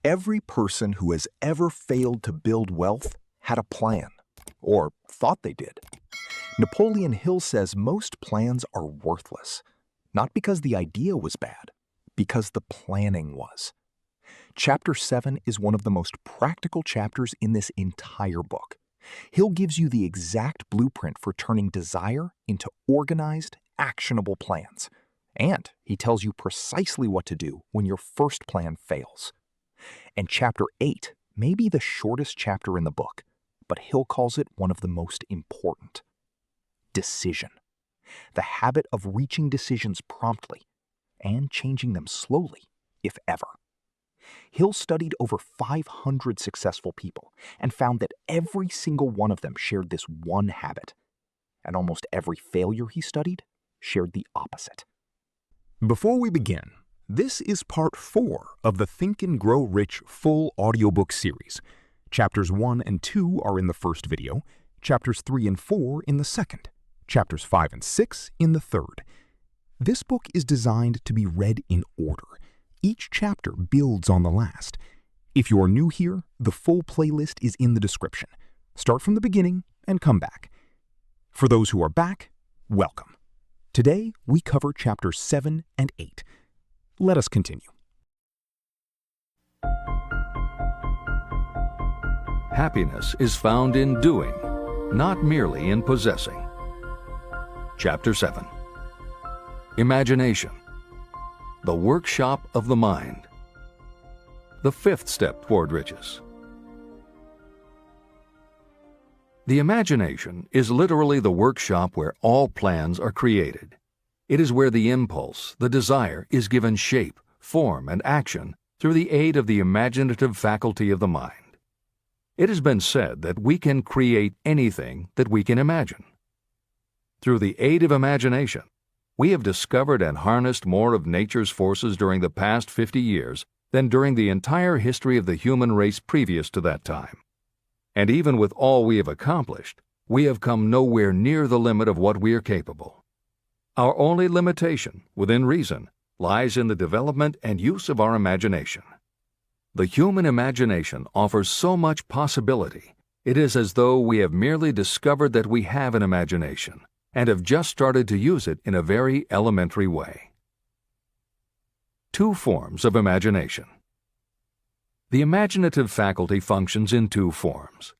Every person who has ever failed to build wealth had a plan, or thought they did. Napoleon Hill says most plans are worthless, not because the idea was bad, because the planning was. Chapter 7 is one of the most practical chapters in this entire book. Hill gives you the exact blueprint for turning desire into organized, actionable plans. And he tells you precisely what to do when your first plan fails. And Chapter 8 may be the shortest chapter in the book, but Hill calls it one of the most important. Decision. The habit of reaching decisions promptly and changing them slowly, if ever. Hill studied over 500 successful people and found that every single one of them shared this one habit. And almost every failure he studied shared the opposite. Before we begin, this is part 4 of the Think and Grow Rich full audiobook series. Chapters 1 and 2 are in the first video, chapters 3 and 4 in the second, chapters 5 and 6 in the third. This book is designed to be read in order. Each chapter builds on the last. If you are new here, the full playlist is in the description. Start from the beginning and come back. For those who are back, welcome. Today, we cover chapters 7 and 8. Let us continue. Happiness is found in doing, not merely in possessing. Chapter 7. Imagination. The workshop of the mind. The fifth step toward riches. The imagination is literally the workshop where all plans are created. It is where the impulse, the desire, is given shape, form, and action through the aid of the imaginative faculty of the mind. It has been said that we can create anything that we can imagine. Through the aid of imagination, we have discovered and harnessed more of nature's forces during the past 50 years than during the entire history of the human race previous to that time. And even with all we have accomplished, we have come nowhere near the limit of what we are capable. Our only limitation, within reason, lies in the development and use of our imagination. The human imagination offers so much possibility, it is as though we have merely discovered that we have an imagination and have just started to use it in a very elementary way. Two forms of imagination. The imaginative faculty functions in two forms.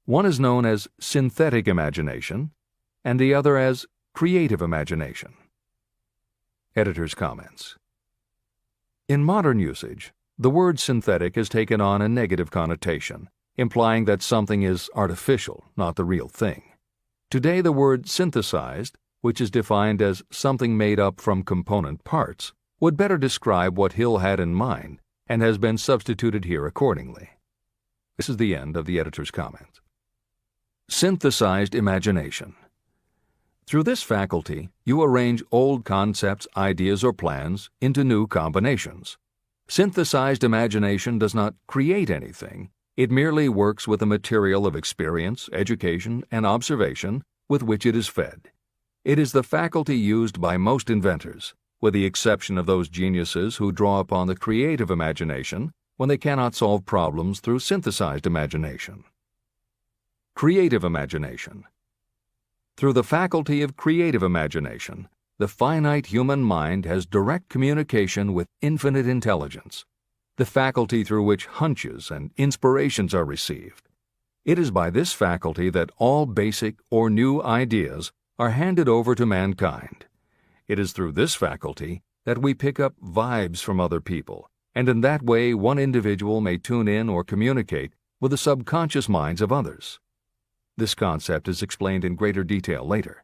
One is known as synthetic imagination, and the other as creative imagination. Editor's comments. In modern usage, the word synthetic has taken on a negative connotation, implying that something is artificial, not the real thing. Today, the word synthesized, which is defined as something made up from component parts, would better describe what Hill had in mind and has been substituted here accordingly. This is the end of the editor's comment. Synthesized imagination. Through this faculty, you arrange old concepts, ideas, or plans into new combinations. Synthesized imagination does not create anything. It merely works with the material of experience, education, and observation with which it is fed. It is the faculty used by most inventors, with the exception of those geniuses who draw upon the creative imagination when they cannot solve problems through synthesized imagination. Creative imagination. Through the faculty of creative imagination, the finite human mind has direct communication with infinite intelligence, the faculty through which hunches and inspirations are received. It is by this faculty that all basic or new ideas are handed over to mankind. It is through this faculty that we pick up vibes from other people, and in that way one individual may tune in or communicate with the subconscious minds of others. This concept is explained in greater detail later.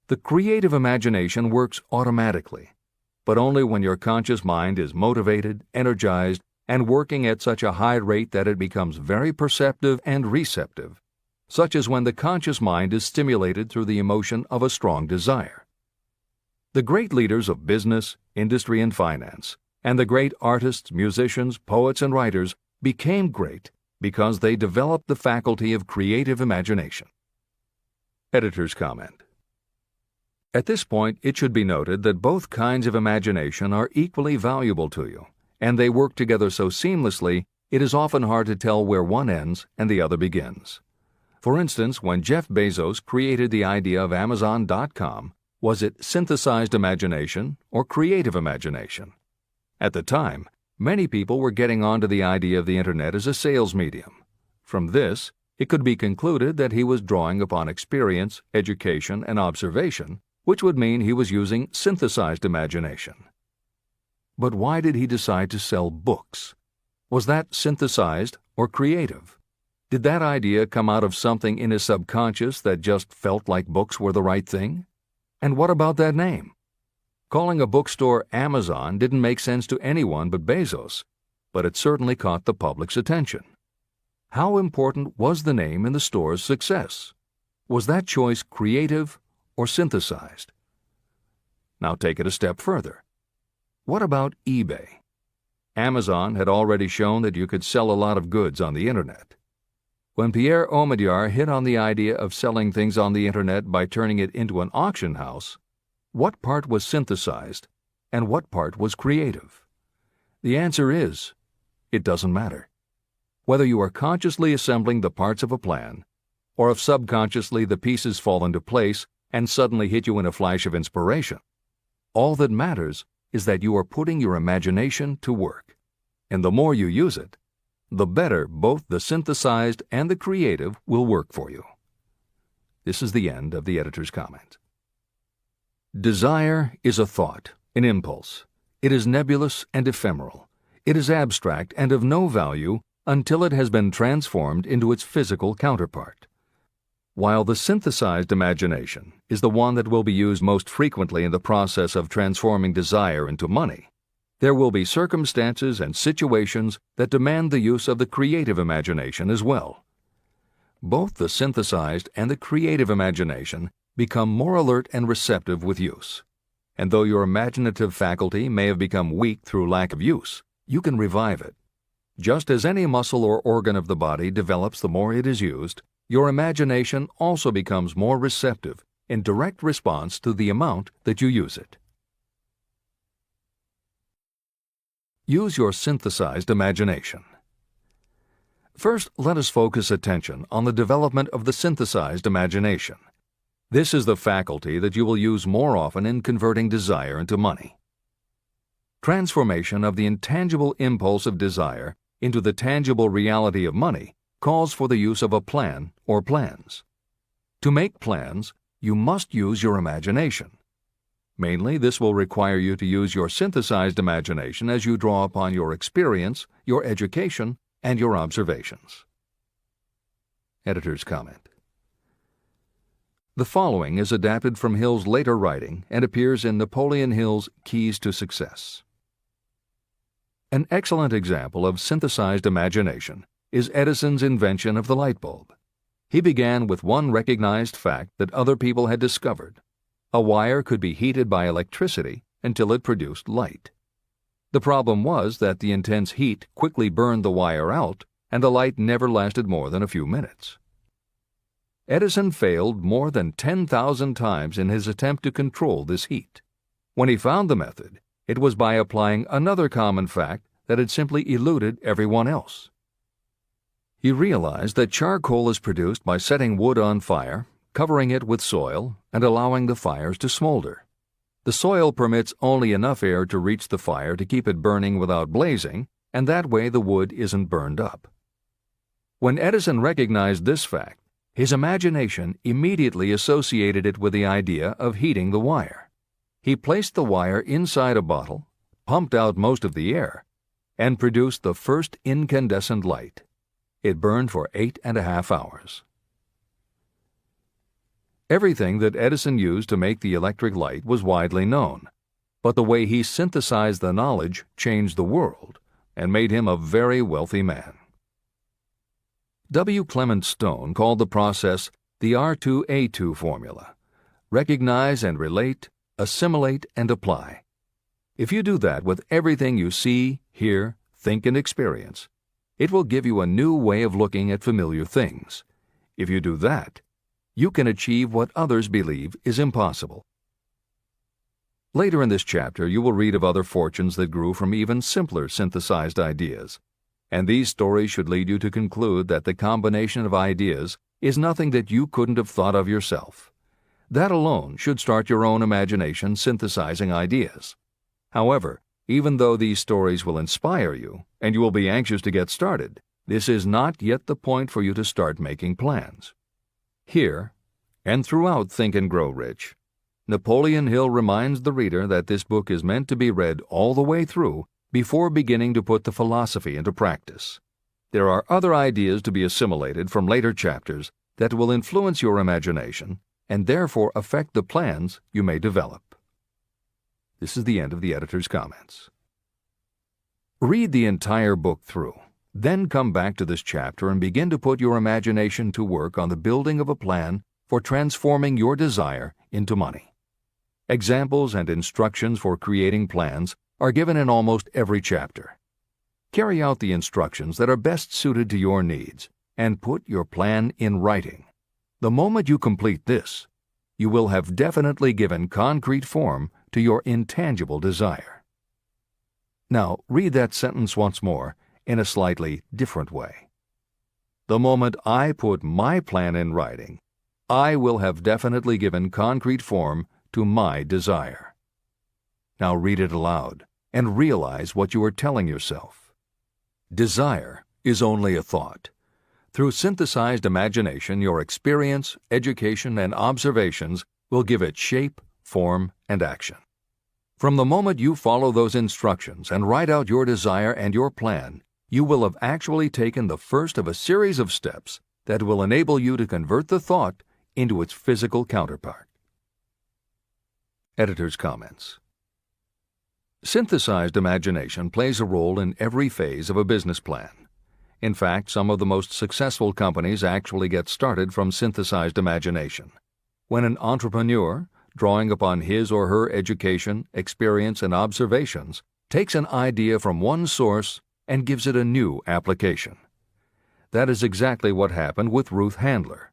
The creative imagination works automatically, but only when your conscious mind is motivated, energized, and working at such a high rate that it becomes very perceptive and receptive, such as when the conscious mind is stimulated through the emotion of a strong desire. The great leaders of business, industry, and finance, and the great artists, musicians, poets, and writers became great because they developed the faculty of creative imagination. Editor's comment. At this point, it should be noted that both kinds of imagination are equally valuable to you, and they work together so seamlessly it is often hard to tell where one ends and the other begins. For instance, when Jeff Bezos created the idea of Amazon.com, was it synthesized imagination or creative imagination? At the time, many people were getting onto the idea of the Internet as a sales medium. From this, it could be concluded that he was drawing upon experience, education, and observation, which would mean he was using synthesized imagination. But why did he decide to sell books? Was that synthesized or creative? Did that idea come out of something in his subconscious that just felt like books were the right thing? And what about that name? Calling a bookstore Amazon didn't make sense to anyone but Bezos, but it certainly caught the public's attention. How important was the name in the store's success? Was that choice creative or synthesized? Now take it a step further. What about eBay? Amazon had already shown that you could sell a lot of goods on the Internet. When Pierre Omidyar hit on the idea of selling things on the Internet by turning it into an auction house, what part was synthesized and what part was creative? The answer is, it doesn't matter. Whether you are consciously assembling the parts of a plan, or if subconsciously the pieces fall into place and suddenly hit you in a flash of inspiration, all that matters is that you are putting your imagination to work. And the more you use it, the better both the synthesized and the creative will work for you. This is the end of the editor's comment. Desire is a thought, an impulse. It is nebulous and ephemeral. It is abstract and of no value until it has been transformed into its physical counterpart. While the synthesized imagination is the one that will be used most frequently in the process of transforming desire into money, there will be circumstances and situations that demand the use of the creative imagination as well. Both the synthesized and the creative imagination become more alert and receptive with use. And though your imaginative faculty may have become weak through lack of use, you can revive it. Just as any muscle or organ of the body develops the more it is used, your imagination also becomes more receptive in direct response to the amount that you use it. Use your synthesized imagination. First, let us focus attention on the development of the synthesized imagination. This is the faculty that you will use more often in converting desire into money. Transformation of the intangible impulse of desire into the tangible reality of money calls for the use of a plan or plans. To make plans, you must use your imagination. Mainly, this will require you to use your synthesized imagination as you draw upon your experience, your education, and your observations. Editor's comment. The following is adapted from Hill's later writing and appears in Napoleon Hill's Keys to Success. An excellent example of synthesized imagination is Edison's invention of the light bulb. He began with one recognized fact that other people had discovered. A wire could be heated by electricity until it produced light. The problem was that the intense heat quickly burned the wire out, and the light never lasted more than a few minutes. Edison failed more than 10,000 times in his attempt to control this heat. When he found the method, it was by applying another common fact that had simply eluded everyone else. He realized that charcoal is produced by setting wood on fire, covering it with soil, and allowing the fires to smolder. The soil permits only enough air to reach the fire to keep it burning without blazing, and that way the wood isn't burned up. When Edison recognized this fact, his imagination immediately associated it with the idea of heating the wire. He placed the wire inside a bottle, pumped out most of the air, and produced the first incandescent light. It burned for 8.5 hours. Everything that Edison used to make the electric light was widely known, but the way he synthesized the knowledge changed the world and made him a very wealthy man. W. Clement Stone called the process the R2A2 formula: recognize and relate, assimilate and apply. If you do that with everything you see, hear, think, and experience, it will give you a new way of looking at familiar things. If you do that, you can achieve what others believe is impossible. Later in this chapter, you will read of other fortunes that grew from even simpler synthesized ideas. And these stories should lead you to conclude that the combination of ideas is nothing that you couldn't have thought of yourself. That alone should start your own imagination synthesizing ideas. However, even though these stories will inspire you, and you will be anxious to get started, this is not yet the point for you to start making plans. Here, and throughout Think and Grow Rich, Napoleon Hill reminds the reader that this book is meant to be read all the way through before beginning to put the philosophy into practice. There are other ideas to be assimilated from later chapters that will influence your imagination and therefore affect the plans you may develop. This is the end of the editor's comments. Read the entire book through, then come back to this chapter and begin to put your imagination to work on the building of a plan for transforming your desire into money. Examples and instructions for creating plans are given in almost every chapter. Carry out the instructions that are best suited to your needs and put your plan in writing. The moment you complete this, you will have definitely given concrete form to your intangible desire. Now, read that sentence once more in a slightly different way. The moment I put my plan in writing, I will have definitely given concrete form to my desire. Now read it aloud and realize what you are telling yourself. Desire is only a thought. Through synthesized imagination, your experience, education, and observations will give it shape, form, and action. From the moment you follow those instructions and write out your desire and your plan, you will have actually taken the first of a series of steps that will enable you to convert the thought into its physical counterpart. Editor's comments. Synthesized imagination plays a role in every phase of a business plan. In fact, some of the most successful companies actually get started from synthesized imagination. When an entrepreneur, drawing upon his or her education, experience, and observations, takes an idea from one source and gives it a new application. That is exactly what happened with Ruth Handler.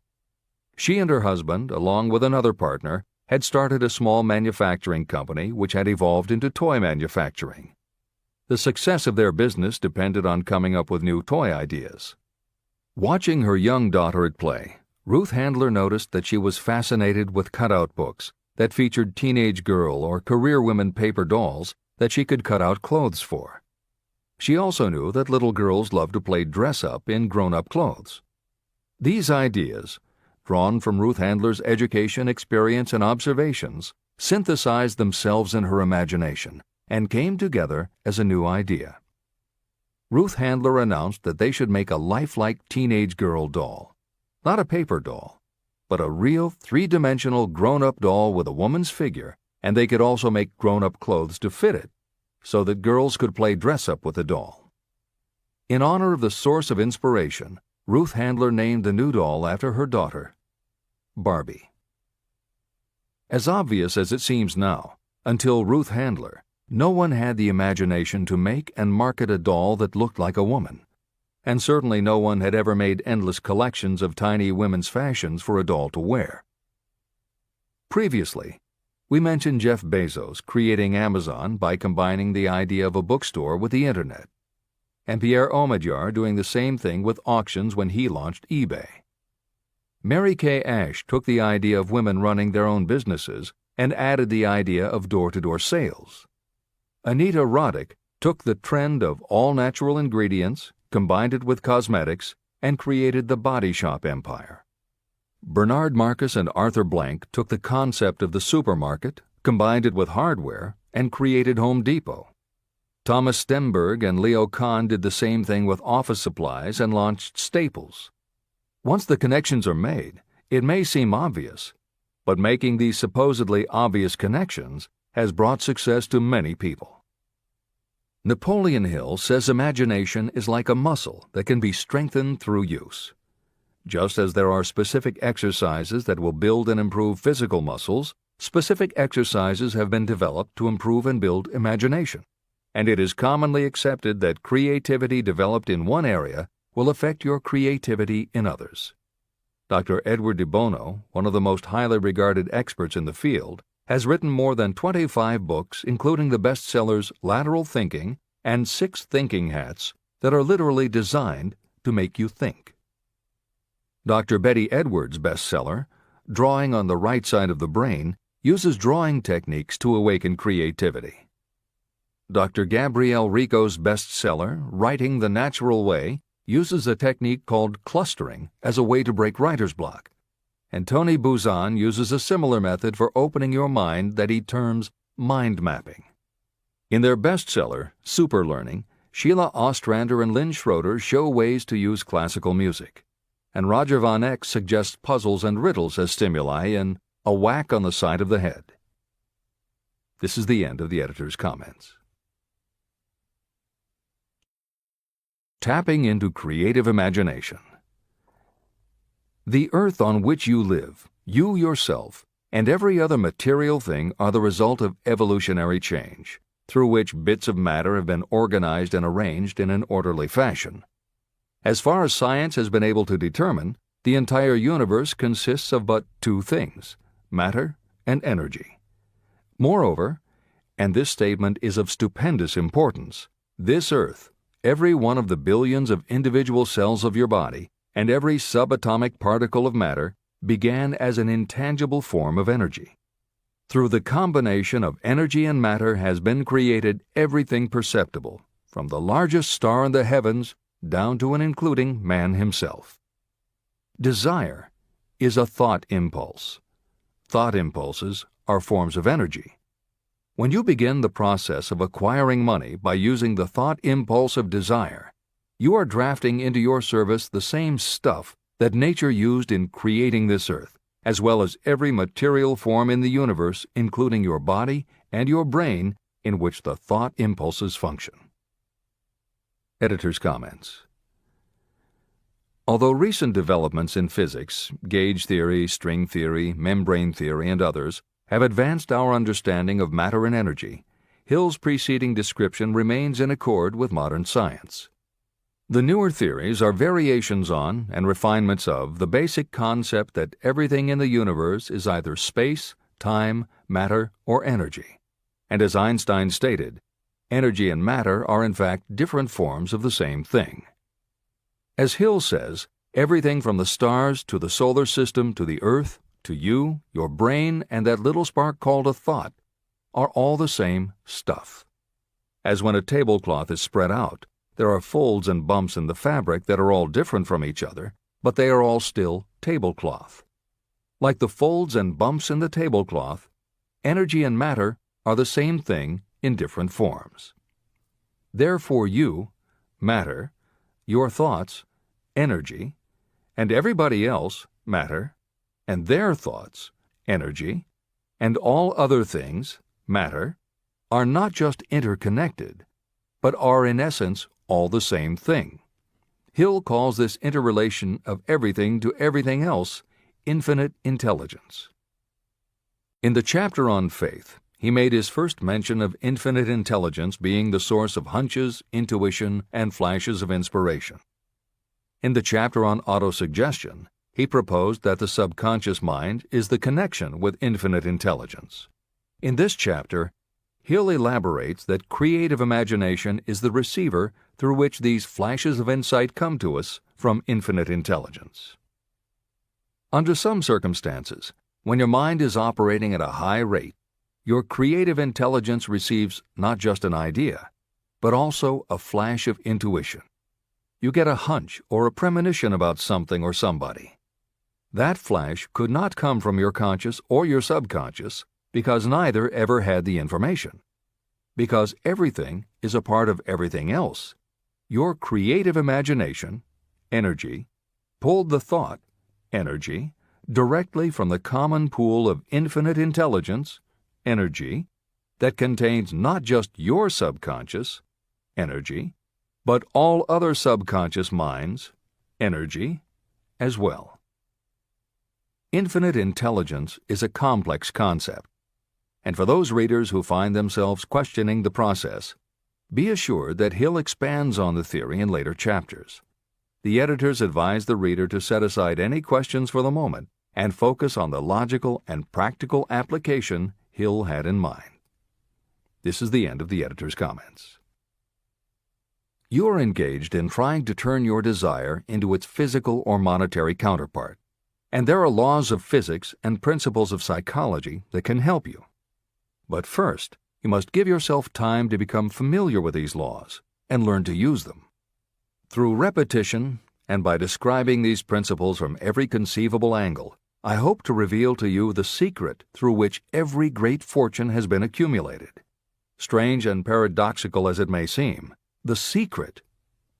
She and her husband, along with another partner, had started a small manufacturing company which had evolved into toy manufacturing. The success of their business depended on coming up with new toy ideas. Watching her young daughter at play, Ruth Handler noticed that she was fascinated with cutout books that featured teenage girl or career women paper dolls that she could cut out clothes for. She also knew that little girls loved to play dress-up in grown-up clothes. These ideas, drawn from Ruth Handler's education, experience, and observations, synthesized themselves in her imagination and came together as a new idea. Ruth Handler announced that they should make a lifelike teenage girl doll, not a paper doll, but a real three-dimensional grown-up doll with a woman's figure, and they could also make grown-up clothes to fit it, so that girls could play dress-up with the doll. In honor of the source of inspiration, Ruth Handler named the new doll after her daughter, Barbie. As obvious as it seems now, until Ruth Handler, no one had the imagination to make and market a doll that looked like a woman, and certainly no one had ever made endless collections of tiny women's fashions for a doll to wear. Previously, we mentioned Jeff Bezos creating Amazon by combining the idea of a bookstore with the Internet, and Pierre Omidyar doing the same thing with auctions when he launched eBay. Mary Kay Ash took the idea of women running their own businesses and added the idea of door-to-door sales. Anita Roddick took the trend of all-natural ingredients, combined it with cosmetics, and created the body shop empire. Bernard Marcus and Arthur Blank took the concept of the supermarket, combined it with hardware, and created Home Depot. Thomas Stemberg and Leo Kahn did the same thing with office supplies and launched Staples. Once the connections are made, it may seem obvious, but making these supposedly obvious connections has brought success to many people. Napoleon Hill says imagination is like a muscle that can be strengthened through use. Just as there are specific exercises that will build and improve physical muscles, specific exercises have been developed to improve and build imagination, and it is commonly accepted that creativity developed in one area will affect your creativity in others. Dr. Edward de Bono, one of the most highly regarded experts in the field, has written more than 25 books, including the bestsellers Lateral Thinking and 6 Thinking Hats, that are literally designed to make you think. Dr. Betty Edwards' bestseller, Drawing on the Right Side of the Brain, uses drawing techniques to awaken creativity. Dr. Gabrielle Rico's bestseller, Writing the Natural Way, uses a technique called clustering as a way to break writer's block. And Tony Buzan uses a similar method for opening your mind that he terms mind mapping. In their bestseller, Super Learning, Sheila Ostrander and Lynn Schroeder show ways to use classical music, and Roger Von Eck suggests puzzles and riddles as stimuli in A Whack on the Side of the Head. This is the end of the editor's comments. Tapping into creative imagination. The earth on which you live, you yourself, and every other material thing are the result of evolutionary change, through which bits of matter have been organized and arranged in an orderly fashion. As far as science has been able to determine, the entire universe consists of but 2 things, matter and energy. Moreover, and this statement is of stupendous importance, this earth, every one of the billions of individual cells of your body, and every subatomic particle of matter began as an intangible form of energy. Through the combination of energy and matter has been created everything perceptible, from the largest star in the heavens down to and including man himself. Desire is a thought impulse. Thought impulses are forms of energy. When you begin the process of acquiring money by using the thought impulse of desire, you are drafting into your service the same stuff that nature used in creating this earth, as well as every material form in the universe, including your body and your brain, in which the thought impulses function. Editor's comments. Although recent developments in physics, gauge theory, string theory, membrane theory, and others, have advanced our understanding of matter and energy, Hill's preceding description remains in accord with modern science. The newer theories are variations on and refinements of the basic concept that everything in the universe is either space, time, matter, or energy. And as Einstein stated, energy and matter are in fact different forms of the same thing. As Hill says, everything from the stars to the solar system to the earth, to you, your brain, and that little spark called a thought, are all the same stuff. As when a tablecloth is spread out, there are folds and bumps in the fabric that are all different from each other, but they are all still tablecloth. Like the folds and bumps in the tablecloth, energy and matter are the same thing in different forms. Therefore you, matter, your thoughts, energy, and everybody else, matter, and their thoughts, energy, and all other things, matter, are not just interconnected, but are in essence all the same thing. Hill calls this interrelation of everything to everything else infinite intelligence. In the chapter on faith, he made his first mention of infinite intelligence being the source of hunches, intuition, and flashes of inspiration. In the chapter on autosuggestion, he proposed that the subconscious mind is the connection with infinite intelligence. In this chapter, Hill elaborates that creative imagination is the receiver through which these flashes of insight come to us from infinite intelligence. Under some circumstances, when your mind is operating at a high rate, your creative intelligence receives not just an idea, but also a flash of intuition. You get a hunch or a premonition about something or somebody. That flash could not come from your conscious or your subconscious because neither ever had the information. Because everything is a part of everything else, your creative imagination, energy, pulled the thought, energy, directly from the common pool of infinite intelligence, energy, that contains not just your subconscious, energy, but all other subconscious minds, energy, as well. Infinite intelligence is a complex concept, and for those readers who find themselves questioning the process, be assured that Hill expands on the theory in later chapters. The editors advise the reader to set aside any questions for the moment and focus on the logical and practical application Hill had in mind. This is the end of the editor's comments. You are engaged in trying to turn your desire into its physical or monetary counterpart, and there are laws of physics and principles of psychology that can help you. But first, you must give yourself time to become familiar with these laws and learn to use them. Through repetition, and by describing these principles from every conceivable angle, I hope to reveal to you the secret through which every great fortune has been accumulated. Strange and paradoxical as it may seem, the secret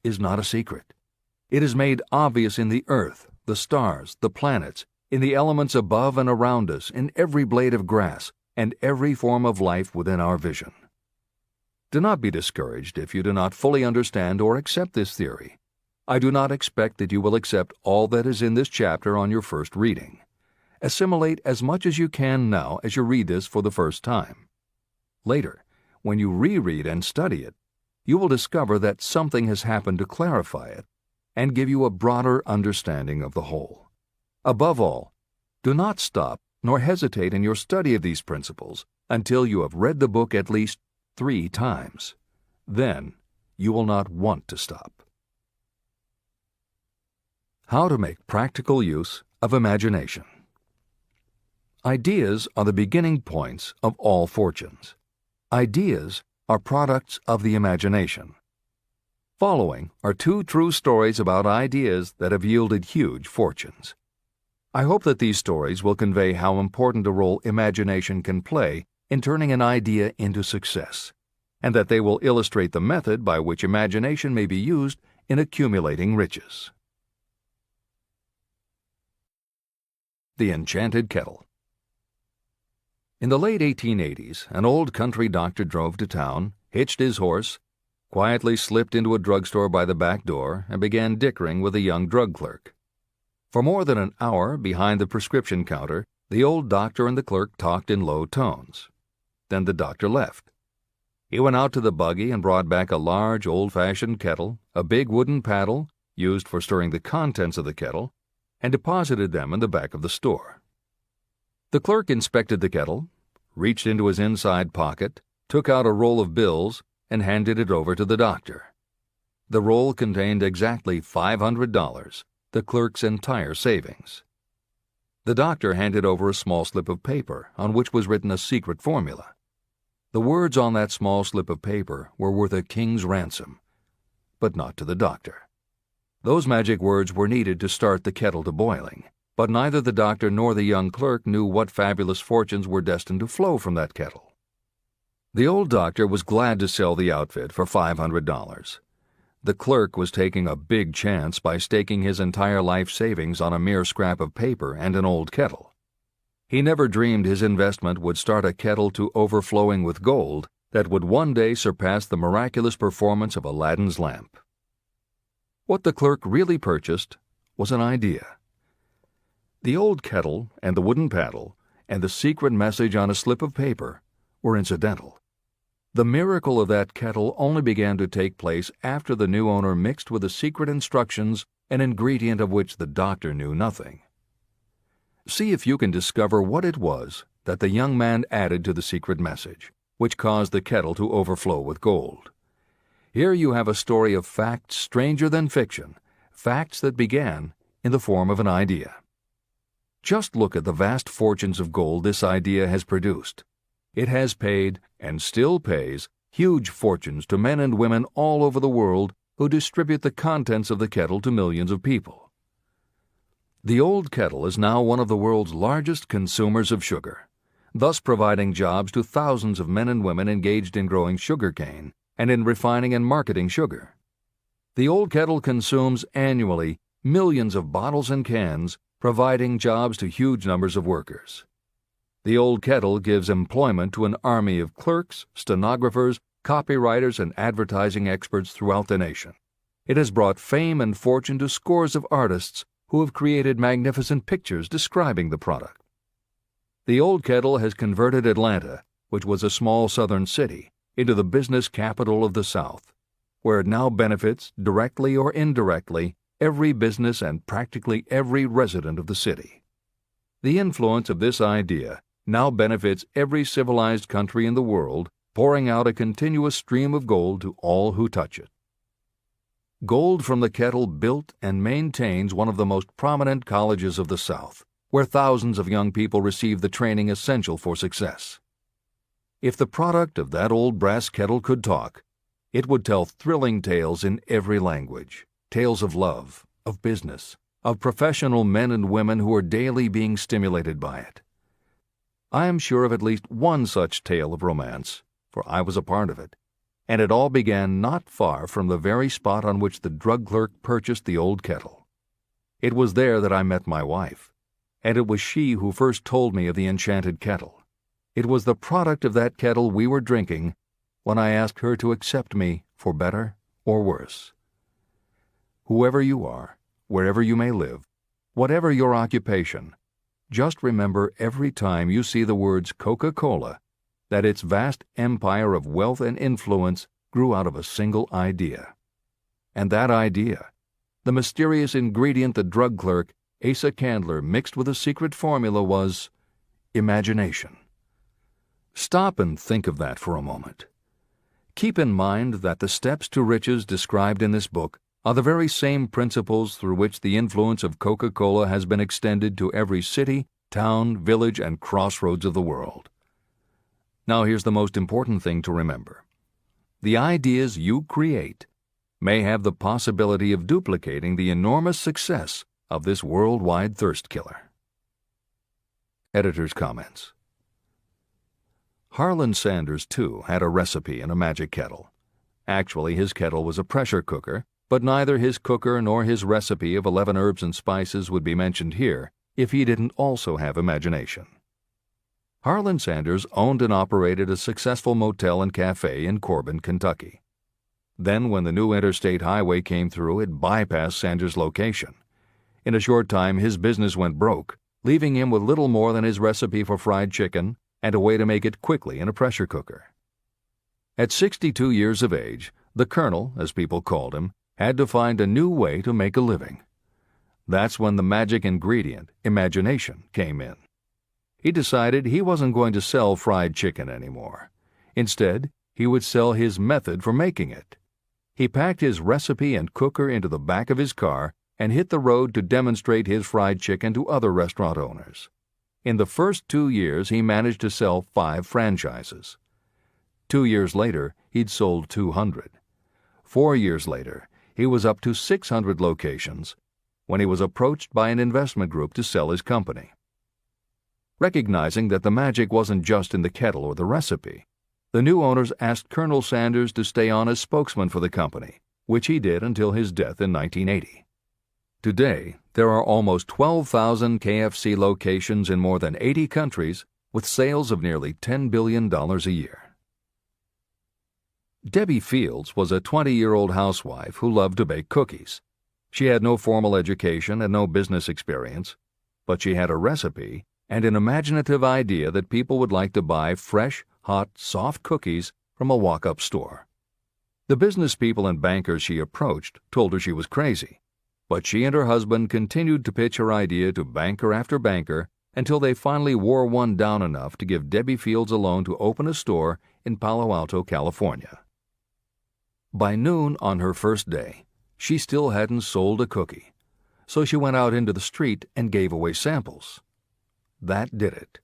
is not a secret. It is made obvious in the earth, the stars, the planets, in the elements above and around us, in every blade of grass, and every form of life within our vision. Do not be discouraged if you do not fully understand or accept this theory. I do not expect that you will accept all that is in this chapter on your first reading. Assimilate as much as you can now as you read this for the first time. Later, when you reread and study it, you will discover that something has happened to clarify it and give you a broader understanding of the whole. Above all, do not stop nor hesitate in your study of these principles until you have read the book at least 3 times. Then you will not want to stop. How to make practical use of imagination. Ideas are the beginning points of all fortunes. Ideas are products of the imagination. Following are 2 true stories about ideas that have yielded huge fortunes. I hope that these stories will convey how important a role imagination can play in turning an idea into success, and that they will illustrate the method by which imagination may be used in accumulating riches. The Enchanted Kettle. In the late 1880s, an old country doctor drove to town, hitched his horse, quietly slipped into a drugstore by the back door, and began dickering with a young drug clerk. For more than an hour behind the prescription counter, the old doctor and the clerk talked in low tones. Then the doctor left. He went out to the buggy and brought back a large old-fashioned kettle, a big wooden paddle, used for stirring the contents of the kettle, and deposited them in the back of the store. The clerk inspected the kettle, reached into his inside pocket, took out a roll of bills, and handed it over to the doctor. The roll contained exactly $500, the clerk's entire savings. The doctor handed over a small slip of paper on which was written a secret formula. The words on that small slip of paper were worth a king's ransom, but not to the doctor. Those magic words were needed to start the kettle to boiling, but neither the doctor nor the young clerk knew what fabulous fortunes were destined to flow from that kettle. The old doctor was glad to sell the outfit for $500. The clerk was taking a big chance by staking his entire life savings on a mere scrap of paper and an old kettle. He never dreamed his investment would start a kettle to overflowing with gold that would one day surpass the miraculous performance of Aladdin's lamp. What the clerk really purchased was an idea. The old kettle and the wooden paddle and the secret message on a slip of paper were incidental. The miracle of that kettle only began to take place after the new owner mixed with the secret instructions an ingredient of which the doctor knew nothing. See if you can discover what it was that the young man added to the secret message, which caused the kettle to overflow with gold. Here you have a story of facts stranger than fiction, facts that began in the form of an idea. Just look at the vast fortunes of gold this idea has produced. It has paid, and still pays, huge fortunes to men and women all over the world who distribute the contents of the kettle to millions of people. The old kettle is now one of the world's largest consumers of sugar, thus providing jobs to thousands of men and women engaged in growing sugarcane and in refining and marketing sugar. The old kettle consumes annually millions of bottles and cans, providing jobs to huge numbers of workers. The old kettle gives employment to an army of clerks, stenographers, copywriters, and advertising experts throughout the nation. It has brought fame and fortune to scores of artists who have created magnificent pictures describing the product. The old kettle has converted Atlanta, which was a small southern city, into the business capital of the South, where it now benefits, directly or indirectly, every business and practically every resident of the city. The influence of this idea now benefits every civilized country in the world, pouring out a continuous stream of gold to all who touch it. Gold from the kettle built and maintains one of the most prominent colleges of the South, where thousands of young people receive the training essential for success. If the product of that old brass kettle could talk, it would tell thrilling tales in every language, tales of love, of business, of professional men and women who are daily being stimulated by it. I am sure of at least one such tale of romance, for I was a part of it, and it all began not far from the very spot on which the drug clerk purchased the old kettle. It was there that I met my wife, and it was she who first told me of the enchanted kettle. It was the product of that kettle we were drinking when I asked her to accept me for better or worse. Whoever you are, wherever you may live, whatever your occupation, just remember every time you see the words Coca-Cola that its vast empire of wealth and influence grew out of a single idea. And that idea, the mysterious ingredient the drug clerk, Asa Candler, mixed with a secret formula, was imagination. Stop and think of that for a moment. Keep in mind that the steps to riches described in this book are the very same principles through which the influence of Coca-Cola has been extended to every city, town, village, and crossroads of the world. Now here's the most important thing to remember. The ideas you create may have the possibility of duplicating the enormous success of this worldwide thirst killer. Editor's comments. Harlan Sanders, too, had a recipe in a magic kettle. Actually, his kettle was a pressure cooker, but neither his cooker nor his recipe of 11 herbs and spices would be mentioned here if he didn't also have imagination. Harlan Sanders owned and operated a successful motel and cafe in Corbin, Kentucky. Then, when the new interstate highway came through, it bypassed Sanders' location. In a short time, his business went broke, leaving him with little more than his recipe for fried chicken and a way to make it quickly in a pressure cooker. At 62 years of age, the Colonel, as people called him, had to find a new way to make a living. That's when the magic ingredient, imagination, came in. He decided he wasn't going to sell fried chicken anymore. Instead, he would sell his method for making it. He packed his recipe and cooker into the back of his car and hit the road to demonstrate his fried chicken to other restaurant owners. In the first 2 years, he managed to sell 5 franchises. 2 years later, he'd sold 200. 4 years later, he was up to 600 locations when he was approached by an investment group to sell his company. Recognizing that the magic wasn't just in the kettle or the recipe, the new owners asked Colonel Sanders to stay on as spokesman for the company, which he did until his death in 1980. Today, there are almost 12,000 KFC locations in more than 80 countries with sales of nearly $10 billion a year. Debbie Fields was a 20-year-old housewife who loved to bake cookies. She had no formal education and no business experience, but she had a recipe and an imaginative idea that people would like to buy fresh, hot, soft cookies from a walk-up store. The business people and bankers she approached told her she was crazy, but she and her husband continued to pitch her idea to banker after banker until they finally wore one down enough to give Debbie Fields a loan to open a store in Palo Alto, California. By noon on her first day, she still hadn't sold a cookie, so she went out into the street and gave away samples. That did it.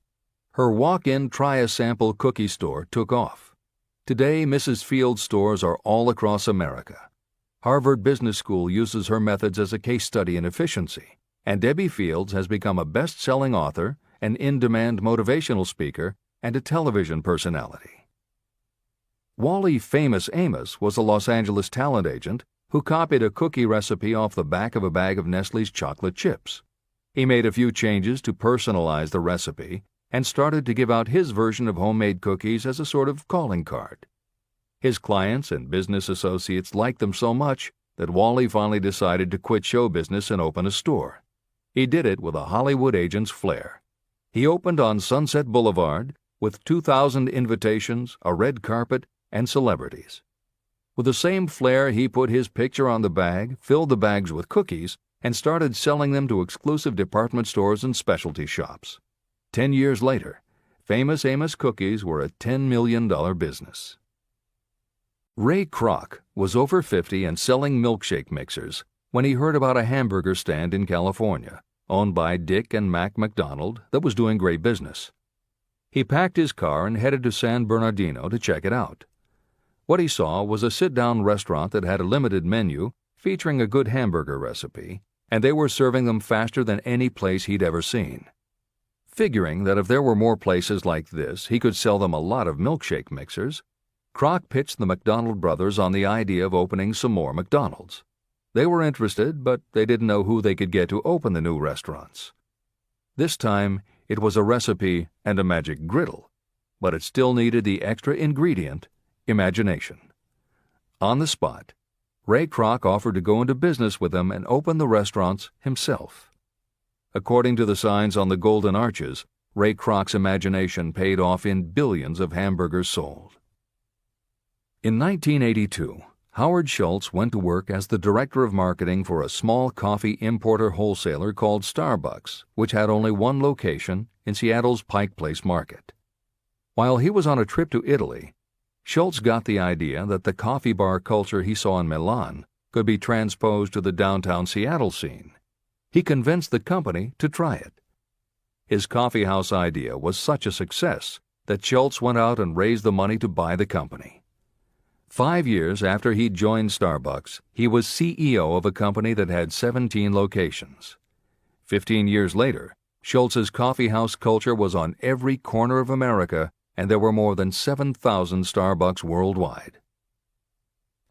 Her walk-in try-a-sample cookie store took off. Today, Mrs. Fields' stores are all across America. Harvard Business School uses her methods as a case study in efficiency, and Debbie Fields has become a best-selling author, an in-demand motivational speaker, and a television personality. Wally Famous Amos was a Los Angeles talent agent who copied a cookie recipe off the back of a bag of Nestle's chocolate chips. He made a few changes to personalize the recipe and started to give out his version of homemade cookies as a sort of calling card. His clients and business associates liked them so much that Wally finally decided to quit show business and open a store. He did it with a Hollywood agent's flair. He opened on Sunset Boulevard with 2,000 invitations, a red carpet, and celebrities. With the same flair, he put his picture on the bag, filled the bags with cookies, and started selling them to exclusive department stores and specialty shops. 10 years later, Famous Amos cookies were a $10 million business. Ray Kroc was over 50 and selling milkshake mixers when he heard about a hamburger stand in California, owned by Dick and Mac McDonald, that was doing great business. He packed his car and headed to San Bernardino to check it out. What he saw was a sit-down restaurant that had a limited menu featuring a good hamburger recipe, and they were serving them faster than any place he'd ever seen. Figuring that if there were more places like this, he could sell them a lot of milkshake mixers, Kroc pitched the McDonald brothers on the idea of opening some more McDonald's. They were interested, but they didn't know who they could get to open the new restaurants. This time, it was a recipe and a magic griddle, but it still needed the extra ingredient, imagination. On the spot, Ray Kroc offered to go into business with them and open the restaurants himself. According to the signs on the golden arches, Ray Kroc's imagination paid off in billions of hamburgers sold. In 1982, Howard Schultz went to work as the director of marketing for a small coffee importer wholesaler called Starbucks, which had only one location in Seattle's Pike Place Market. While he was on a trip to Italy, Schultz got the idea that the coffee bar culture he saw in Milan could be transposed to the downtown Seattle scene. He convinced the company to try it. His coffeehouse idea was such a success that Schultz went out and raised the money to buy the company. 5 years after he'd joined Starbucks, he was CEO of a company that had 17 locations. 15 years later, Schultz's coffeehouse culture was on every corner of America, and there were more than 7,000 Starbucks worldwide.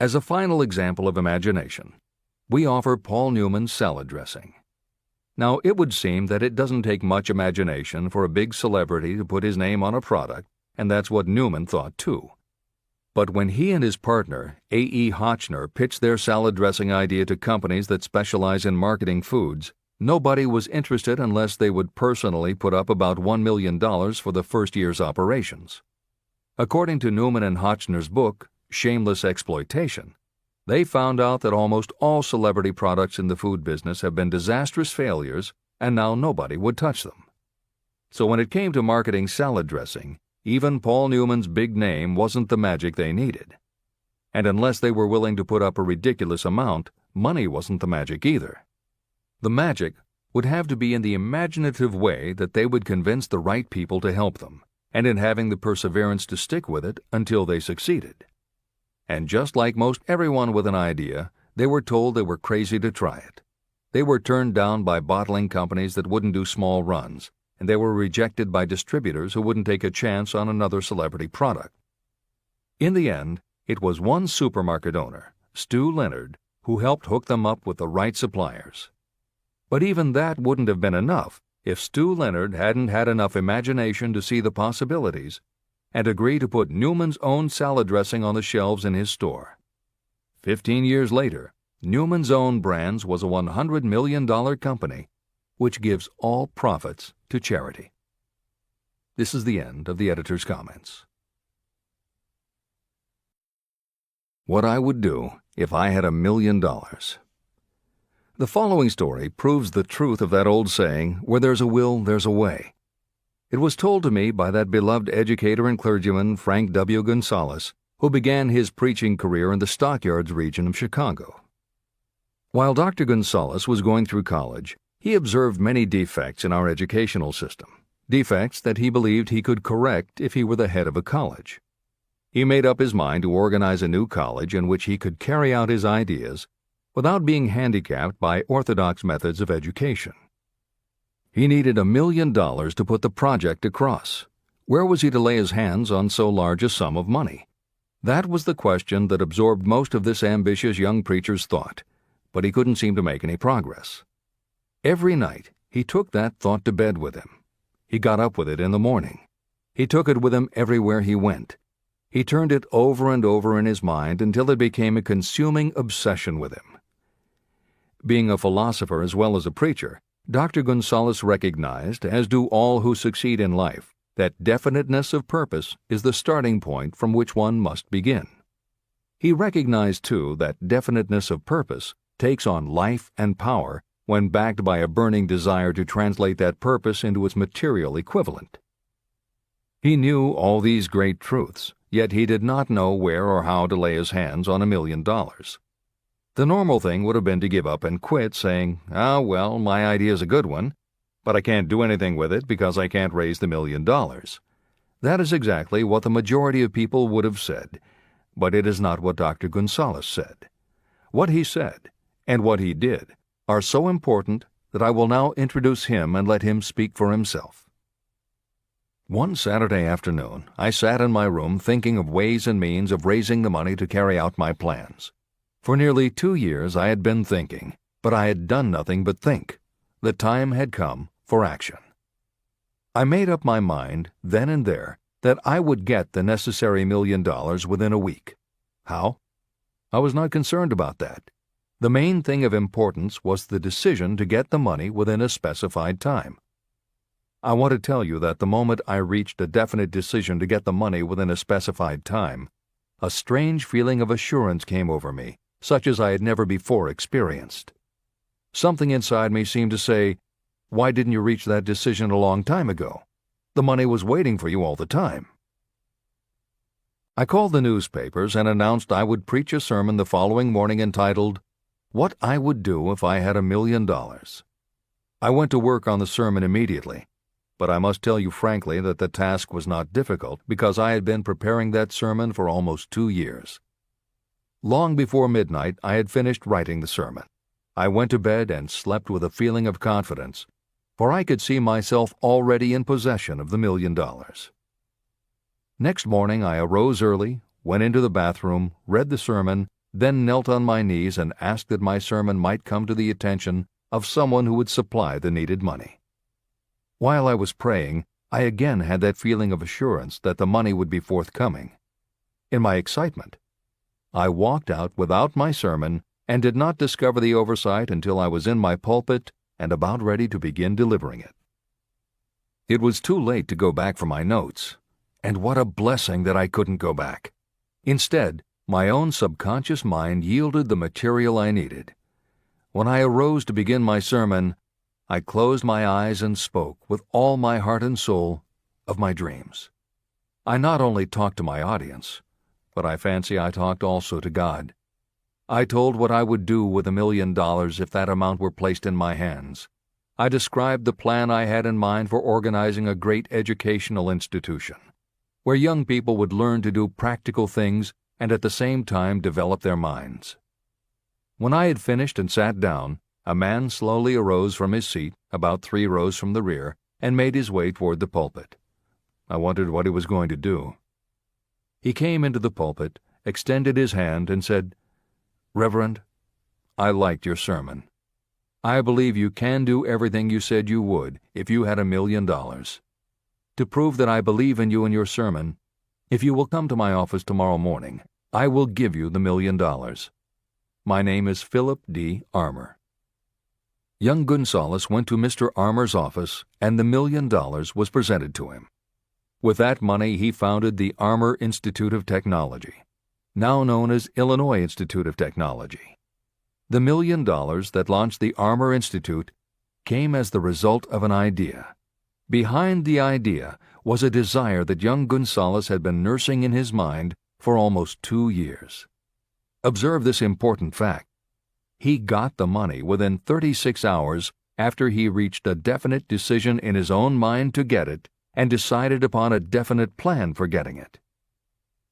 As a final example of imagination, we offer Paul Newman's salad dressing. Now, it would seem that it doesn't take much imagination for a big celebrity to put his name on a product, and that's what Newman thought too. But when he and his partner, A.E. Hotchner, pitched their salad dressing idea to companies that specialize in marketing foods, nobody was interested unless they would personally put up about $1 million for the first year's operations. According to Newman and Hotchner's book, Shameless Exploitation, they found out that almost all celebrity products in the food business have been disastrous failures, and now nobody would touch them. So when it came to marketing salad dressing, even Paul Newman's big name wasn't the magic they needed. And unless they were willing to put up a ridiculous amount, money wasn't the magic either. The magic would have to be in the imaginative way that they would convince the right people to help them, and in having the perseverance to stick with it until they succeeded. And just like most everyone with an idea, they were told they were crazy to try it. They were turned down by bottling companies that wouldn't do small runs, and they were rejected by distributors who wouldn't take a chance on another celebrity product. In the end, it was one supermarket owner, Stu Leonard, who helped hook them up with the right suppliers. But even that wouldn't have been enough if Stu Leonard hadn't had enough imagination to see the possibilities and agree to put Newman's own salad dressing on the shelves in his store. 15 years later, Newman's Own Brands was a $100 million company, which gives all profits to charity. This is the end of the editor's comments. What I would do if I had $1 million. The following story proves the truth of that old saying, where there's a will, there's a way. It was told to me by that beloved educator and clergyman Frank W. Gonzalez, who began his preaching career in the Stockyards region of Chicago. While Dr. Gonzalez was going through college, he observed many defects in our educational system, defects that he believed he could correct if he were the head of a college. He made up his mind to organize a new college in which he could carry out his ideas without being handicapped by orthodox methods of education. He needed $1 million to put the project across. Where was he to lay his hands on so large a sum of money? That was the question that absorbed most of this ambitious young preacher's thought, but he couldn't seem to make any progress. Every night, he took that thought to bed with him. He got up with it in the morning. He took it with him everywhere he went. He turned it over and over in his mind until it became a consuming obsession with him. Being a philosopher as well as a preacher, Dr. Gonzalez recognized, as do all who succeed in life, that definiteness of purpose is the starting point from which one must begin. He recognized, too, that definiteness of purpose takes on life and power when backed by a burning desire to translate that purpose into its material equivalent. He knew all these great truths, yet he did not know where or how to lay his hands on $1 million. The normal thing would have been to give up and quit, saying, well, my idea is a good one, but I can't do anything with it because I can't raise the $1 million. That is exactly what the majority of people would have said, but it is not what Dr. Gonzalez said. What he said, and what he did, are so important that I will now introduce him and let him speak for himself. One Saturday afternoon, I sat in my room thinking of ways and means of raising the money to carry out my plans. For nearly 2 years I had been thinking, but I had done nothing but think. The time had come for action. I made up my mind, then and there, that I would get the necessary $1 million within a week. How? I was not concerned about that. The main thing of importance was the decision to get the money within a specified time. I want to tell you that the moment I reached a definite decision to get the money within a specified time, a strange feeling of assurance came over me, such as I had never before experienced. Something inside me seemed to say, "Why didn't you reach that decision a long time ago? The money was waiting for you all the time." I called the newspapers and announced I would preach a sermon the following morning entitled, "What I Would Do If I Had $1 Million." I went to work on the sermon immediately, but I must tell you frankly that the task was not difficult because I had been preparing that sermon for almost 2 years. Long before midnight, I had finished writing the sermon. I went to bed and slept with a feeling of confidence, for I could see myself already in possession of the $1 million. Next morning I arose early, went into the bathroom, read the sermon, then knelt on my knees and asked that my sermon might come to the attention of someone who would supply the needed money. While I was praying, I again had that feeling of assurance that the money would be forthcoming. In my excitement, I walked out without my sermon and did not discover the oversight until I was in my pulpit and about ready to begin delivering it. It was too late to go back for my notes, and what a blessing that I couldn't go back. Instead, my own subconscious mind yielded the material I needed. When I arose to begin my sermon, I closed my eyes and spoke with all my heart and soul of my dreams. I not only talked to my audience, but I fancy I talked also to God. I told what I would do with $1 million if that amount were placed in my hands. I described the plan I had in mind for organizing a great educational institution, where young people would learn to do practical things and at the same time develop their minds. When I had finished and sat down, a man slowly arose from his seat, about 3 rows from the rear, and made his way toward the pulpit. I wondered what he was going to do. He came into the pulpit, extended his hand, and said, "Reverend, I liked your sermon. I believe you can do everything you said you would if you had $1 million. To prove that I believe in you and your sermon, if you will come to my office tomorrow morning, I will give you the $1 million. My name is Philip D. Armour." Young Gonzalez went to Mr. Armour's office, and the $1 million was presented to him. With that money, he founded the Armour Institute of Technology, now known as Illinois Institute of Technology. The $1 million that launched the Armour Institute came as the result of an idea. Behind the idea was a desire that young Gonzalez had been nursing in his mind for almost 2 years. Observe this important fact. He got the money within 36 hours after he reached a definite decision in his own mind to get it and decided upon a definite plan for getting it.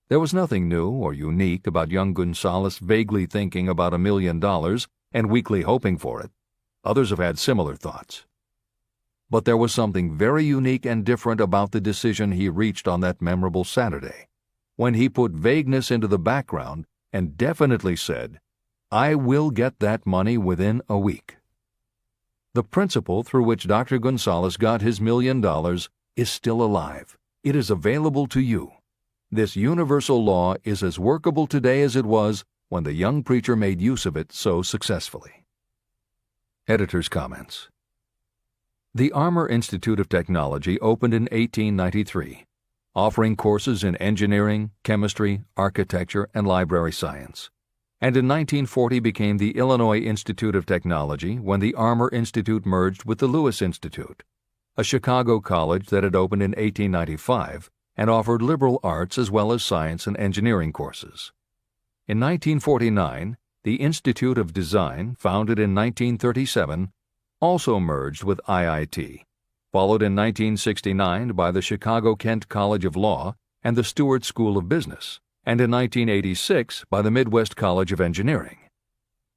There was nothing new or unique about young Gonzalez vaguely thinking about $1 million and weakly hoping for it. Others have had similar thoughts. But there was something very unique and different about the decision he reached on that memorable Saturday, when he put vagueness into the background and definitely said, "I will get that money within a week." The principle through which Dr. Gonzalez got his $1 million is still alive. It is available to you. This universal law is as workable today as it was when the young preacher made use of it so successfully. Editor's comments. The Armour Institute of Technology opened in 1893, offering courses in engineering, chemistry, architecture, and library science, and in 1940 became the Illinois Institute of Technology when the Armour Institute merged with the Lewis Institute, a Chicago college that had opened in 1895 and offered liberal arts as well as science and engineering courses. In 1949, the Institute of Design, founded in 1937, also merged with IIT, followed in 1969 by the Chicago-Kent College of Law and the Stewart School of Business, and in 1986 by the Midwest College of Engineering.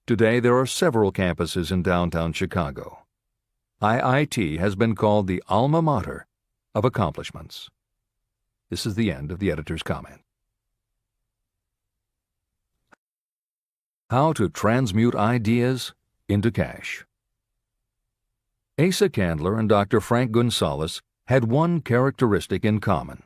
Today there are several campuses in downtown Chicago. IIT has been called the alma mater of accomplishments. This is the end of the editor's comment. How to transmute ideas into cash. Asa Candler and Dr. Frank Gonzalez had one characteristic in common.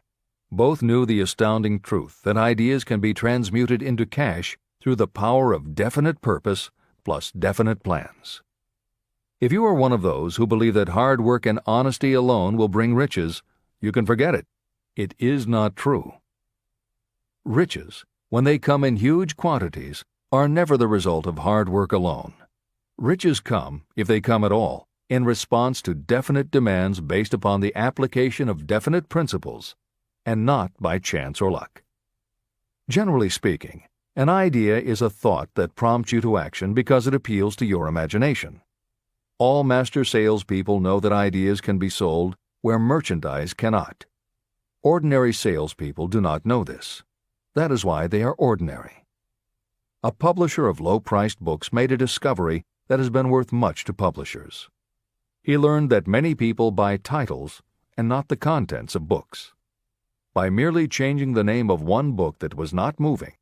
Both knew the astounding truth that ideas can be transmuted into cash through the power of definite purpose plus definite plans. If you are one of those who believe that hard work and honesty alone will bring riches, you can forget it. It is not true. Riches, when they come in huge quantities, are never the result of hard work alone. Riches come, if they come at all, in response to definite demands based upon the application of definite principles, and not by chance or luck. Generally speaking, an idea is a thought that prompts you to action because it appeals to your imagination. All master salespeople know that ideas can be sold where merchandise cannot. Ordinary salespeople do not know this. That is why they are ordinary. A publisher of low-priced books made a discovery that has been worth much to publishers. He learned that many people buy titles and not the contents of books. By merely changing the name of one book that was not moving,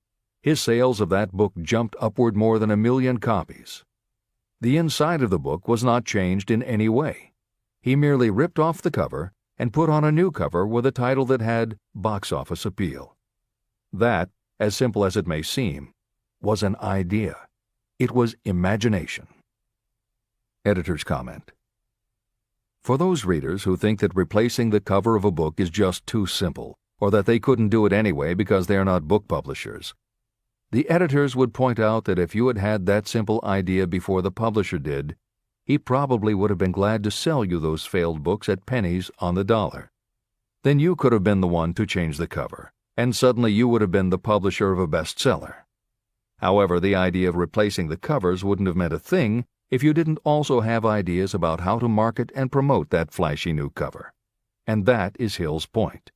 his sales of that book jumped upward more than 1 million copies. The inside of the book was not changed in any way. He merely ripped off the cover and put on a new cover with a title that had box office appeal. That, as simple as it may seem, was an idea. It was imagination. Editor's comment. For those readers who think that replacing the cover of a book is just too simple, or that they couldn't do it anyway because they are not book publishers, the editors would point out that if you had had that simple idea before the publisher did, he probably would have been glad to sell you those failed books at pennies on the dollar. Then you could have been the one to change the cover, and suddenly you would have been the publisher of a bestseller. However, the idea of replacing the covers wouldn't have meant a thing if you didn't also have ideas about how to market and promote that flashy new cover. And that is Hill's point.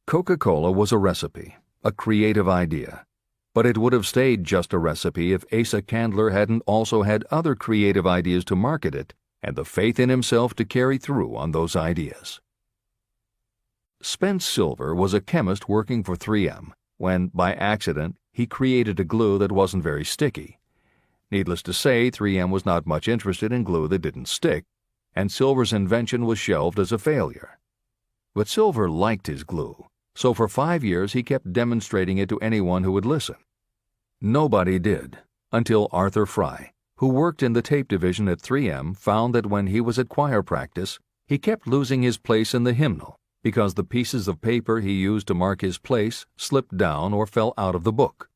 Coca-Cola was a recipe, a creative idea, but it would have stayed just a recipe if Asa Candler hadn't also had other creative ideas to market it and the faith in himself to carry through on those ideas. Spence Silver was a chemist working for 3M when, by accident, he created a glue that wasn't very sticky. Needless to say, 3M was not much interested in glue that didn't stick, and Silver's invention was shelved as a failure. But Silver liked his glue, so for 5 years he kept demonstrating it to anyone who would listen. Nobody did, until Arthur Fry, who worked in the tape division at 3M, found that when he was at choir practice, he kept losing his place in the hymnal because the pieces of paper he used to mark his place slipped down or fell out of the book.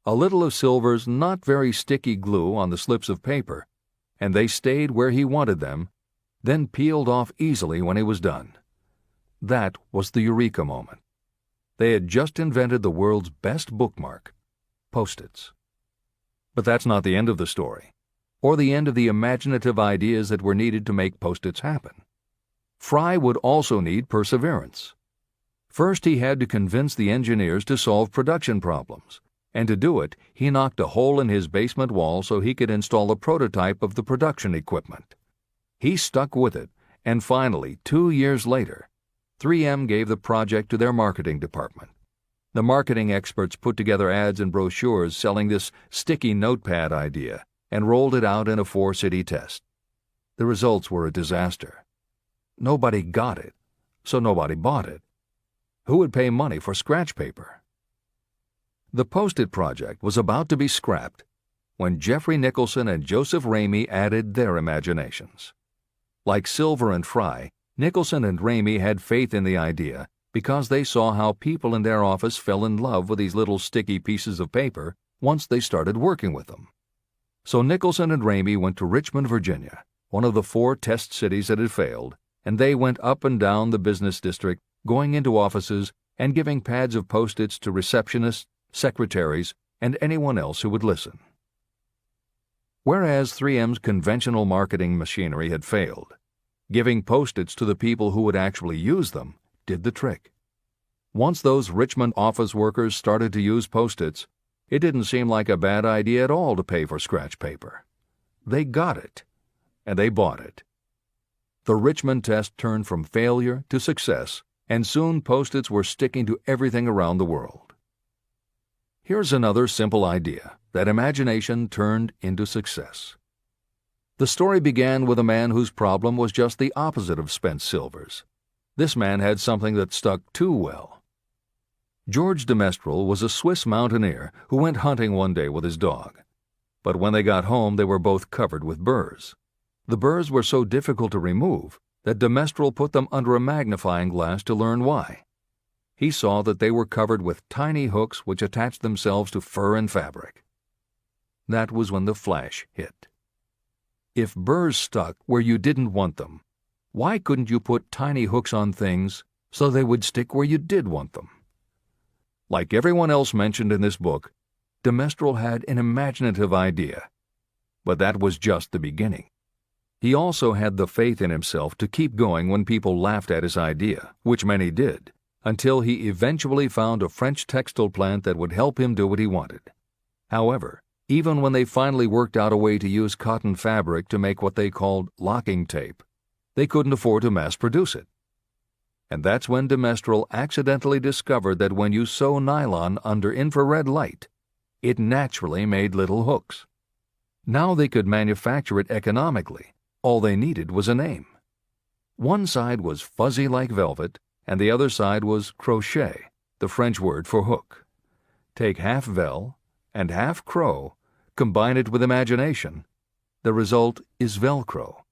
A little of Silver's not very sticky glue on the slips of paper, and they stayed where he wanted them, then peeled off easily when he was done. That was the eureka moment. They had just invented the world's best bookmark, Post-its. But that's not the end of the story, or the end of the imaginative ideas that were needed to make Post-its happen. Fry would also need perseverance. First, he had to convince the engineers to solve production problems, and to do it, he knocked a hole in his basement wall so he could install a prototype of the production equipment. He stuck with it, and finally, 2 years later, 3M gave the project to their marketing department. The marketing experts put together ads and brochures selling this sticky notepad idea and rolled it out in a 4-city test. The results were a disaster. Nobody got it, so nobody bought it. Who would pay money for scratch paper? The Post-it project was about to be scrapped when Jeffrey Nicholson and Joseph Ramey added their imaginations. Like Silver and Fry, Nicholson and Ramey had faith in the idea because they saw how people in their office fell in love with these little sticky pieces of paper once they started working with them. So Nicholson and Ramey went to Richmond, Virginia, one of the 4 test cities that had failed, and they went up and down the business district going into offices and giving pads of Post-its to receptionists, secretaries, and anyone else who would listen. Whereas 3M's conventional marketing machinery had failed, giving Post-its to the people who would actually use them did the trick. Once those Richmond office workers started to use Post-its, it didn't seem like a bad idea at all to pay for scratch paper. They got it, and they bought it. The Richmond test turned from failure to success, and soon Post-its were sticking to everything around the world. Here's another simple idea that imagination turned into success. The story began with a man whose problem was just the opposite of spent silvers. This man had something that stuck too well. George de Mestral was a Swiss mountaineer who went hunting one day with his dog. But when they got home, they were both covered with burrs. The burrs were so difficult to remove that de Mestral put them under a magnifying glass to learn why. He saw that they were covered with tiny hooks which attached themselves to fur and fabric. That was when the flash hit. If burrs stuck where you didn't want them, why couldn't you put tiny hooks on things so they would stick where you did want them? Like everyone else mentioned in this book, de Mestral had an imaginative idea, but that was just the beginning. He also had the faith in himself to keep going when people laughed at his idea, which many did, until he eventually found a French textile plant that would help him do what he wanted. However, even when they finally worked out a way to use cotton fabric to make what they called locking tape, they couldn't afford to mass produce it. And that's when de Mestral accidentally discovered that when you sew nylon under infrared light, it naturally made little hooks. Now they could manufacture it economically. All they needed was a name. One side was fuzzy like velvet, and the other side was crochet, the French word for hook. Take half vel and half crow, combine it with imagination. The result is Velcro,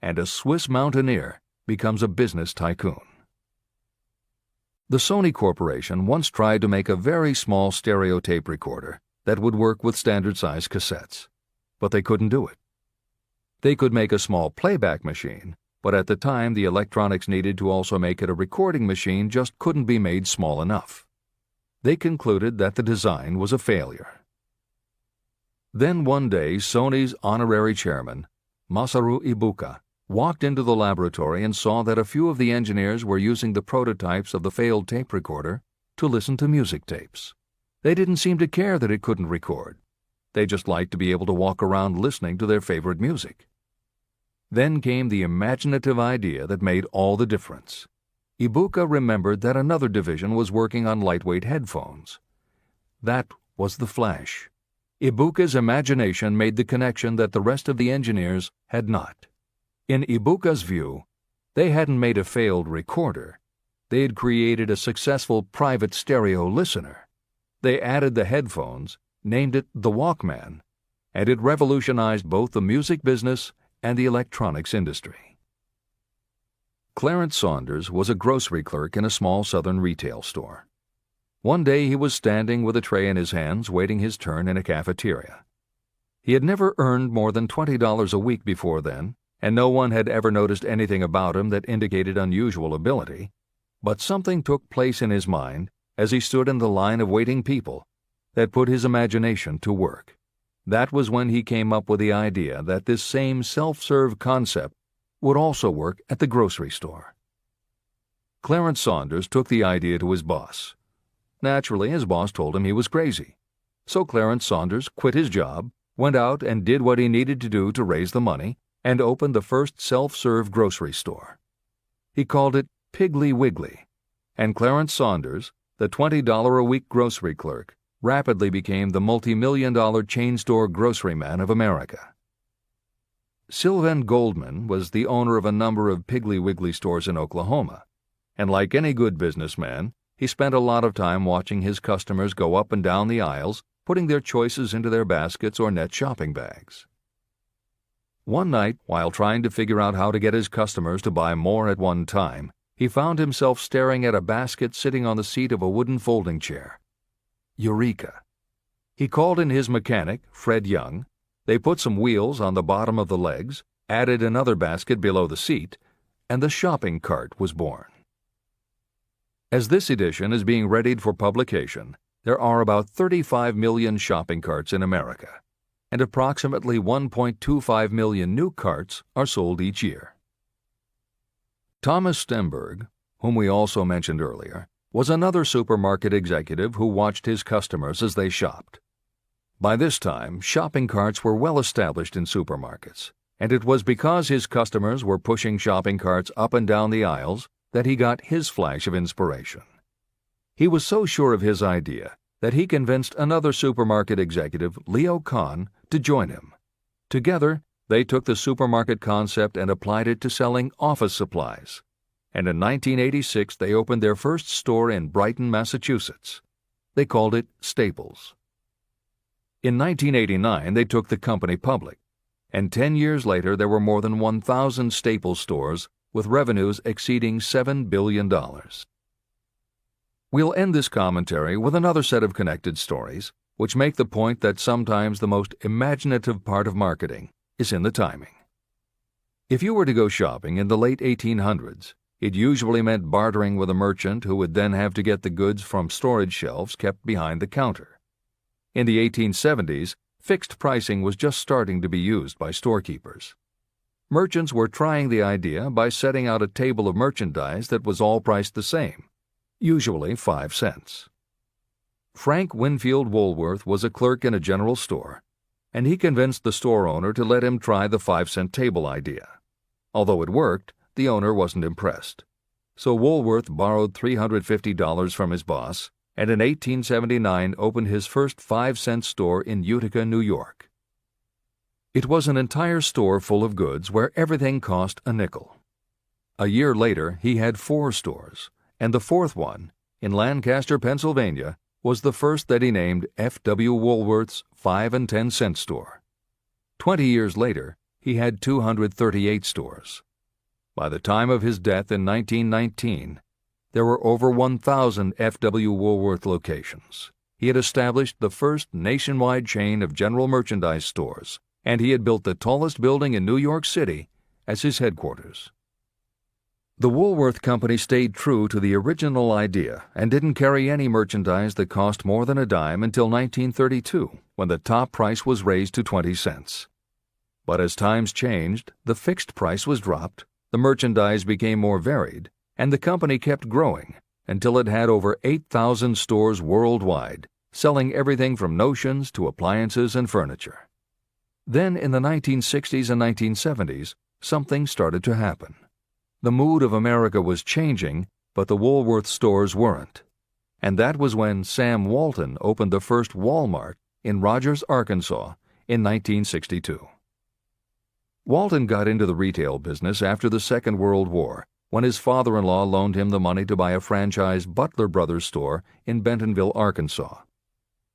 and a Swiss mountaineer becomes a business tycoon. The Sony Corporation once tried to make a very small stereo tape recorder that would work with standard-size cassettes, but they couldn't do it. They could make a small playback machine, but at the time the electronics needed to also make it a recording machine just couldn't be made small enough. They concluded that the design was a failure. Then one day Sony's honorary chairman, Masaru Ibuka, walked into the laboratory and saw that a few of the engineers were using the prototypes of the failed tape recorder to listen to music tapes. They didn't seem to care that it couldn't record. They just liked to be able to walk around listening to their favorite music. Then came the imaginative idea that made all the difference. Ibuka remembered that another division was working on lightweight headphones. That was the flash. Ibuka's imagination made the connection that the rest of the engineers had not. In Ibuka's view, they hadn't made a failed recorder. They had created a successful private stereo listener. They added the headphones, named it the Walkman, and it revolutionized both the music business and the electronics industry. Clarence Saunders was a grocery clerk in a small southern retail store. One day he was standing with a tray in his hands waiting his turn in a cafeteria. He had never earned more than $20 a week before then, and no one had ever noticed anything about him that indicated unusual ability, but something took place in his mind as he stood in the line of waiting people that put his imagination to work. That was when he came up with the idea that this same self-serve concept would also work at the grocery store. Clarence Saunders took the idea to his boss. Naturally, his boss told him he was crazy. So Clarence Saunders quit his job, went out and did what he needed to do to raise the money, and opened the first self-serve grocery store. He called it Piggly Wiggly, and Clarence Saunders, the $20-a-week grocery clerk, rapidly became the multi-million-dollar chain store grocery man of America. Sylvan Goldman was the owner of a number of Piggly Wiggly stores in Oklahoma, and like any good businessman, he spent a lot of time watching his customers go up and down the aisles, putting their choices into their baskets or net shopping bags. One night, while trying to figure out how to get his customers to buy more at one time, he found himself staring at a basket sitting on the seat of a wooden folding chair. Eureka! He called in his mechanic, Fred Young. They put some wheels on the bottom of the legs, added another basket below the seat, and the shopping cart was born. As this edition is being readied for publication, there are about 35 million shopping carts in America, and approximately 1.25 million new carts are sold each year. Thomas Stemberg, whom we also mentioned earlier, was another supermarket executive who watched his customers as they shopped. By this time, shopping carts were well established in supermarkets, and it was because his customers were pushing shopping carts up and down the aisles that he got his flash of inspiration. He was so sure of his idea that he convinced another supermarket executive, Leo Kahn, to join him. Together, they took the supermarket concept and applied it to selling office supplies. And in 1986, they opened their first store in Brighton, Massachusetts. They called it Staples. In 1989, they took the company public, and 10 years later there were more than 1,000 Staples stores with revenues exceeding $7 billion. We'll end this commentary with another set of connected stories, which make the point that sometimes the most imaginative part of marketing is in the timing. If you were to go shopping in the late 1800s, it usually meant bartering with a merchant who would then have to get the goods from storage shelves kept behind the counter. In the 1870s, fixed pricing was just starting to be used by storekeepers. Merchants were trying the idea by setting out a table of merchandise that was all priced the same, usually 5 cents. Frank Winfield Woolworth was a clerk in a general store, and he convinced the store owner to let him try the 5-cent table idea. Although it worked, the owner wasn't impressed. So Woolworth borrowed $350 from his boss, and in 1879 opened his first 5-cent store in Utica, New York. It was an entire store full of goods where everything cost a nickel. A year later, he had 4 stores, and the 4th one, in Lancaster, Pennsylvania, was the first that he named F.W. Woolworth's 5 and 10 cent store. 20 years later, he had 238 stores. By the time of his death in 1919, there were over 1,000 F.W. Woolworth locations. He had established the first nationwide chain of general merchandise stores, and he had built the tallest building in New York City as his headquarters. The Woolworth Company stayed true to the original idea and didn't carry any merchandise that cost more than a dime until 1932, when the top price was raised to 20 cents. But as times changed, the fixed price was dropped, the merchandise became more varied, and the company kept growing until it had over 8,000 stores worldwide, selling everything from notions to appliances and furniture. Then, in the 1960s and 1970s, something started to happen. The mood of America was changing, but the Woolworth stores weren't. And that was when Sam Walton opened the first Walmart in Rogers, Arkansas, in 1962. Walton got into the retail business after the Second World War, when his father-in-law loaned him the money to buy a franchise Butler Brothers store in Bentonville, Arkansas.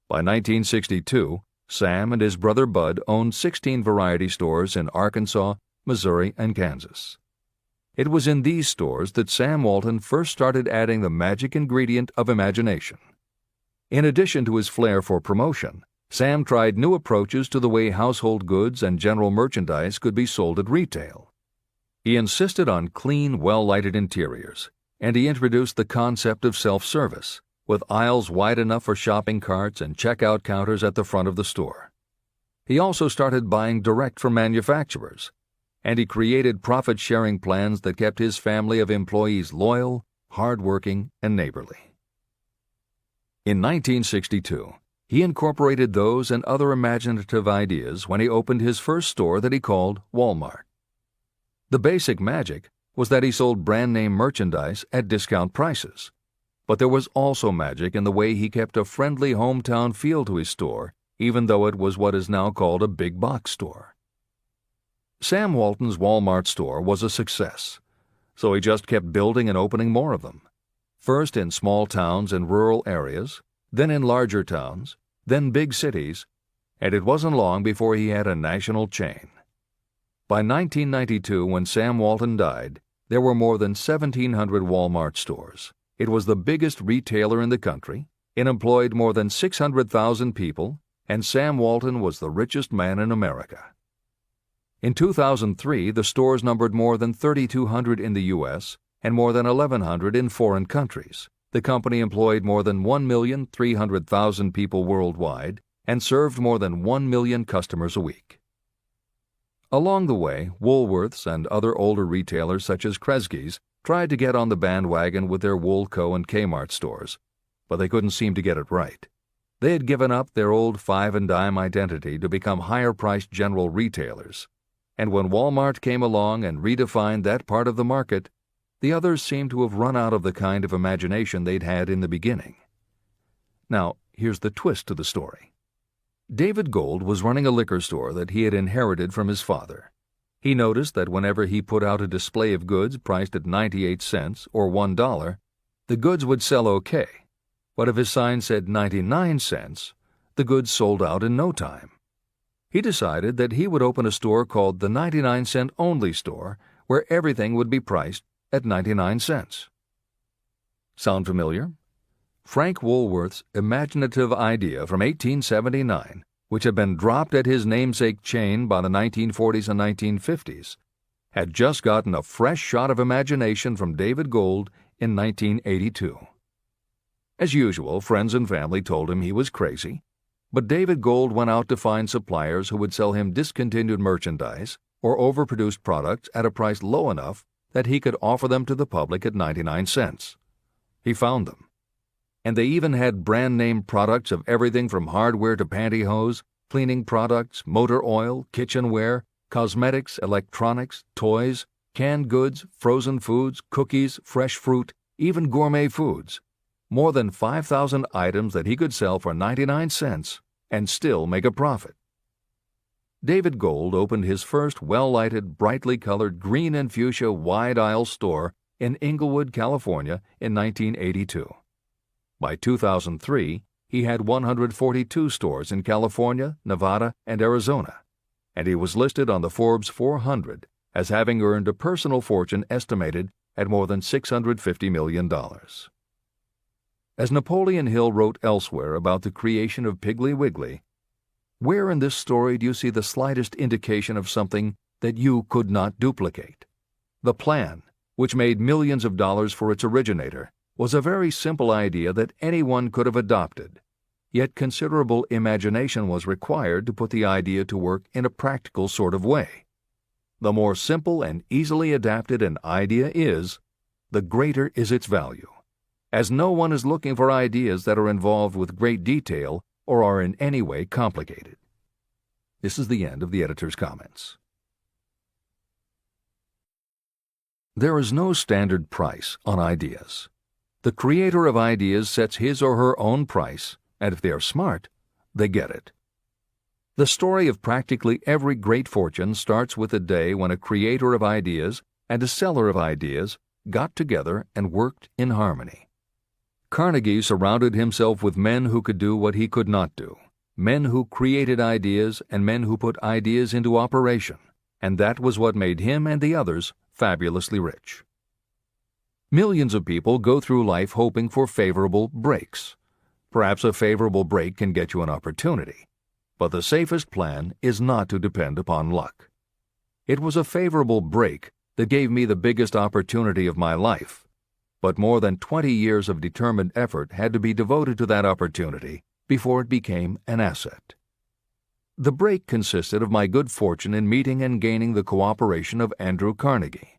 By 1962, Sam and his brother Bud owned 16 variety stores in Arkansas, Missouri, and Kansas. It was in these stores that Sam Walton first started adding the magic ingredient of imagination. In addition to his flair for promotion, Sam tried new approaches to the way household goods and general merchandise could be sold at retail. He insisted on clean, well-lighted interiors, and he introduced the concept of self-service, with aisles wide enough for shopping carts and checkout counters at the front of the store. He also started buying direct from manufacturers, and he created profit-sharing plans that kept his family of employees loyal, hard-working, and neighborly. In 1962, he incorporated those and other imaginative ideas when he opened his first store that he called Walmart. The basic magic was that he sold brand-name merchandise at discount prices. But there was also magic in the way he kept a friendly hometown feel to his store, even though it was what is now called a big box store. Sam Walton's Walmart store was a success, so he just kept building and opening more of them. First in small towns and rural areas, then in larger towns, then big cities, and it wasn't long before he had a national chain. By 1992, when Sam Walton died, there were more than 1,700 Walmart stores. It was the biggest retailer in the country, it employed more than 600,000 people, and Sam Walton was the richest man in America. In 2003, the stores numbered more than 3,200 in the U.S. and more than 1,100 in foreign countries, The company employed more than 1,300,000 people worldwide and served more than 1 million customers a week. Along the way, Woolworths and other older retailers such as Kresge's tried to get on the bandwagon with their Woolco and Kmart stores, but they couldn't seem to get it right. They had given up their old five-and-dime identity to become higher-priced general retailers, and when Walmart came along and redefined that part of the market, the others seemed to have run out of the kind of imagination they'd had in the beginning. Now, here's the twist to the story. David Gold was running a liquor store that he had inherited from his father. He noticed that whenever he put out a display of goods priced at 98 cents or $1, the goods would sell okay, but if his sign said 99 cents, the goods sold out in no time. He decided that he would open a store called the 99-cent only store where everything would be priced at 99 cents. Sound familiar? Frank Woolworth's imaginative idea from 1879, which had been dropped at his namesake chain by the 1940s and 1950s, had just gotten a fresh shot of imagination from David Gold in 1982. As usual, friends and family told him he was crazy, but David Gold went out to find suppliers who would sell him discontinued merchandise or overproduced products at a price low enough that he could offer them to the public at 99 cents. He found them. And they even had brand-name products of everything from hardware to pantyhose, cleaning products, motor oil, kitchenware, cosmetics, electronics, toys, canned goods, frozen foods, cookies, fresh fruit, even gourmet foods. More than 5,000 items that he could sell for 99 cents and still make a profit. David Gold opened his first well-lighted, brightly colored green and fuchsia wide-aisle store in Inglewood, California in 1982. By 2003, he had 142 stores in California, Nevada, and Arizona, and he was listed on the Forbes 400 as having earned a personal fortune estimated at more than $650 million. As Napoleon Hill wrote elsewhere about the creation of Piggly Wiggly, where in this story do you see the slightest indication of something that you could not duplicate? The plan, which made millions of dollars for its originator, was a very simple idea that anyone could have adopted, yet considerable imagination was required to put the idea to work in a practical sort of way. The more simple and easily adapted an idea is, the greater is its value, as no one is looking for ideas that are involved with great detail or are in any way complicated. This is the end of the editor's comments. There is no standard price on ideas. The creator of ideas sets his or her own price, and if they are smart, they get it. The story of practically every great fortune starts with a day when a creator of ideas and a seller of ideas got together and worked in harmony. Carnegie surrounded himself with men who could do what he could not do, men who created ideas and men who put ideas into operation, and that was what made him and the others fabulously rich. Millions of people go through life hoping for favorable breaks. Perhaps a favorable break can get you an opportunity, but the safest plan is not to depend upon luck. It was a favorable break that gave me the biggest opportunity of my life, but more than 20 years of determined effort had to be devoted to that opportunity before it became an asset. The break consisted of my good fortune in meeting and gaining the cooperation of Andrew Carnegie.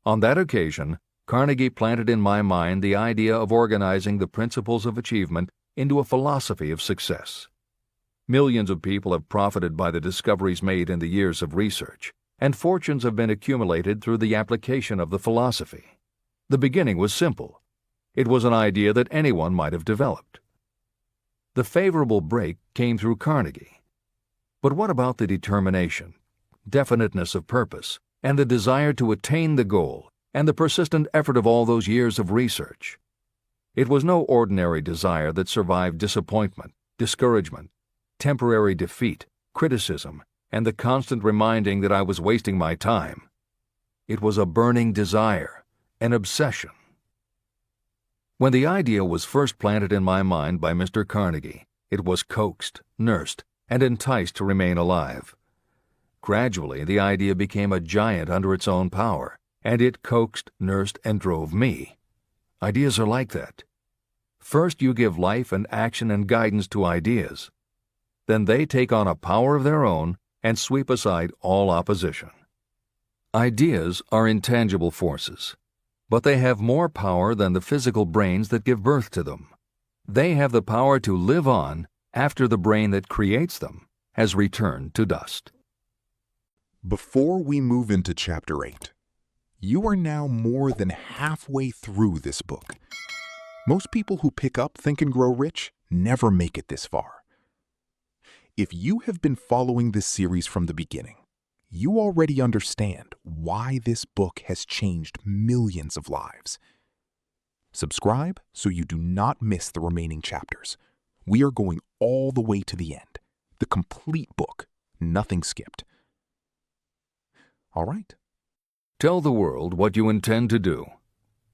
On that occasion, Carnegie planted in my mind the idea of organizing the principles of achievement into a philosophy of success. Millions of people have profited by the discoveries made in the years of research, and fortunes have been accumulated through the application of the philosophy. The beginning was simple. It was an idea that anyone might have developed. The favorable break came through Carnegie. But what about the determination, definiteness of purpose, and the desire to attain the goal, and the persistent effort of all those years of research? It was no ordinary desire that survived disappointment, discouragement, temporary defeat, criticism, and the constant reminding that I was wasting my time. It was a burning desire, an obsession. When the idea was first planted in my mind by Mr. Carnegie, it was coaxed, nursed, and enticed to remain alive. Gradually, the idea became a giant under its own power, and it coaxed, nursed, and drove me. Ideas are like that. First you give life and action and guidance to ideas. Then they take on a power of their own and sweep aside all opposition. Ideas are intangible forces, but they have more power than the physical brains that give birth to them. They have the power to live on after the brain that creates them has returned to dust. Before we move into Chapter 8, you are now more than halfway through this book. Most people who pick up Think and Grow Rich never make it this far. If you have been following this series from the beginning, you already understand why this book has changed millions of lives. Subscribe so you do not miss the remaining chapters. We are going all the way to the end, the complete book, nothing skipped. All right. Tell the world what you intend to do,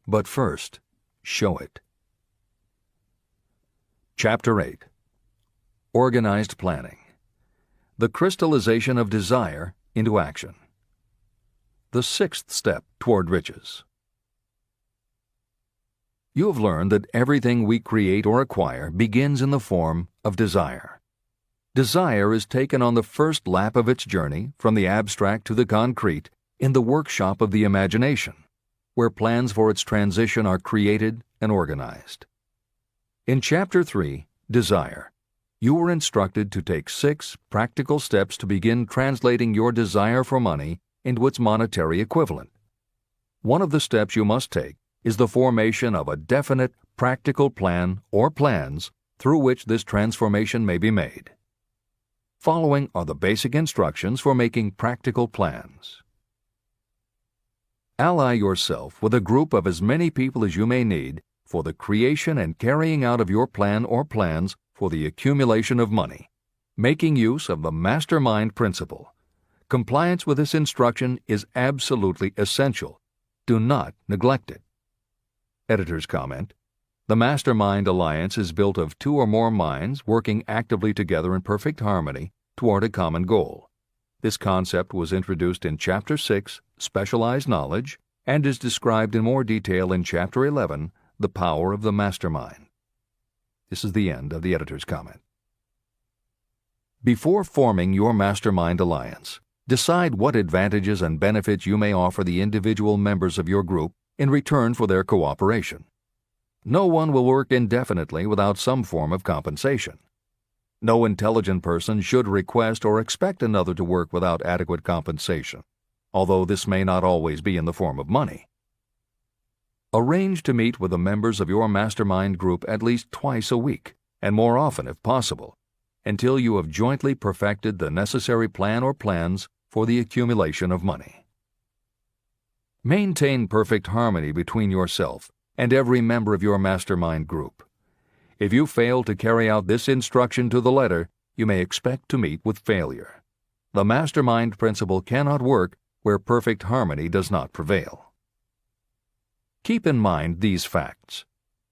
but first, show it. Chapter 8. Organized Planning. The crystallization of desire into action. The sixth step toward riches. You have learned that everything we create or acquire begins in the form of desire. Desire is taken on the first lap of its journey from the abstract to the concrete in the workshop of the imagination, where plans for its transition are created and organized. In Chapter 3, Desire, you were instructed to take 6 practical steps to begin translating your desire for money into its monetary equivalent. One of the steps you must take is the formation of a definite practical plan or plans through which this transformation may be made. Following are the basic instructions for making practical plans. Ally yourself with a group of as many people as you may need for the creation and carrying out of your plan or plans for the accumulation of money, making use of the mastermind principle. Compliance with this instruction is absolutely essential. Do not neglect it. Editor's comment: the Mastermind Alliance is built of 2 or more minds working actively together in perfect harmony toward a common goal. This concept was introduced in Chapter 6, Specialized Knowledge, and is described in more detail in Chapter 11, The Power of the Mastermind. This is the end of the editor's comment. Before forming your Mastermind Alliance, decide what advantages and benefits you may offer the individual members of your group in return for their cooperation. No one will work indefinitely without some form of compensation. No intelligent person should request or expect another to work without adequate compensation, although this may not always be in the form of money. Arrange to meet with the members of your mastermind group at least twice a week, and more often if possible, until you have jointly perfected the necessary plan or plans for the accumulation of money. Maintain perfect harmony between yourself and every member of your mastermind group. If you fail to carry out this instruction to the letter, you may expect to meet with failure. The mastermind principle cannot work where perfect harmony does not prevail. Keep in mind these facts.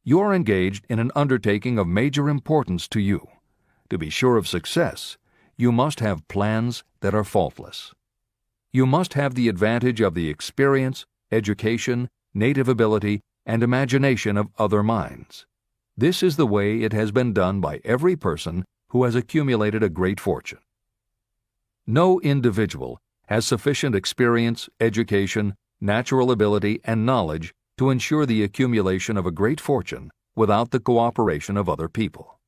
You are engaged in an undertaking of major importance to you. To be sure of success, you must have plans that are faultless. You must have the advantage of the experience, education, native ability, and imagination of other minds. This is the way it has been done by every person who has accumulated a great fortune. No individual has sufficient experience, education, natural ability, and knowledge to ensure the accumulation of a great fortune without the cooperation of other people.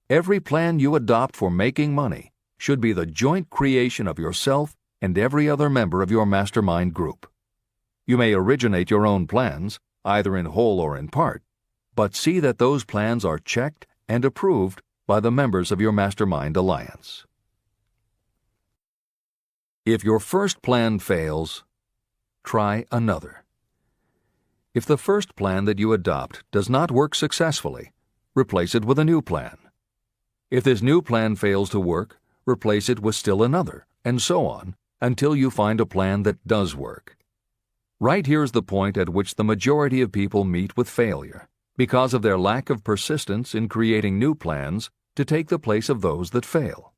Every plan you adopt for making money should be the joint creation of yourself and every other member of your mastermind group. You may originate your own plans, either in whole or in part, but see that those plans are checked and approved by the members of your mastermind alliance. If your first plan fails, try another. If the first plan that you adopt does not work successfully, replace it with a new plan. If this new plan fails to work, replace it with still another, and so on, until you find a plan that does work. Right here is the point at which the majority of people meet with failure, because of their lack of persistence in creating new plans to take the place of those that fail.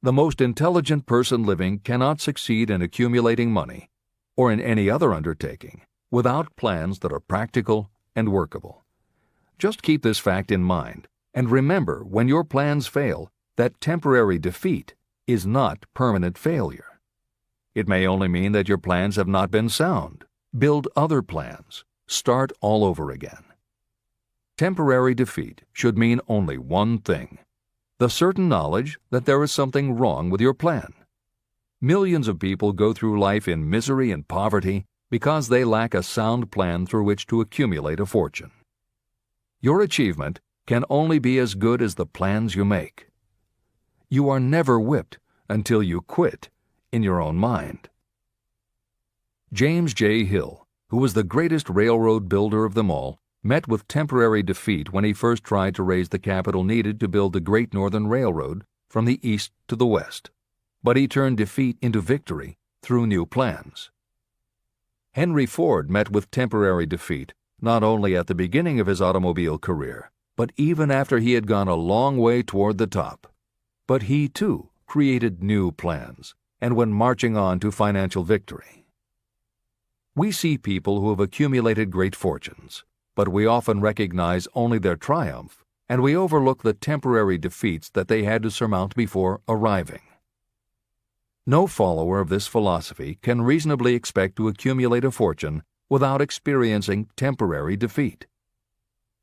The most intelligent person living cannot succeed in accumulating money, or in any other undertaking, without plans that are practical and workable. Just keep this fact in mind, and remember when your plans fail that temporary defeat is not permanent failure. It may only mean that your plans have not been sound. Build other plans. Start all over again. Temporary defeat should mean only one thing: the certain knowledge that there is something wrong with your plan. Millions of people go through life in misery and poverty because they lack a sound plan through which to accumulate a fortune. Your achievement can only be as good as the plans you make. You are never whipped until you quit in your own mind. James J. Hill, who was the greatest railroad builder of them all, met with temporary defeat when he first tried to raise the capital needed to build the Great Northern Railroad from the east to the west. But he turned defeat into victory through new plans. Henry Ford met with temporary defeat not only at the beginning of his automobile career, but even after he had gone a long way toward the top. But he, too, created new plans and went marching on to financial victory. We see people who have accumulated great fortunes, but we often recognize only their triumph, and we overlook the temporary defeats that they had to surmount before arriving. No follower of this philosophy can reasonably expect to accumulate a fortune without experiencing temporary defeat.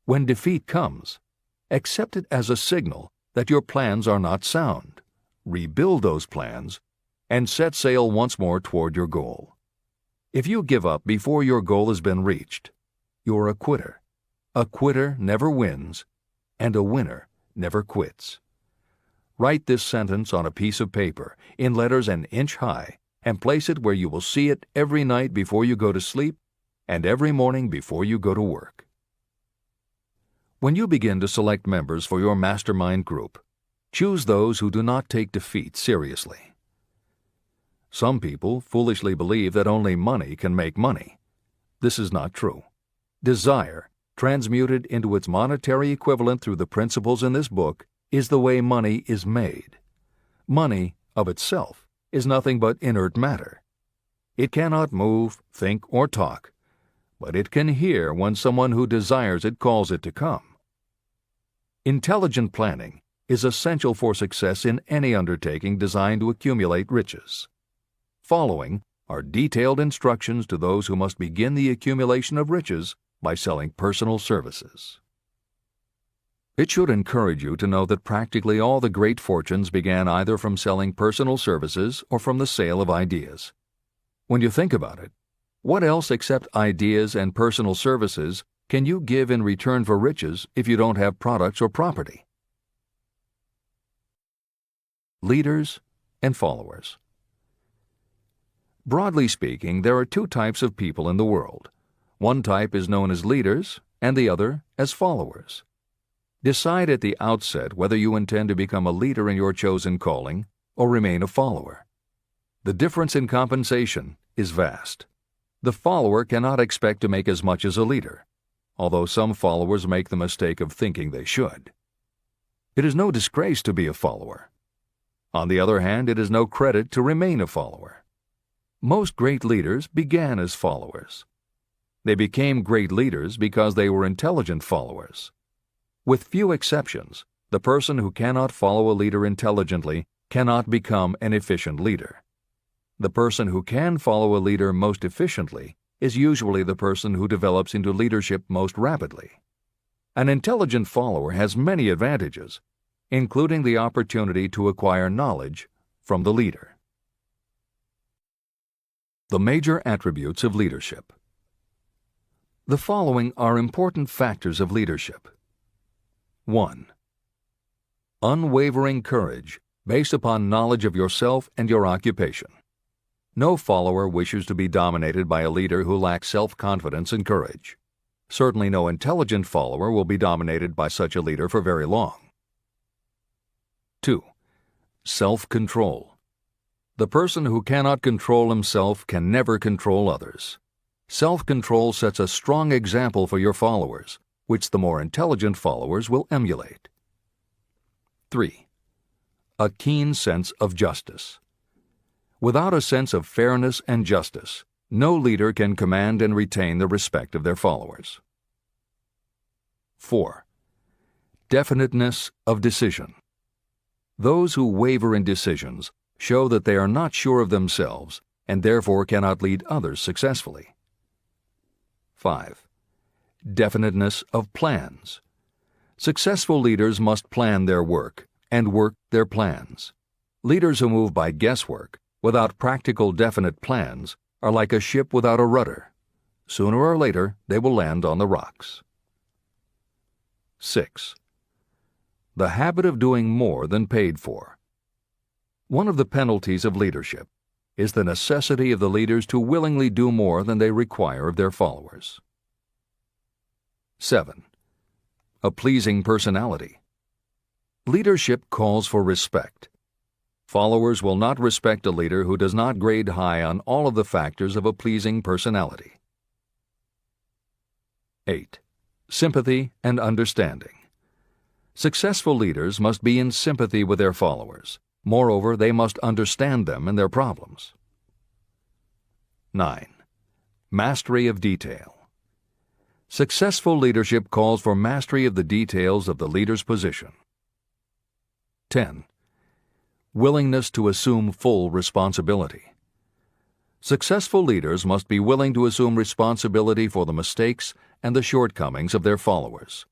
When defeat comes, accept it as a signal that your plans are not sound. Rebuild those plans and set sail once more toward your goal. If you give up before your goal has been reached, you're a quitter. A quitter never wins, and a winner never quits. Write this sentence on a piece of paper in letters an inch high and place it where you will see it every night before you go to sleep and every morning before you go to work. When you begin to select members for your mastermind group, choose those who do not take defeat seriously. Some people foolishly believe that only money can make money. This is not true. Desire, transmuted into its monetary equivalent through the principles in this book, is the way money is made. Money, of itself, is nothing but inert matter. It cannot move, think, or talk, but it can hear when someone who desires it calls it to come. Intelligent planning is essential for success in any undertaking designed to accumulate riches. Following are detailed instructions to those who must begin the accumulation of riches by selling personal services. It should encourage you to know that practically all the great fortunes began either from selling personal services or from the sale of ideas. When you think about it, what else except ideas and personal services can you give in return for riches if you don't have products or property? Leaders and followers. Broadly speaking, there are two types of people in the world. One type is known as leaders and the other as followers. Decide at the outset whether you intend to become a leader in your chosen calling or remain a follower. The difference in compensation is vast. The follower cannot expect to make as much as a leader, although some followers make the mistake of thinking they should. It is no disgrace to be a follower. On the other hand, it is no credit to remain a follower. Most great leaders began as followers. They became great leaders because they were intelligent followers. With few exceptions, the person who cannot follow a leader intelligently cannot become an efficient leader. The person who can follow a leader most efficiently is usually the person who develops into leadership most rapidly. An intelligent follower has many advantages, including the opportunity to acquire knowledge from the leader. The major attributes of leadership. The following are important factors of leadership. 1. Unwavering courage based upon knowledge of yourself and your occupation. No follower wishes to be dominated by a leader who lacks self-confidence and courage. Certainly no intelligent follower will be dominated by such a leader for very long. 2. Self-control. The person who cannot control himself can never control others. Self-control sets a strong example for your followers, which the more intelligent followers will emulate. 3. A keen sense of justice. Without a sense of fairness and justice, no leader can command and retain the respect of their followers. 4. Definiteness of decision. Those who waver in decisions show that they are not sure of themselves and therefore cannot lead others successfully. 5. Definiteness of plans. Successful leaders must plan their work and work their plans. Leaders who move by guesswork, without practical definite plans, are like a ship without a rudder. Sooner or later, they will land on the rocks. 6. The habit of doing more than paid for. One of the penalties of leadership is the necessity of the leaders to willingly do more than they require of their followers. 7. A pleasing personality. Leadership calls for respect. Followers will not respect a leader who does not grade high on all of the factors of a pleasing personality. 8. Sympathy and understanding. Successful leaders must be in sympathy with their followers. Moreover, they must understand them and their problems. 9. Mastery of detail. Successful leadership calls for mastery of the details of the leader's position. 10. Willingness to assume full responsibility. Successful leaders must be willing to assume responsibility for the mistakes and the shortcomings of their followers.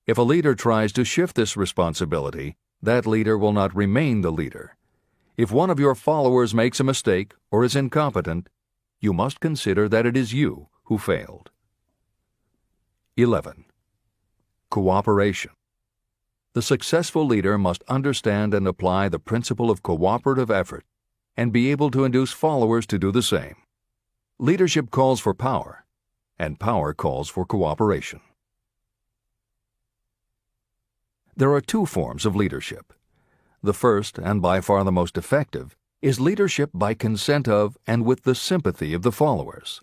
If a leader tries to shift this responsibility, that leader will not remain the leader. If one of your followers makes a mistake or is incompetent, you must consider that it is you who failed. 11. Cooperation. The successful leader must understand and apply the principle of cooperative effort and be able to induce followers to do the same. Leadership calls for power, and power calls for cooperation. There are two forms of leadership. The first, and by far the most effective, is leadership by consent of and with the sympathy of the followers.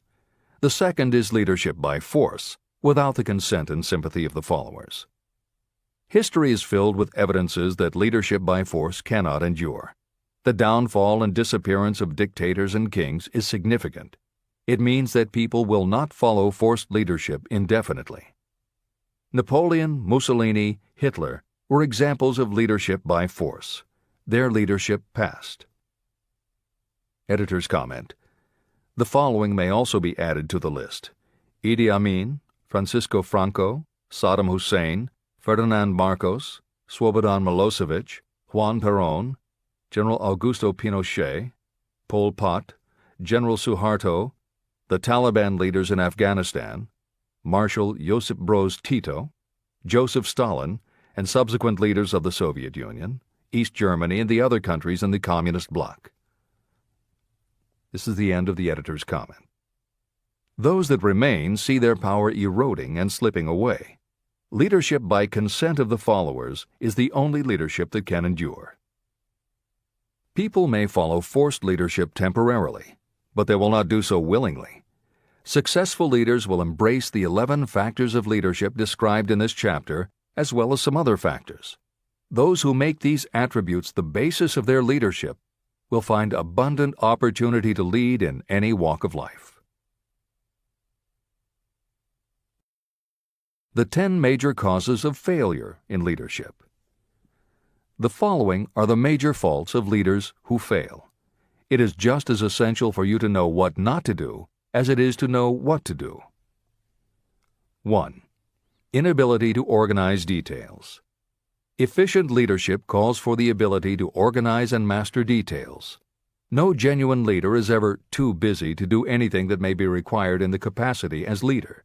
The second is leadership by force, without the consent and sympathy of the followers. History is filled with evidences that leadership by force cannot endure. The downfall and disappearance of dictators and kings is significant. It means that people will not follow forced leadership indefinitely. Napoleon, Mussolini, Hitler were examples of leadership by force. Their leadership passed. Editor's comment. The following may also be added to the list: Idi Amin, Francisco Franco, Saddam Hussein, Ferdinand Marcos, Slobodan Milosevic, Juan Perón, General Augusto Pinochet, Pol Pot, General Suharto, the Taliban leaders in Afghanistan, Marshal Josip Broz Tito, Joseph Stalin, and subsequent leaders of the Soviet Union, East Germany, and the other countries in the Communist bloc. This is the end of the editor's comment. Those that remain see their power eroding and slipping away. Leadership by consent of the followers is the only leadership that can endure. People may follow forced leadership temporarily, but they will not do so willingly. Successful leaders will embrace the 11 factors of leadership described in this chapter, as well as some other factors. Those who make these attributes the basis of their leadership will find abundant opportunity to lead in any walk of life. The 10 major causes of failure in leadership. The following are the major faults of leaders who fail. It is just as essential for you to know what not to do as it is to know what to do. 1. Inability to organize details. Efficient leadership calls for the ability to organize and master details. No genuine leader is ever too busy to do anything that may be required in the capacity as leader.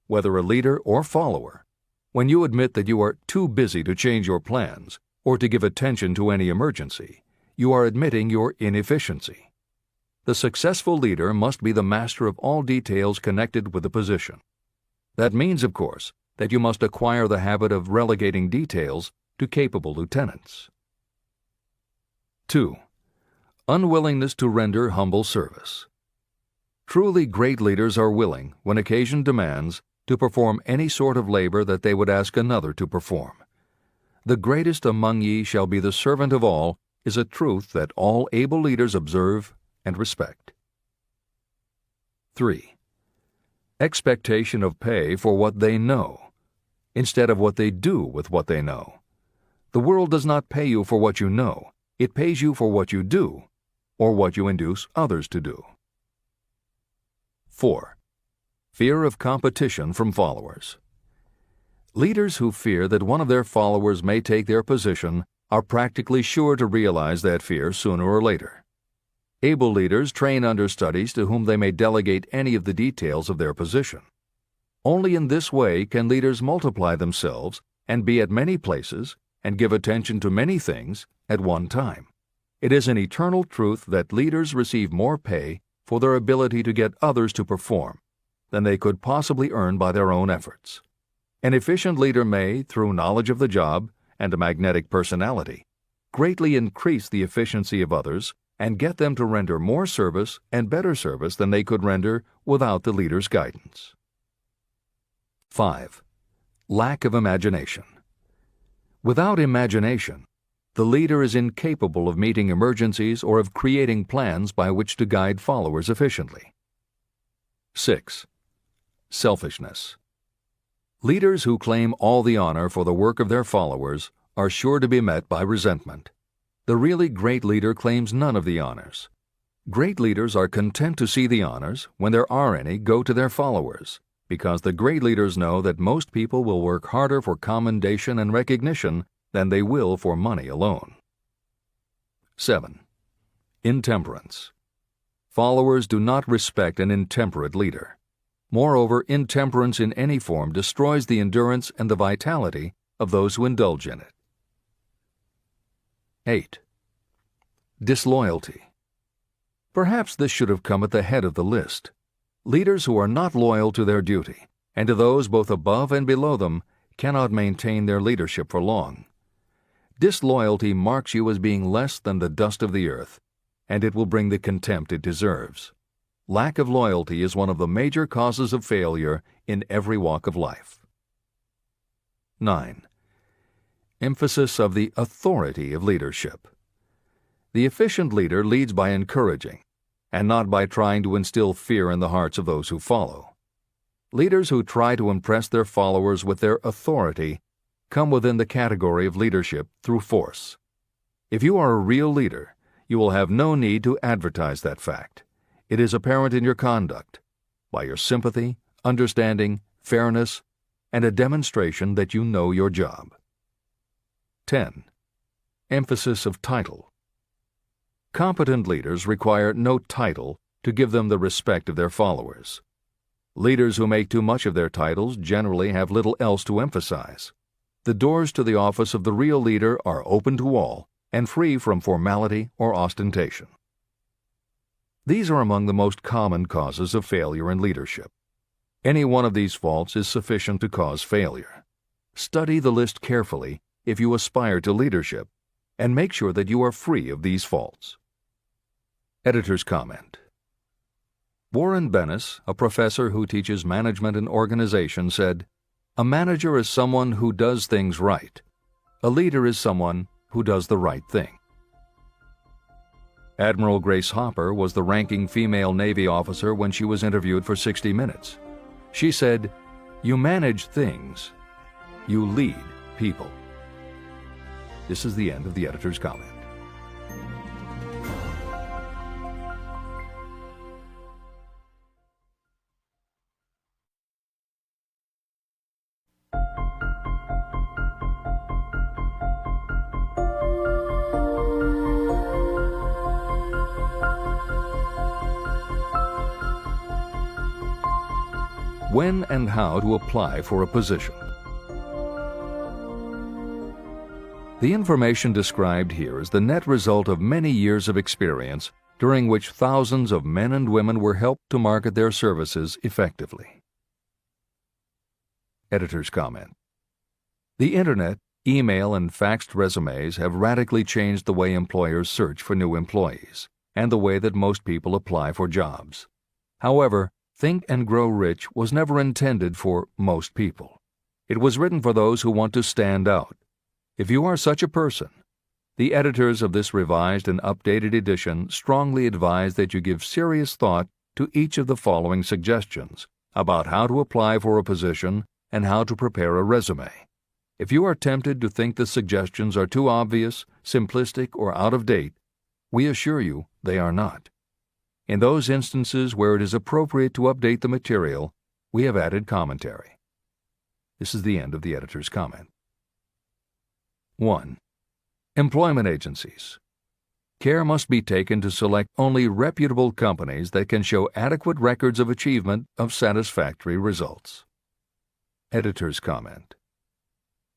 Whether a leader or follower, when you admit that you are too busy to change your plans or to give attention to any emergency, you are admitting your inefficiency. The successful leader must be the master of all details connected with the position. That means, of course, that you must acquire the habit of relegating details to capable lieutenants. 2. Unwillingness to render humble service. Truly great leaders are willing, when occasion demands, to perform any sort of labor that they would ask another to perform. The greatest among ye shall be the servant of all is a truth that all able leaders observe and respect. 3. Expectation of pay for what they know. instead of what they do with what they know. The world does not pay you for what you know. It pays you for what you do, or what you induce others to do. 4. Fear of competition from followers. Leaders who fear that one of their followers may take their position are practically sure to realize that fear sooner or later. Able leaders train understudies to whom they may delegate any of the details of their position. Only in this way can leaders multiply themselves and be at many places and give attention to many things at one time. It is an eternal truth that leaders receive more pay for their ability to get others to perform than they could possibly earn by their own efforts. An efficient leader may, through knowledge of the job and a magnetic personality, greatly increase the efficiency of others and get them to render more service and better service than they could render without the leader's guidance. 5. Lack of imagination. Without imagination, the leader is incapable of meeting emergencies or of creating plans by which to guide followers efficiently. 6. Selfishness. Leaders who claim all the honor for the work of their followers are sure to be met by resentment. The really great leader claims none of the honors. Great leaders are content to see the honors, when there are any, go to their followers, because the great leaders know that most people will work harder for commendation and recognition than they will for money alone. 7. Intemperance. Followers do not respect an intemperate leader. Moreover, intemperance in any form destroys the endurance and the vitality of those who indulge in it. 8. Disloyalty. Perhaps this should have come at the head of the list. Leaders who are not loyal to their duty, and to those both above and below them, cannot maintain their leadership for long. Disloyalty marks you as being less than the dust of the earth, and it will bring the contempt it deserves. Lack of loyalty is one of the major causes of failure in every walk of life. 9. Emphasis of the authority of leadership. The efficient leader leads by encouraging, and not by trying to instill fear in the hearts of those who follow. Leaders who try to impress their followers with their authority come within the category of leadership through force. If you are a real leader, you will have no need to advertise that fact. It is apparent in your conduct, by your sympathy, understanding, fairness, and a demonstration that you know your job. 10. Emphasis of title. Competent leaders require no title to give them the respect of their followers. Leaders who make too much of their titles generally have little else to emphasize. The doors to the office of the real leader are open to all and free from formality or ostentation. These are among the most common causes of failure in leadership. Any one of these faults is sufficient to cause failure. Study the list carefully if you aspire to leadership, and make sure that you are free of these faults. Editor's comment. Warren Bennis, a professor who teaches management and organization, said, "A manager is someone who does things right. A leader is someone who does the right thing." Admiral Grace Hopper was the ranking female Navy officer when she was interviewed for 60 Minutes. She said, "You manage things. You lead people." This is the end of the editor's comment. When and how to apply for a position. The information described here is the net result of many years of experience during which thousands of men and women were helped to market their services effectively. Editor's comment. The Internet, email, and faxed resumes have radically changed the way employers search for new employees and the way that most people apply for jobs. However, Think and Grow Rich was never intended for most people. It was written for those who want to stand out. If you are such a person, the editors of this revised and updated edition strongly advise that you give serious thought to each of the following suggestions about how to apply for a position and how to prepare a resume. If you are tempted to think the suggestions are too obvious, simplistic, or out of date, we assure you they are not. In those instances where it is appropriate to update the material, we have added commentary. This is the end of the editor's comment. 1. Employment agencies. Care must be taken to select only reputable companies that can show adequate records of achievement of satisfactory results. Editor's comment.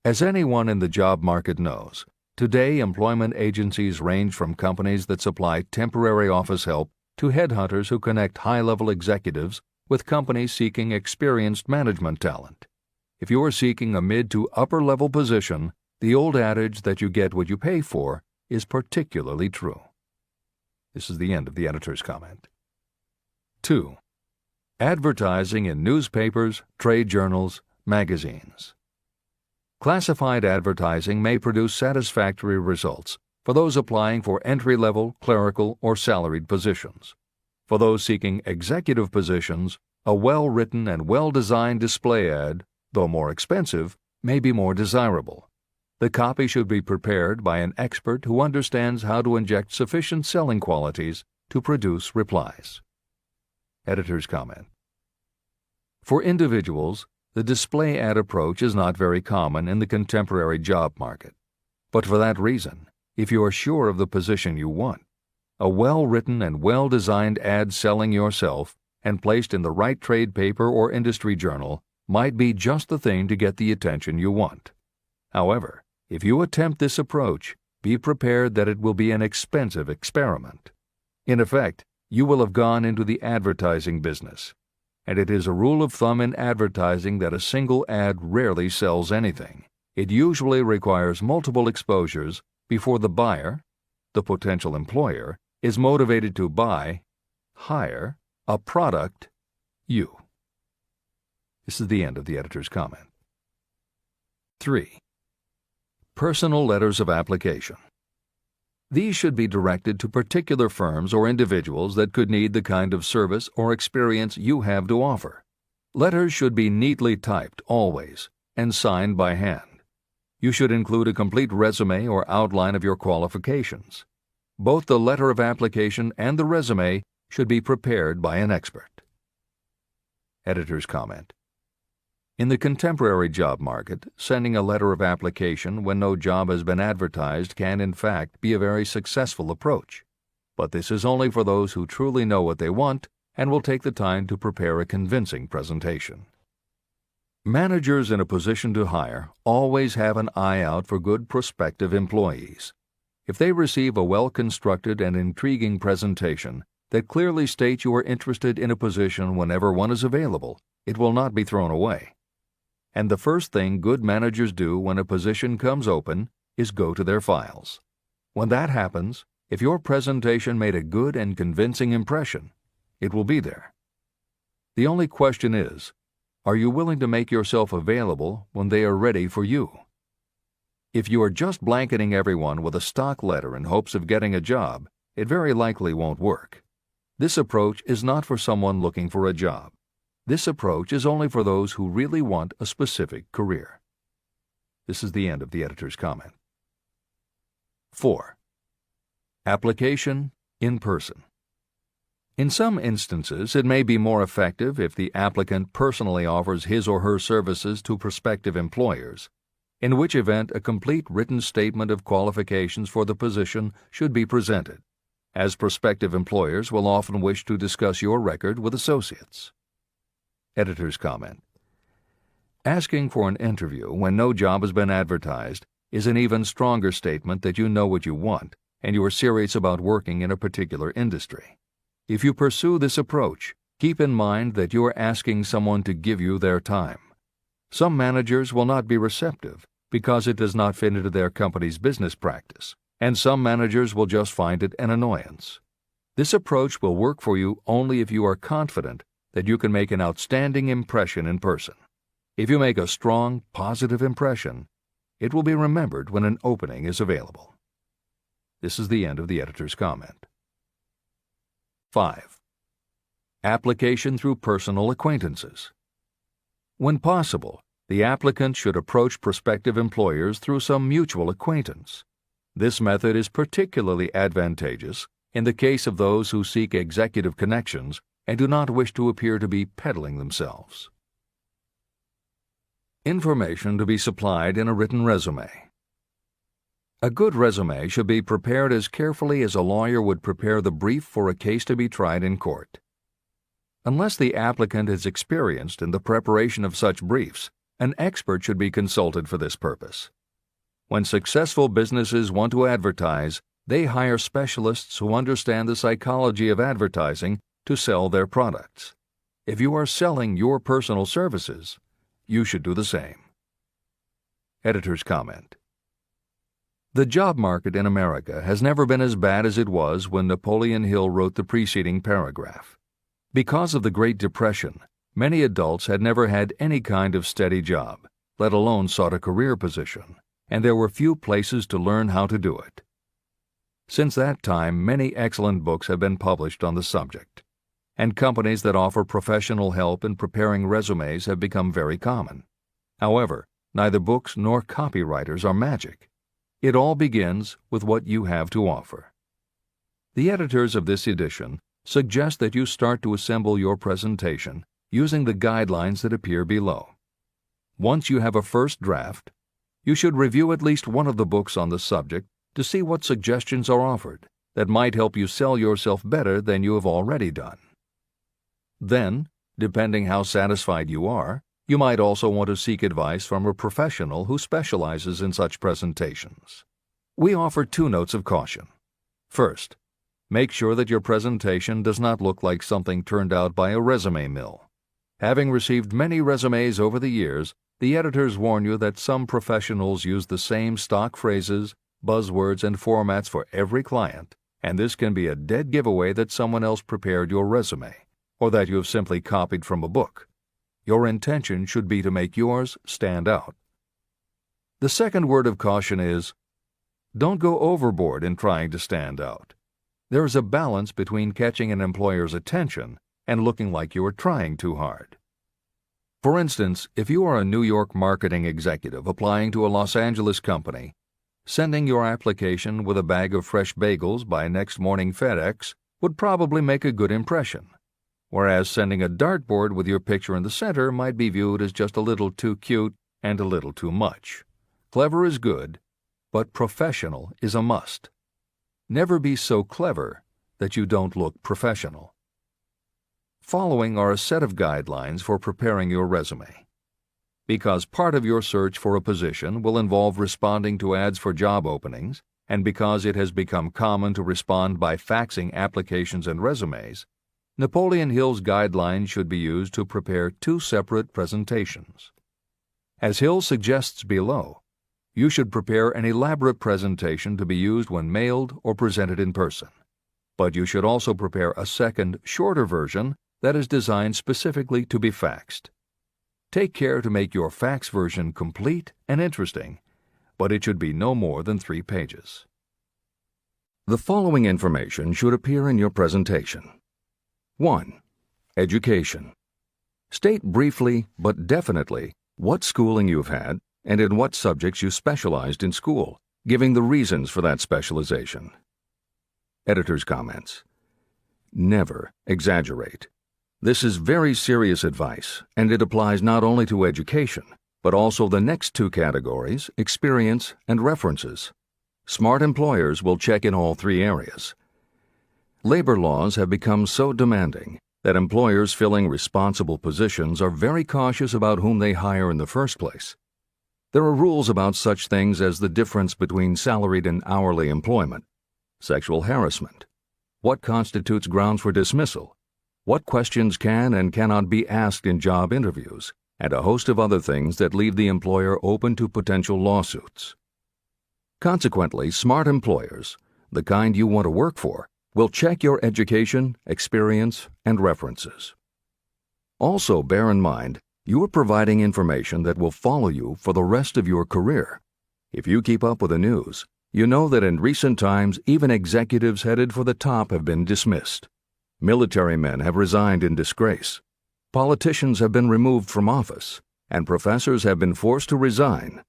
As anyone in the job market knows, today employment agencies range from companies that supply temporary office help to headhunters who connect high-level executives with companies seeking experienced management talent. If you are seeking a mid to upper-level position, the old adage that you get what you pay for is particularly true. This is the end of the editor's comment. 2. Advertising in newspapers, trade journals, magazines. Classified advertising may produce satisfactory results for those applying for entry-level, clerical, or salaried positions. For those seeking executive positions, a well-written and well-designed display ad, though more expensive, may be more desirable. The copy should be prepared by an expert who understands how to inject sufficient selling qualities to produce replies. Editor's comment. For individuals, the display ad approach is not very common in the contemporary job market. But for that reason, if you are sure of the position you want, a well-written and well-designed ad selling yourself and placed in the right trade paper or industry journal might be just the thing to get the attention you want. However, if you attempt this approach, be prepared that it will be an expensive experiment. In effect, you will have gone into the advertising business, and it is a rule of thumb in advertising that a single ad rarely sells anything. It usually requires multiple exposures before the buyer, the potential employer, is motivated to buy, hire, a product, you. This is the end of the editor's comment. 3. Personal letters of application. These should be directed to particular firms or individuals that could need the kind of service or experience you have to offer. Letters should be neatly typed always and signed by hand. You should include a complete resume or outline of your qualifications. Both the letter of application and the resume should be prepared by an expert. Editor's comment. In the contemporary job market, sending a letter of application when no job has been advertised can in fact be a very successful approach. But this is only for those who truly know what they want and will take the time to prepare a convincing presentation. Managers in a position to hire always have an eye out for good prospective employees. If they receive a well-constructed and intriguing presentation that clearly states you are interested in a position whenever one is available, it will not be thrown away. And the first thing good managers do when a position comes open is go to their files. When that happens, if your presentation made a good and convincing impression, it will be there. The only question is, are you willing to make yourself available when they are ready for you? If you are just blanketing everyone with a stock letter in hopes of getting a job, it very likely won't work. This approach is not for someone looking for a job. This approach is only for those who really want a specific career. This is the end of the editor's comment. 4. Application in person. In some instances, it may be more effective if the applicant personally offers his or her services to prospective employers, in which event a complete written statement of qualifications for the position should be presented, as prospective employers will often wish to discuss your record with associates. Editor's comment. Asking for an interview when no job has been advertised is an even stronger statement that you know what you want and you are serious about working in a particular industry. If you pursue this approach, keep in mind that you are asking someone to give you their time. Some managers will not be receptive because it does not fit into their company's business practice, and some managers will just find it an annoyance. This approach will work for you only if you are confident that you can make an outstanding impression in person. If you make a strong, positive impression, it will be remembered when an opening is available. This is the end of the editor's comment. 5. Application through personal acquaintances. When possible, The applicant should approach prospective employers through some mutual acquaintance. This method is particularly advantageous in the case of those who seek executive connections and do not wish to appear to be peddling themselves. Information to be supplied in a written resume. A good resume should be prepared as carefully as a lawyer would prepare the brief for a case to be tried in court. Unless the applicant is experienced in the preparation of such briefs, an expert should be consulted for this purpose. When successful businesses want to advertise, they hire specialists who understand the psychology of advertising to sell their products. If you are selling your personal services, you should do the same. Editor's comment. The job market in America has never been as bad as it was when Napoleon Hill wrote the preceding paragraph. Because of the Great Depression, many adults had never had any kind of steady job, let alone sought a career position, and there were few places to learn how to do it. Since that time, many excellent books have been published on the subject, and companies that offer professional help in preparing resumes have become very common. However, neither books nor copywriters are magic. It all begins with what you have to offer. The editors of this edition suggest that you start to assemble your presentation using the guidelines that appear below. Once you have a first draft, you should review at least one of the books on the subject to see what suggestions are offered that might help you sell yourself better than you have already done. Then, depending how satisfied you are, you might also want to seek advice from a professional who specializes in such presentations. We offer 2 notes of caution. First, make sure that your presentation does not look like something turned out by a resume mill. Having received many resumes over the years, the editors warn you that some professionals use the same stock phrases, buzzwords, and formats for every client, and this can be a dead giveaway that someone else prepared your resume, or that you have simply copied from a book. Your intention should be to make yours stand out. The second word of caution is, don't go overboard in trying to stand out. There is a balance between catching an employer's attention and looking like you are trying too hard. For instance, if you are a New York marketing executive applying to a Los Angeles company, sending your application with a bag of fresh bagels by next morning FedEx would probably make a good impression, whereas sending a dartboard with your picture in the center might be viewed as just a little too cute and a little too much. Clever is good, but professional is a must. Never be so clever that you don't look professional. Following are a set of guidelines for preparing your resume. Because part of your search for a position will involve responding to ads for job openings, and because it has become common to respond by faxing applications and resumes, Napoleon Hill's guidelines should be used to prepare 2 separate presentations. As Hill suggests below, you should prepare an elaborate presentation to be used when mailed or presented in person. But you should also prepare a second, shorter version that is designed specifically to be faxed. Take care to make your fax version complete and interesting, but it should be no more than 3 pages. The following information should appear in your presentation. 1. Education. State briefly but definitely what schooling you've had and in what subjects you specialized in school, giving the reasons for that specialization. Editor's comments. Never exaggerate. This is very serious advice, and it applies not only to education, but also the next 2 categories, experience and references. Smart employers will check in all 3 areas. Labor laws have become so demanding that employers filling responsible positions are very cautious about whom they hire in the first place. There are rules about such things as the difference between salaried and hourly employment, sexual harassment, what constitutes grounds for dismissal, what questions can and cannot be asked in job interviews, and a host of other things that leave the employer open to potential lawsuits. Consequently, smart employers, the kind you want to work for, will check your education, experience, and references. Also, bear in mind, you are providing information that will follow you for the rest of your career. If you keep up with the news, you know that in recent times even executives headed for the top have been dismissed. Military men have resigned in disgrace. Politicians have been removed from office, and professors have been forced to resign,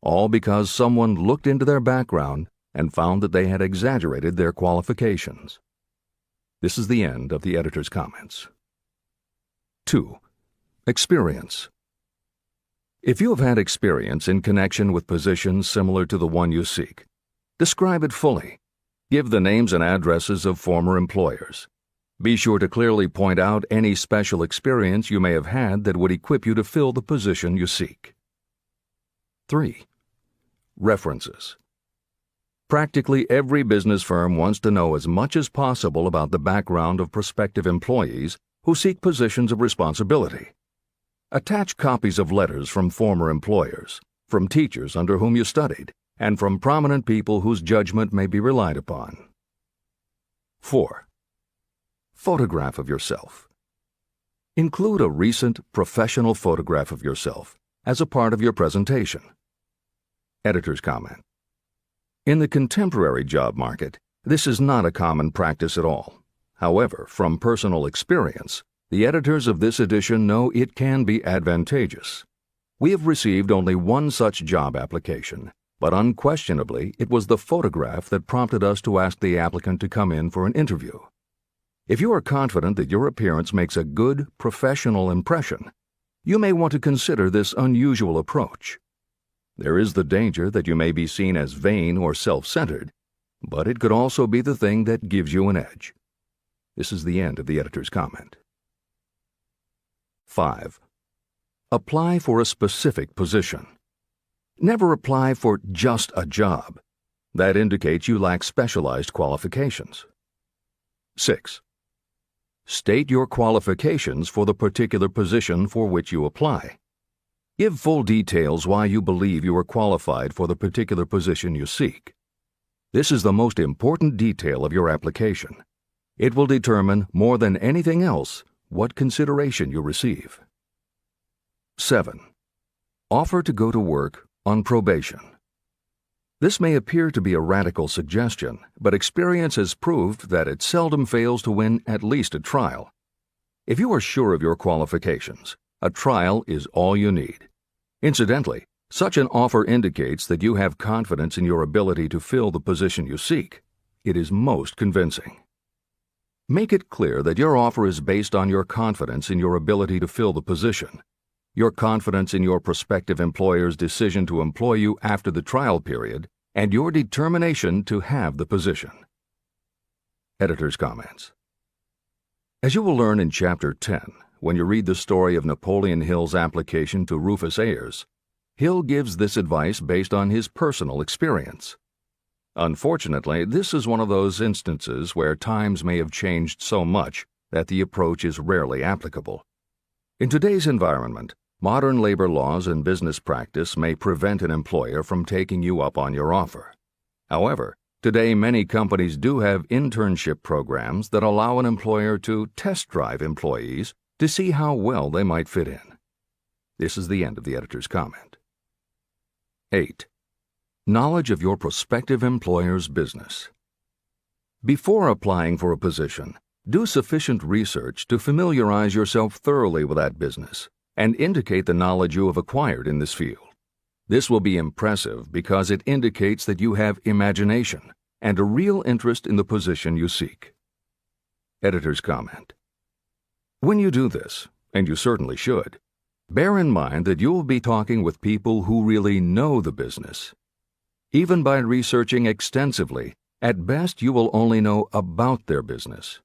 all because someone looked into their background and found that they had exaggerated their qualifications. This is the end of the editor's comments. 2. Experience. If you have had experience in connection with positions similar to the one you seek, describe it fully. Give the names and addresses of former employers. Be sure to clearly point out any special experience you may have had that would equip you to fill the position you seek. 3. References. Practically every business firm wants to know as much as possible about the background of prospective employees who seek positions of responsibility. Attach copies of letters from former employers, from teachers under whom you studied, and from prominent people whose judgment may be relied upon. 4. Photograph of yourself. Include a recent professional photograph of yourself as a part of your presentation. Editor's comment. In the contemporary job market, this is not a common practice at all. However, from personal experience, the editors of this edition know it can be advantageous. We have received only one such job application, but unquestionably it was the photograph that prompted us to ask the applicant to come in for an interview. If you are confident that your appearance makes a good, professional impression, you may want to consider this unusual approach. There is the danger that you may be seen as vain or self-centered, but it could also be the thing that gives you an edge. This is the end of the editor's comment. 5. Apply for a specific position. Never apply for just a job. That indicates you lack specialized qualifications. 6. State your qualifications for the particular position for which you apply. Give full details why you believe you are qualified for the particular position you seek. This is the most important detail of your application. It will determine, more than anything else, what consideration you receive. 7. Offer to go to work on probation. This may appear to be a radical suggestion, but experience has proved that it seldom fails to win at least a trial. If you are sure of your qualifications, a trial is all you need. Incidentally, such an offer indicates that you have confidence in your ability to fill the position you seek. It is most convincing. Make it clear that your offer is based on your confidence in your ability to fill the position, your confidence in your prospective employer's decision to employ you after the trial period, and your determination to have the position. Editor's comments. As you will learn in Chapter 10, when you read the story of Napoleon Hill's application to Rufus Ayers, Hill gives this advice based on his personal experience. Unfortunately, this is one of those instances where times may have changed so much that the approach is rarely applicable. In today's environment, modern labor laws and business practice may prevent an employer from taking you up on your offer. However, today many companies do have internship programs that allow an employer to test drive employees to see how well they might fit in. This is the end of the editor's comment. 8. Knowledge of your prospective employer's business. Before applying for a position, do sufficient research to familiarize yourself thoroughly with that business and indicate the knowledge you have acquired in this field. This will be impressive because it indicates that you have imagination and a real interest in the position you seek. Editor's comment. When you do this, and you certainly should, bear in mind that you will be talking with people who really know the business. Even by researching extensively, at best you will only know about their business.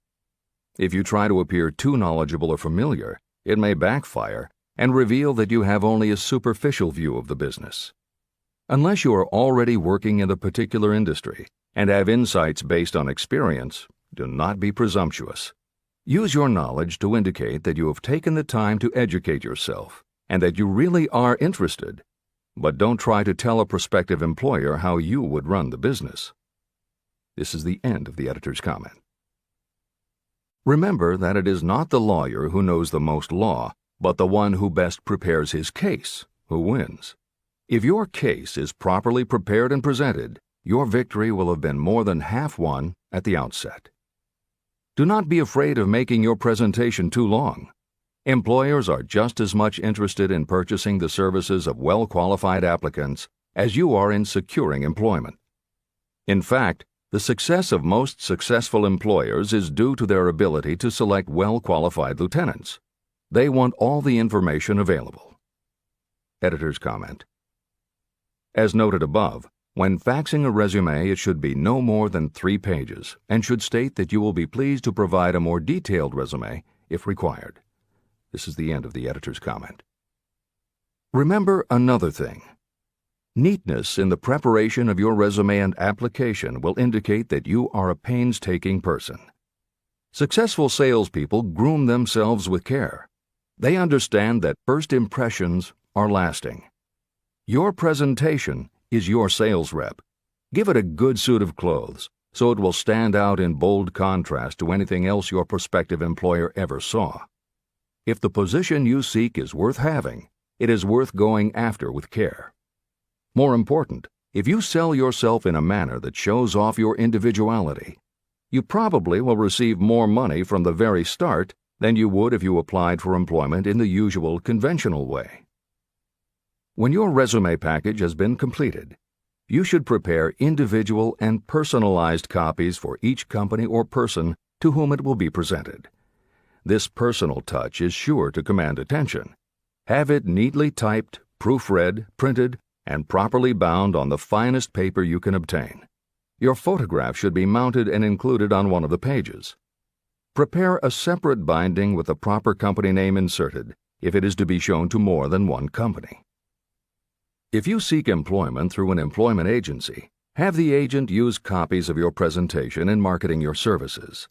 If you try to appear too knowledgeable or familiar, it may backfire and reveal that you have only a superficial view of the business. Unless you are already working in the particular industry and have insights based on experience, do not be presumptuous. Use your knowledge to indicate that you have taken the time to educate yourself and that you really are interested, but don't try to tell a prospective employer how you would run the business. This is the end of the editor's comment. Remember that it is not the lawyer who knows the most law, but the one who best prepares his case who wins. If your case is properly prepared and presented, your victory will have been more than half won at the outset. Do not be afraid of making your presentation too long. Employers are just as much interested in purchasing the services of well-qualified applicants as you are in securing employment. In fact, the success of most successful employers is due to their ability to select well-qualified lieutenants. They want all the information available. Editor's comment. As noted above, when faxing a resume, it should be no more than 3 pages and should state that you will be pleased to provide a more detailed resume if required. This is the end of the editor's comment. Remember another thing. Neatness in the preparation of your resume and application will indicate that you are a painstaking person. Successful salespeople groom themselves with care. They understand that first impressions are lasting. Your presentation is your sales rep. Give it a good suit of clothes so it will stand out in bold contrast to anything else your prospective employer ever saw. If the position you seek is worth having, it is worth going after with care. More important, if you sell yourself in a manner that shows off your individuality, you probably will receive more money from the very start than you would if you applied for employment in the usual conventional way. When your resume package has been completed, you should prepare individual and personalized copies for each company or person to whom it will be presented. This personal touch is sure to command attention. Have it neatly typed, proofread, printed, and properly bound on the finest paper you can obtain. Your photograph should be mounted and included on one of the pages. Prepare a separate binding with the proper company name inserted if it is to be shown to more than one company. If you seek employment through an employment agency, have the agent use copies of your presentation in marketing your services.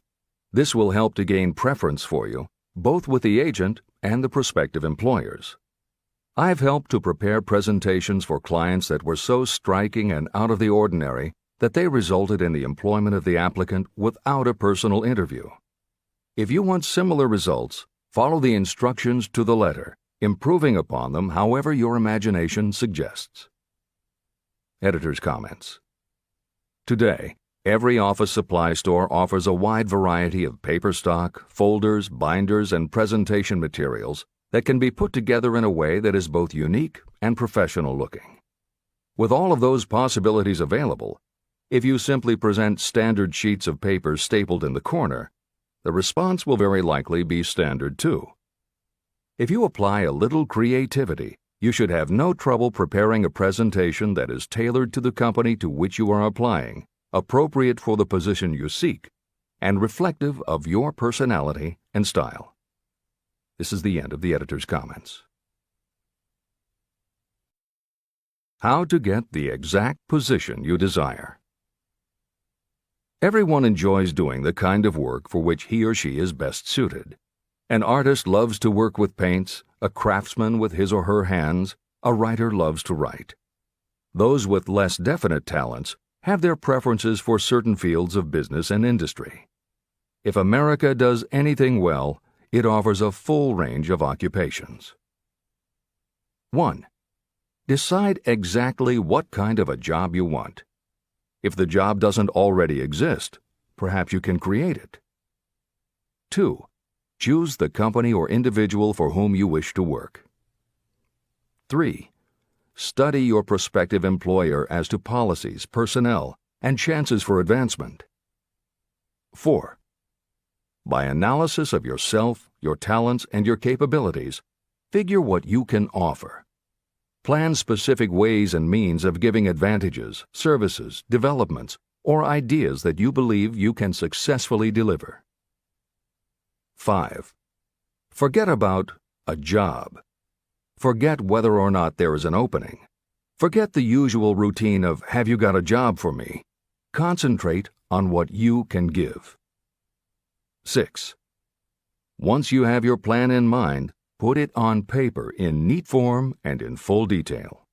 This will help to gain preference for you, both with the agent and the prospective employers. I've helped to prepare presentations for clients that were so striking and out of the ordinary that they resulted in the employment of the applicant without a personal interview. If you want similar results, follow the instructions to the letter, improving upon them however your imagination suggests. Editor's comments. Today, every office supply store offers a wide variety of paper stock, folders, binders, and presentation materials that can be put together in a way that is both unique and professional looking. With all of those possibilities available, if you simply present standard sheets of paper stapled in the corner, the response will very likely be standard too. If you apply a little creativity, you should have no trouble preparing a presentation that is tailored to the company to which you are applying, appropriate for the position you seek, and reflective of your personality and style. This is the end of the editor's comments. How to get the exact position you desire. Everyone enjoys doing the kind of work for which he or she is best suited. An artist loves to work with paints, a craftsman with his or her hands, a writer loves to write. Those with less definite talents have their preferences for certain fields of business and industry. If America does anything well, it offers a full range of occupations. 1. Decide exactly what kind of a job you want. If the job doesn't already exist, perhaps you can create it. 2. Choose the company or individual for whom you wish to work. 3. Study your prospective employer as to policies, personnel, and chances for advancement. 4. By analysis of yourself, your talents, and your capabilities, figure what you can offer. Plan specific ways and means of giving advantages, services, developments, or ideas that you believe you can successfully deliver. 5. Forget about a job. Forget whether or not there is an opening. Forget the usual routine of, "Have you got a job for me?" Concentrate on what you can give. 6. Once you have your plan in mind, put it on paper in neat form and in full detail.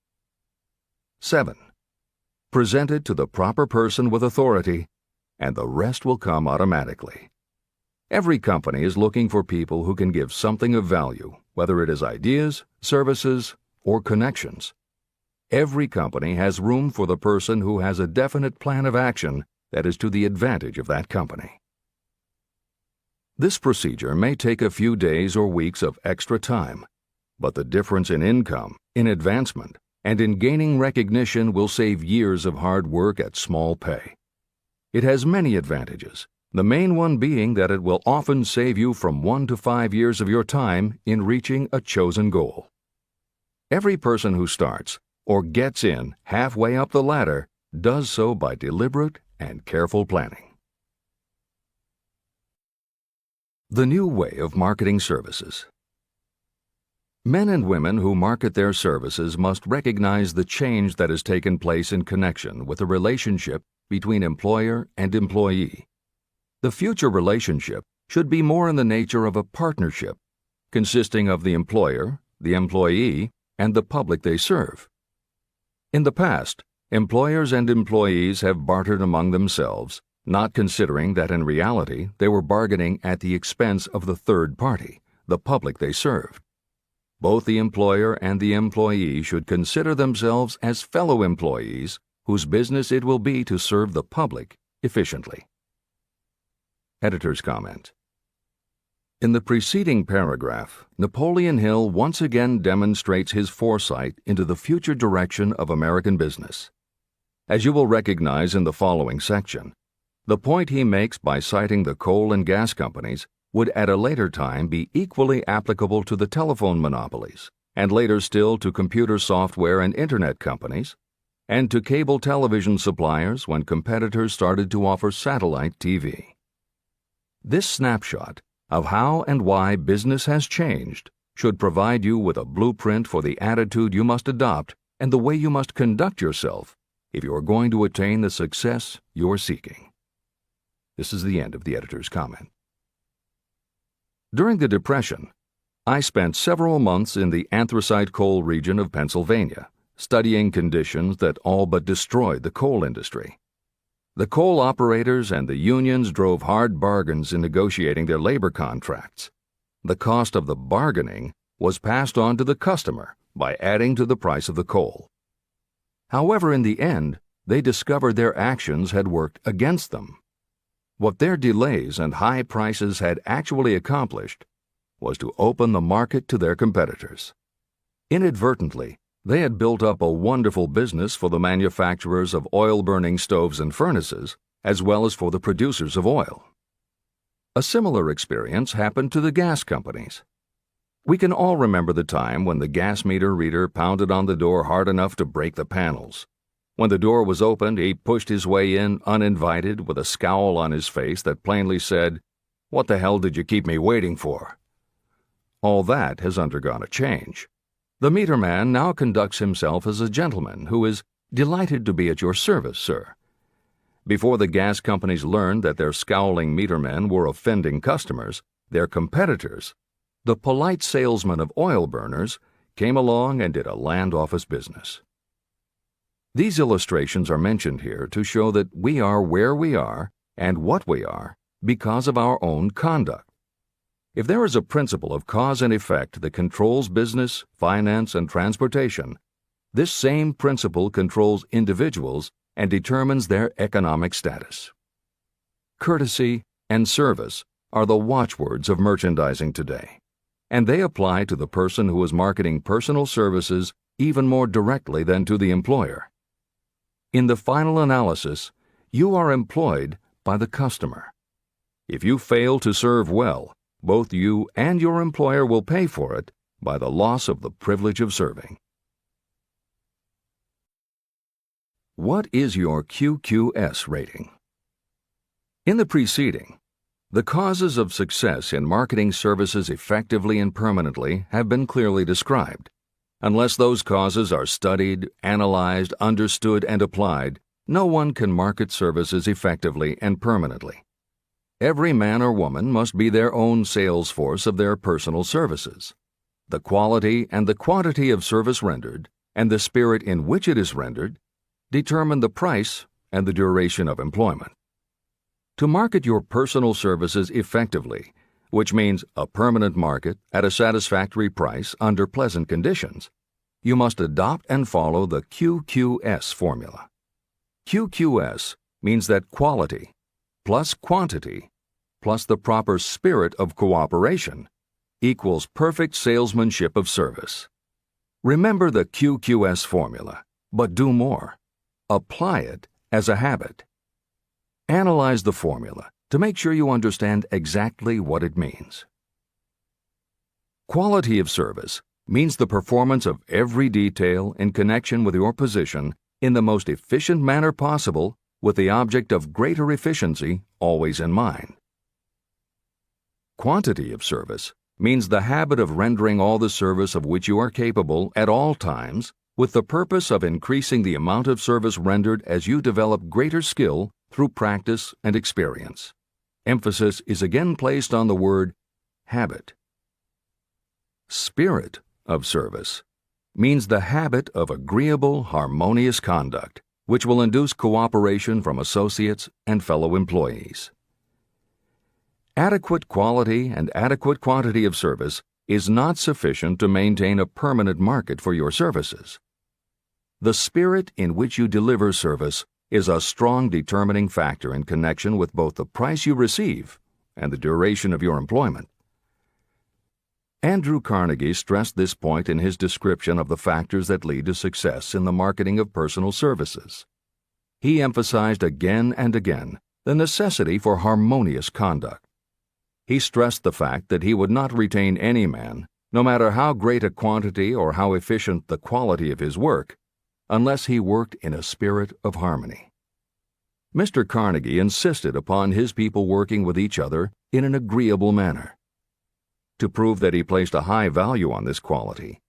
7. Present it to the proper person with authority, and the rest will come automatically. Every company is looking for people who can give something of value, whether it is ideas, services, or connections. Every company has room for the person who has a definite plan of action that is to the advantage of that company. This procedure may take a few days or weeks of extra time, but the difference in income, in advancement, and in gaining recognition will save years of hard work at small pay. It has many advantages, the main one being that it will often save you from 1 to 5 years of your time in reaching a chosen goal. Every person who starts or gets in halfway up the ladder does so by deliberate and careful planning. The new way of marketing services. Men and women who market their services must recognize the change that has taken place in connection with the relationship between employer and employee. The future relationship should be more in the nature of a partnership, consisting of the employer, the employee, and the public they serve. In the past, employers and employees have bartered among themselves, not considering that in reality they were bargaining at the expense of the third party, the public they served. Both the employer and the employee should consider themselves as fellow employees whose business it will be to serve the public efficiently. Editor's comment. In the preceding paragraph, Napoleon Hill once again demonstrates his foresight into the future direction of American business. As you will recognize in the following section, the point he makes by citing the coal and gas companies would at a later time be equally applicable to the telephone monopolies, and later still to computer software and internet companies, and to cable television suppliers when competitors started to offer satellite TV. This snapshot of how and why business has changed should provide you with a blueprint for the attitude you must adopt and the way you must conduct yourself if you are going to attain the success you're seeking. This is the end of the editor's comment. During the Depression, I spent several months in the anthracite coal region of Pennsylvania, studying conditions that all but destroyed the coal industry. The coal operators and the unions drove hard bargains in negotiating their labor contracts. The cost of the bargaining was passed on to the customer by adding to the price of the coal. However, in the end, they discovered their actions had worked against them. What their delays and high prices had actually accomplished was to open the market to their competitors. Inadvertently, they had built up a wonderful business for the manufacturers of oil-burning stoves and furnaces, as well as for the producers of oil. A similar experience happened to the gas companies. We can all remember the time when the gas meter reader pounded on the door hard enough to break the panels. When the door was opened, he pushed his way in uninvited with a scowl on his face that plainly said, "What the hell did you keep me waiting for?" All that has undergone a change. The meter man now conducts himself as a gentleman who is delighted to be at your service, sir. Before the gas companies learned that their scowling meter men were offending customers, their competitors, the polite salesmen of oil burners, came along and did a land office business. These illustrations are mentioned here to show that we are where we are and what we are because of our own conduct. If there is a principle of cause and effect that controls business, finance, and transportation, this same principle controls individuals and determines their economic status. Courtesy and service are the watchwords of merchandising today, and they apply to the person who is marketing personal services even more directly than to the employer. In the final analysis, you are employed by the customer. If you fail to serve well, both you and your employer will pay for it by the loss of the privilege of serving. What is your QQS rating? In the preceding, the causes of success in marketing services effectively and permanently have been clearly described. Unless those causes are studied, analyzed, understood, and applied, no one can market services effectively and permanently. Every man or woman must be their own sales force of their personal services. The quality and the quantity of service rendered, and the spirit in which it is rendered, determine the price and the duration of employment. To market your personal services effectively, which means a permanent market at a satisfactory price under pleasant conditions, you must adopt and follow the QQS formula. QQS means that quality plus quantity plus the proper spirit of cooperation equals perfect salesmanship of service. Remember the QQS formula, but do more. Apply it as a habit. Analyze the formula to make sure you understand exactly what it means. Quality of service means the performance of every detail in connection with your position in the most efficient manner possible, with the object of greater efficiency always in mind. Quantity of service means the habit of rendering all the service of which you are capable at all times, with the purpose of increasing the amount of service rendered as you develop greater skill through practice and experience. Emphasis is again placed on the word habit. Spirit of service means the habit of agreeable, harmonious conduct, which will induce cooperation from associates and fellow employees. Adequate quality and adequate quantity of service is not sufficient to maintain a permanent market for your services. The spirit in which you deliver service is a strong determining factor in connection with both the price you receive and the duration of your employment. Andrew Carnegie stressed this point in his description of the factors that lead to success in the marketing of personal services. He emphasized again and again the necessity for harmonious conduct. He stressed the fact that he would not retain any man, no matter how great a quantity or how efficient the quality of his work, unless he worked in a spirit of harmony. Mr. Carnegie insisted upon his people working with each other in an agreeable manner. To prove that he placed a high value on this quality,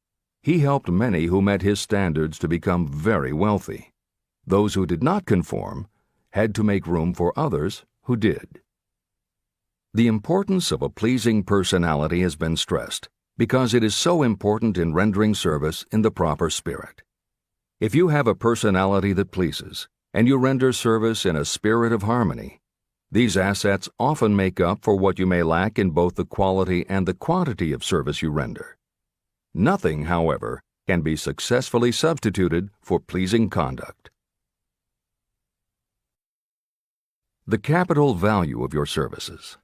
he helped many who met his standards to become very wealthy. Those who did not conform had to make room for others who did. The importance of a pleasing personality has been stressed because it is so important in rendering service in the proper spirit. If you have a personality that pleases, and you render service in a spirit of harmony, these assets often make up for what you may lack in both the quality and the quantity of service you render. Nothing, however, can be successfully substituted for pleasing conduct. The capital value of your services.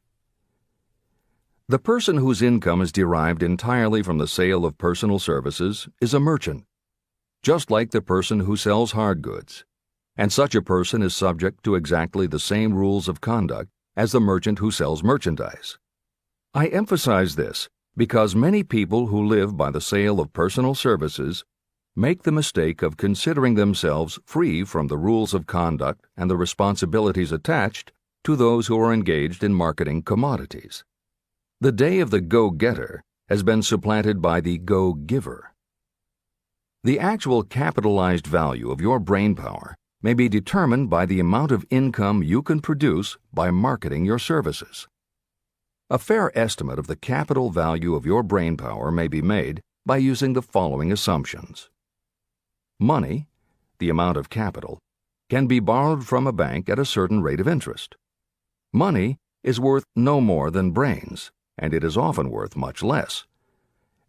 The person whose income is derived entirely from the sale of personal services is a merchant, just like the person who sells hard goods, and such a person is subject to exactly the same rules of conduct as the merchant who sells merchandise. I emphasize this because many people who live by the sale of personal services make the mistake of considering themselves free from the rules of conduct and the responsibilities attached to those who are engaged in marketing commodities. The day of the go-getter has been supplanted by the go-giver. The actual capitalized value of your brainpower may be determined by the amount of income you can produce by marketing your services. A fair estimate of the capital value of your brainpower may be made by using the following assumptions. Money, the amount of capital, can be borrowed from a bank at a certain rate of interest. Money is worth no more than brains, and it is often worth much less.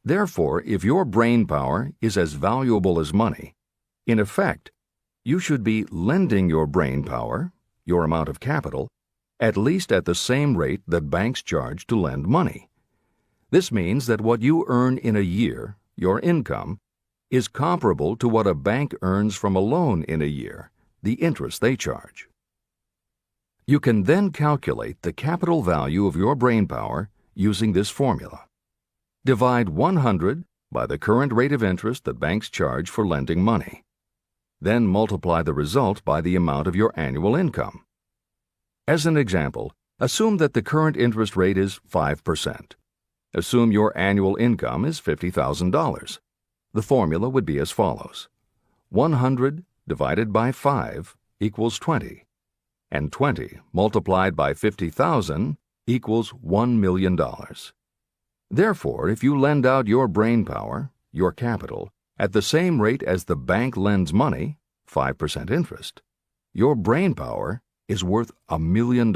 Therefore, if your brainpower is as valuable as money, in effect, you should be lending your brainpower, your amount of capital, at least at the same rate that banks charge to lend money. This means that what you earn in a year, your income, is comparable to what a bank earns from a loan in a year, the interest they charge. You can then calculate the capital value of your brainpower using this formula. Divide 100 by the current rate of interest that banks charge for lending money. Then multiply the result by the amount of your annual income. As an example, assume that the current interest rate is 5%. Assume your annual income is $50,000. The formula would be as follows. 100 divided by 5 equals 20, and 20 multiplied by 50,000 equals $1 million. Therefore, if you lend out your brainpower, your capital, at the same rate as the bank lends money, 5% interest, your brainpower is worth $1 million.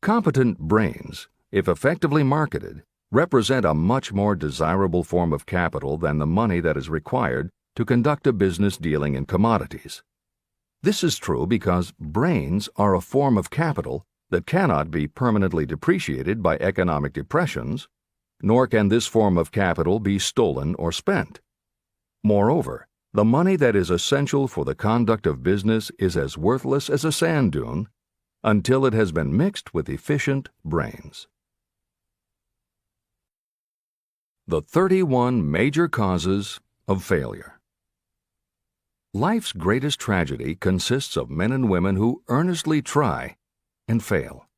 Competent brains, if effectively marketed, represent a much more desirable form of capital than the money that is required to conduct a business dealing in commodities. This is true because brains are a form of capital that cannot be permanently depreciated by economic depressions, nor can this form of capital be stolen or spent. Moreover, the money that is essential for the conduct of business is as worthless as a sand dune until it has been mixed with efficient brains. The 31 Major Causes of Failure. Life's greatest tragedy consists of men and women who earnestly try and fail.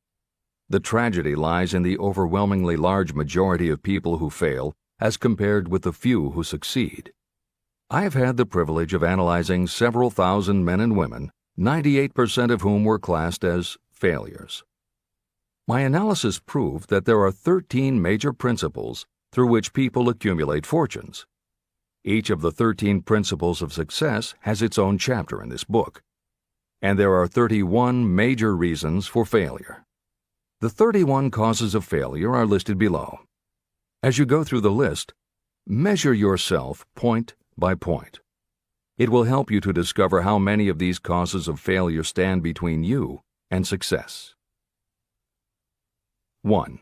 The tragedy lies in the overwhelmingly large majority of people who fail as compared with the few who succeed. I have had the privilege of analyzing several thousand men and women, 98% of whom were classed as failures. My analysis proved that there are 13 major principles through which people accumulate fortunes. Each of the 13 principles of success has its own chapter in this book, and there are 31 major reasons for failure. The 31 causes of failure are listed below. As you go through the list, measure yourself point by point. It will help you to discover how many of these causes of failure stand between you and success. 1.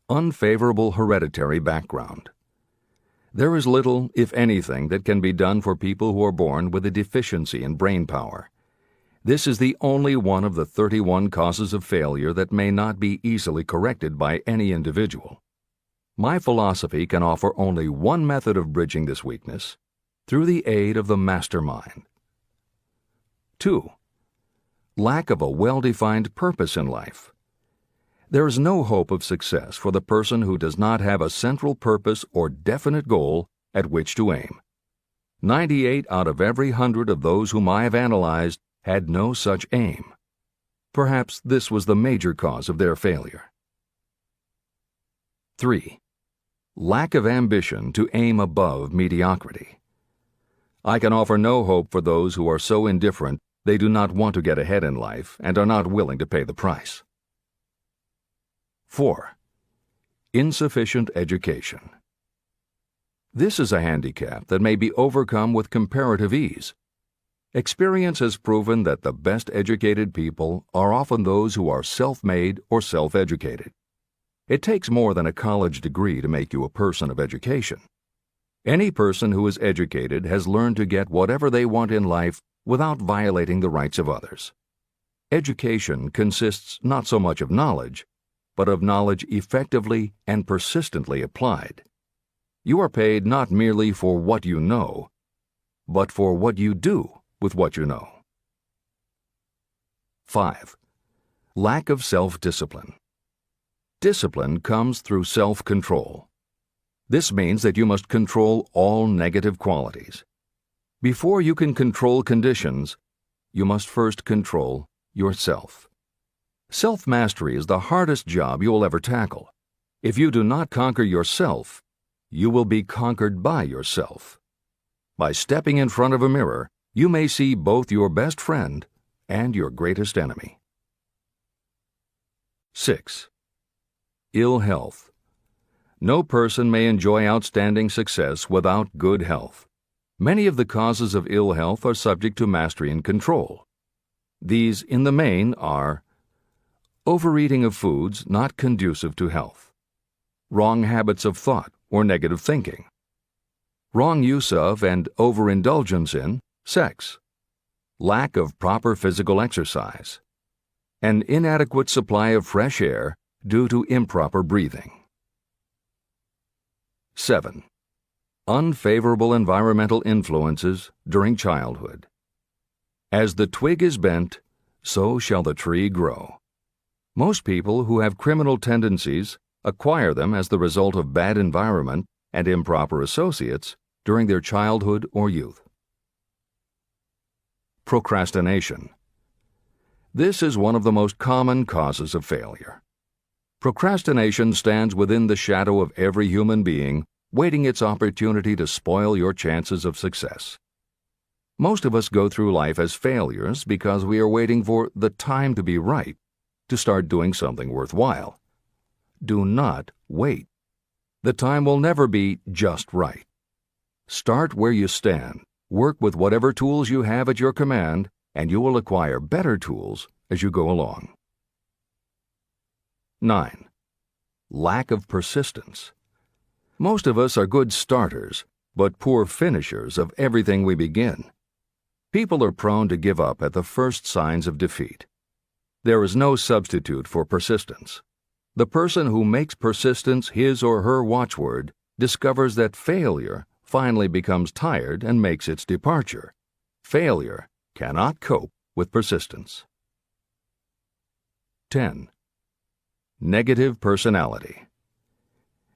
Unfavorable hereditary background. There is little, if anything, that can be done for people who are born with a deficiency in brain power. This is the only one of the 31 causes of failure that may not be easily corrected by any individual. My philosophy can offer only one method of bridging this weakness, through the aid of the mastermind. 2. Lack of a well-defined purpose in life. There is no hope of success for the person who does not have a central purpose or definite goal at which to aim. 98 out of every 100 of those whom I have analyzed had no such aim. Perhaps this was the major cause of their failure. 3. Lack of ambition to aim above mediocrity. I can offer no hope for those who are so indifferent they do not want to get ahead in life and are not willing to pay the price. 4. Insufficient education. This is a handicap that may be overcome with comparative ease. Experience has proven that the best educated people are often those who are self-made or self-educated. It takes more than a college degree to make you a person of education. Any person who is educated has learned to get whatever they want in life without violating the rights of others. Education consists not so much of knowledge, but of knowledge effectively and persistently applied. You are paid not merely for what you know, but for what you do with what you know. 5. Lack of self-discipline. Discipline comes through self-control. This means that you must control all negative qualities. Before you can control conditions, you must first control yourself. Self-mastery is the hardest job you will ever tackle. If you do not conquer yourself, you will be conquered by yourself. By stepping in front of a mirror, you may see both your best friend and your greatest enemy. 6. Ill health. No person may enjoy outstanding success without good health. Many of the causes of ill health are subject to mastery and control. These, in the main, are overeating of foods not conducive to health, wrong habits of thought or negative thinking, wrong use of and overindulgence in sex, lack of proper physical exercise, an inadequate supply of fresh air due to improper breathing. 7. Unfavorable environmental influences during childhood. As the twig is bent, so shall the tree grow. Most people who have criminal tendencies acquire them as the result of bad environment and improper associates during their childhood or youth. Procrastination. This is one of the most common causes of failure. Procrastination stands within the shadow of every human being, waiting its opportunity to spoil your chances of success. Most of us go through life as failures because we are waiting for the time to be right to start doing something worthwhile. Do not wait. The time will never be just right. Start where you stand, work with whatever tools you have at your command, and you will acquire better tools as you go along. 9. Lack of persistence. Most of us are good starters, but poor finishers of everything we begin. People are prone to give up at the first signs of defeat. There is no substitute for persistence. The person who makes persistence his or her watchword discovers that failure finally becomes tired and makes its departure. Failure cannot cope with persistence. 10. Negative personality.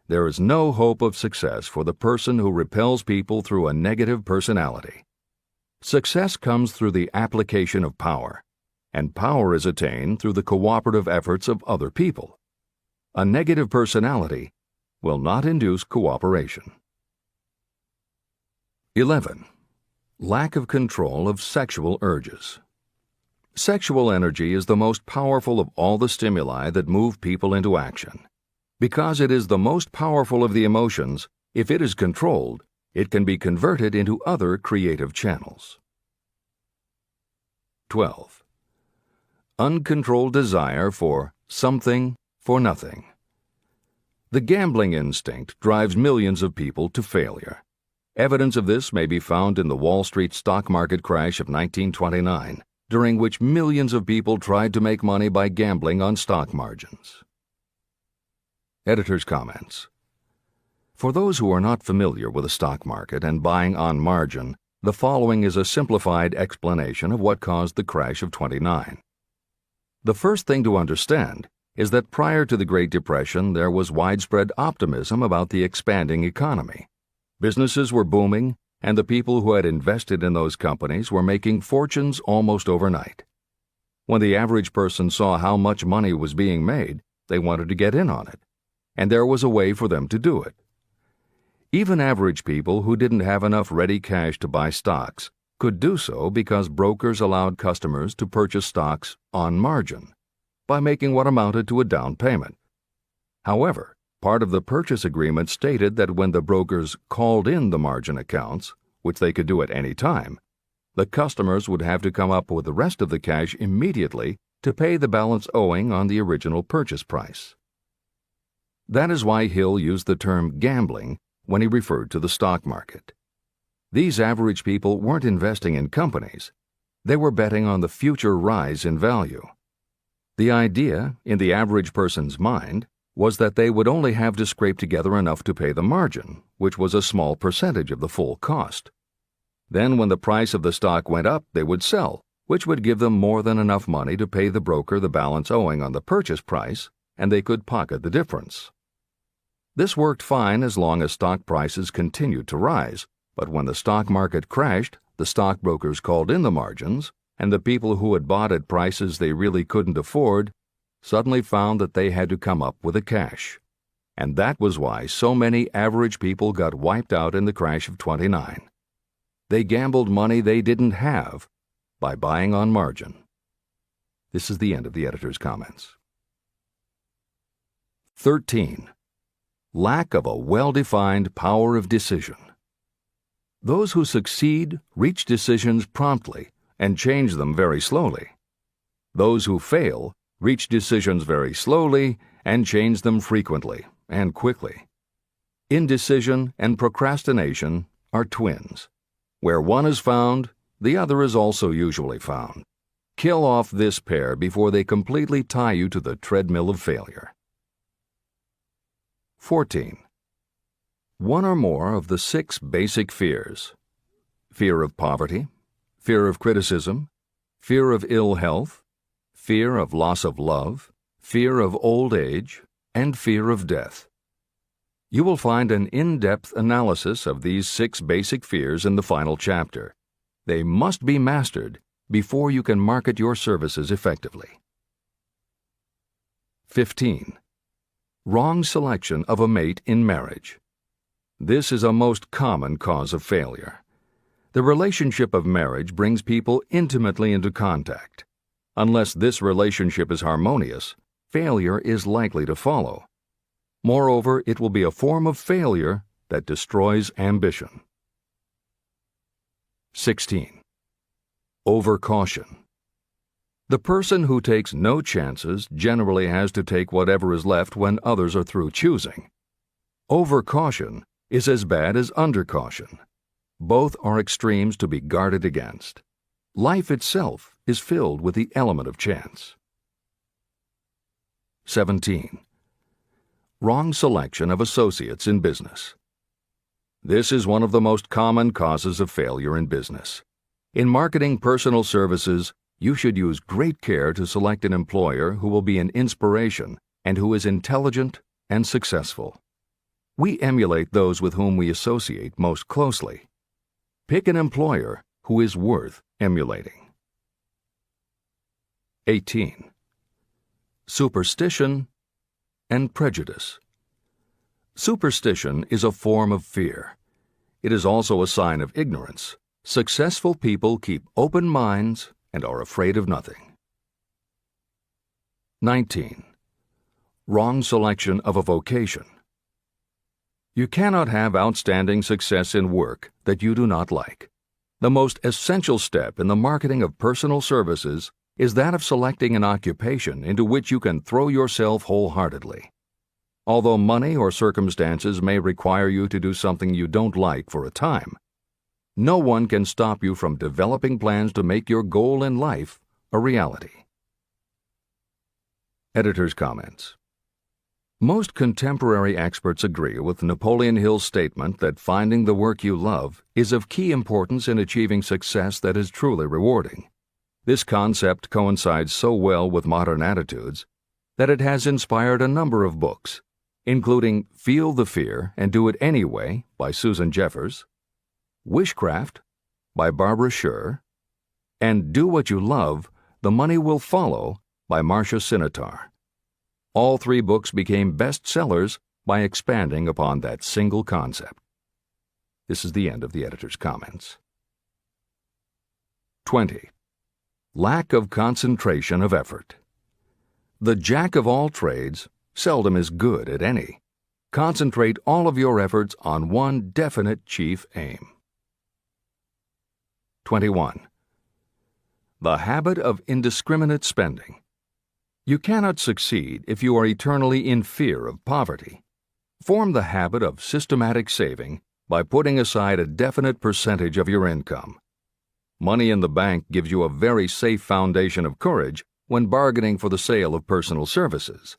There is no hope of success for the person who repels people through a negative personality. Success comes through the application of power, and power is attained through the cooperative efforts of other people. A negative personality will not induce cooperation. 11. Lack of control of sexual urges. Sexual energy is the most powerful of all the stimuli that move people into action. Because it is the most powerful of the emotions, if it is controlled, it can be converted into other creative channels. 12. Uncontrolled desire for something for nothing. The gambling instinct drives millions of people to failure. Evidence of this may be found in the Wall Street stock market crash of 1929, during which millions of people tried to make money by gambling on stock margins. Editor's comments. For those who are not familiar with the stock market and buying on margin, the following is a simplified explanation of what caused the crash of '29. The first thing to understand is that prior to the Great Depression there was widespread optimism about the expanding economy. Businesses were booming, and the people who had invested in those companies were making fortunes almost overnight. When the average person saw how much money was being made, they wanted to get in on it, and there was a way for them to do it. Even average people who didn't have enough ready cash to buy stocks could do so because brokers allowed customers to purchase stocks on margin by making what amounted to a down payment. However, part of the purchase agreement stated that when the brokers called in the margin accounts, which they could do at any time, the customers would have to come up with the rest of the cash immediately to pay the balance owing on the original purchase price. That is why Hill used the term gambling when he referred to the stock market. These average people weren't investing in companies. They were betting on the future rise in value. The idea, in the average person's mind, was that they would only have to scrape together enough to pay the margin, which was a small percentage of the full cost. Then when the price of the stock went up, they would sell, which would give them more than enough money to pay the broker the balance owing on the purchase price, and they could pocket the difference. This worked fine as long as stock prices continued to rise, but when the stock market crashed, the stockbrokers called in the margins, and the people who had bought at prices they really couldn't afford suddenly found that they had to come up with the cash. And that was why so many average people got wiped out in the crash of '29. They gambled money they didn't have by buying on margin. This is the end of the editor's comments. 13. Lack of a well-defined power of decision. Those who succeed reach decisions promptly and change them very slowly. Those who fail reach decisions very slowly and change them frequently and quickly. Indecision and procrastination are twins. Where one is found, the other is also usually found. Kill off this pair before they completely tie you to the treadmill of failure. 14. One or more of the 6 basic fears: fear of poverty, fear of criticism, fear of ill health, fear of loss of love, fear of old age, and fear of death. You will find an in-depth analysis of these 6 basic fears in the final chapter. They must be mastered before you can market your services effectively. 15. Wrong selection of a mate in marriage. This is a most common cause of failure. The relationship of marriage brings people intimately into contact. Unless this relationship is harmonious, failure is likely to follow. Moreover, it will be a form of failure that destroys ambition. 16. Overcaution. The person who takes no chances generally has to take whatever is left when others are through choosing. Overcaution is as bad as undercaution. Both are extremes to be guarded against. Life itself is filled with the element of chance. 17. Wrong selection of associates in business. This is one of the most common causes of failure in business. In marketing personal services, you should use great care to select an employer who will be an inspiration and who is intelligent and successful. We emulate those with whom we associate most closely. Pick an employer who is worth emulating. 18. Superstition and prejudice. Superstition is a form of fear. It is also a sign of ignorance. Successful people keep open minds and are afraid of nothing. 19. Wrong selection of a vocation. You cannot have outstanding success in work that you do not like. The most essential step in the marketing of personal services is that of selecting an occupation into which you can throw yourself wholeheartedly. Although money or circumstances may require you to do something you don't like for a time, no one can stop you from developing plans to make your goal in life a reality. Editor's comments. Most contemporary experts agree with Napoleon Hill's statement that finding the work you love is of key importance in achieving success that is truly rewarding. This concept coincides so well with modern attitudes that it has inspired a number of books, including Feel the Fear and Do It Anyway by Susan Jeffers, Wishcraft by Barbara Sher, and Do What You Love, The Money Will Follow by Marcia Sinitar. All three books became bestsellers by expanding upon that single concept. This is the end of the editor's comments. 20. Lack of concentration of effort. The jack of all trades seldom is good at any. Concentrate all of your efforts on one definite chief aim. 21. The habit of indiscriminate spending. You cannot succeed if you are eternally in fear of poverty. Form the habit of systematic saving by putting aside a definite percentage of your income. Money in the bank gives you a very safe foundation of courage when bargaining for the sale of personal services.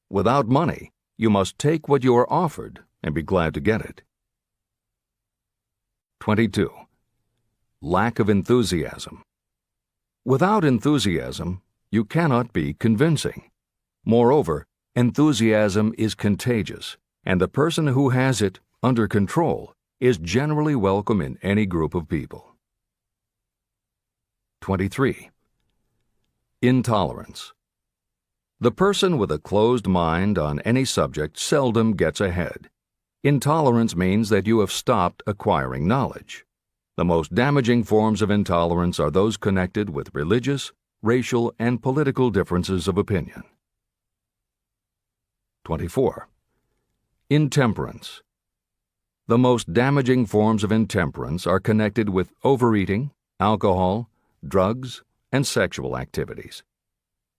Without money, you must take what you are offered and be glad to get it. 22. Lack of enthusiasm. Without enthusiasm, you cannot be convincing. Moreover, enthusiasm is contagious, and the person who has it under control is generally welcome in any group of people. 23. Intolerance. The person with a closed mind on any subject seldom gets ahead. Intolerance means that you have stopped acquiring knowledge. The most damaging forms of intolerance are those connected with religious, racial, and political differences of opinion. 24. Intemperance. The most damaging forms of intemperance are connected with overeating, alcohol, drugs, and sexual activities.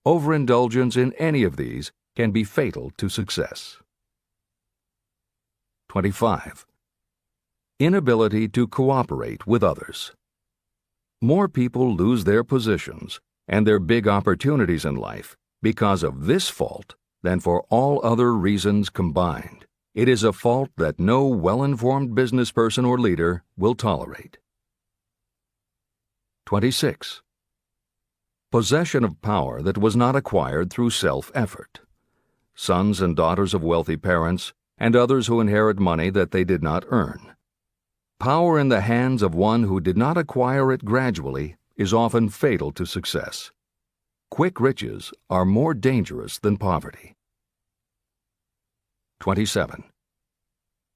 Overindulgence in any of these can be fatal to success. 25. Inability to cooperate with others. More people lose their positions and their big opportunities in life because of this fault than for all other reasons combined. It is a fault that no well-informed business person or leader will tolerate. 26. Possession of power that was not acquired through self-effort. Sons and daughters of wealthy parents and others who inherit money that they did not earn. Power in the hands of one who did not acquire it gradually is often fatal to success. Quick riches are more dangerous than poverty. 27.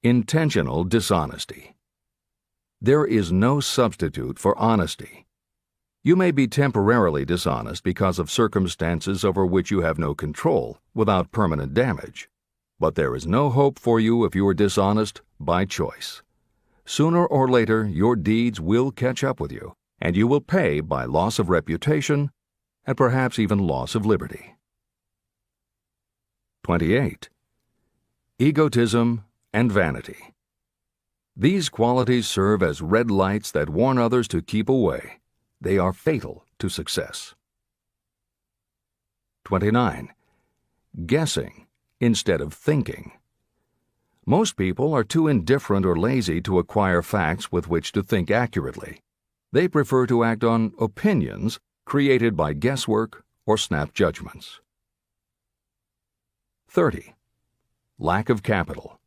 Intentional dishonesty. There is no substitute for honesty. You may be temporarily dishonest because of circumstances over which you have no control without permanent damage, but there is no hope for you if you are dishonest by choice. Sooner or later, your deeds will catch up with you, and you will pay by loss of reputation and perhaps even loss of liberty. 28. Egotism and vanity. These qualities serve as red lights that warn others to keep away. They are fatal to success. 29. Guessing instead of thinking. Most people are too indifferent or lazy to acquire facts with which to think accurately. They prefer to act on opinions created by guesswork or snap judgments. 30. Lack of capital.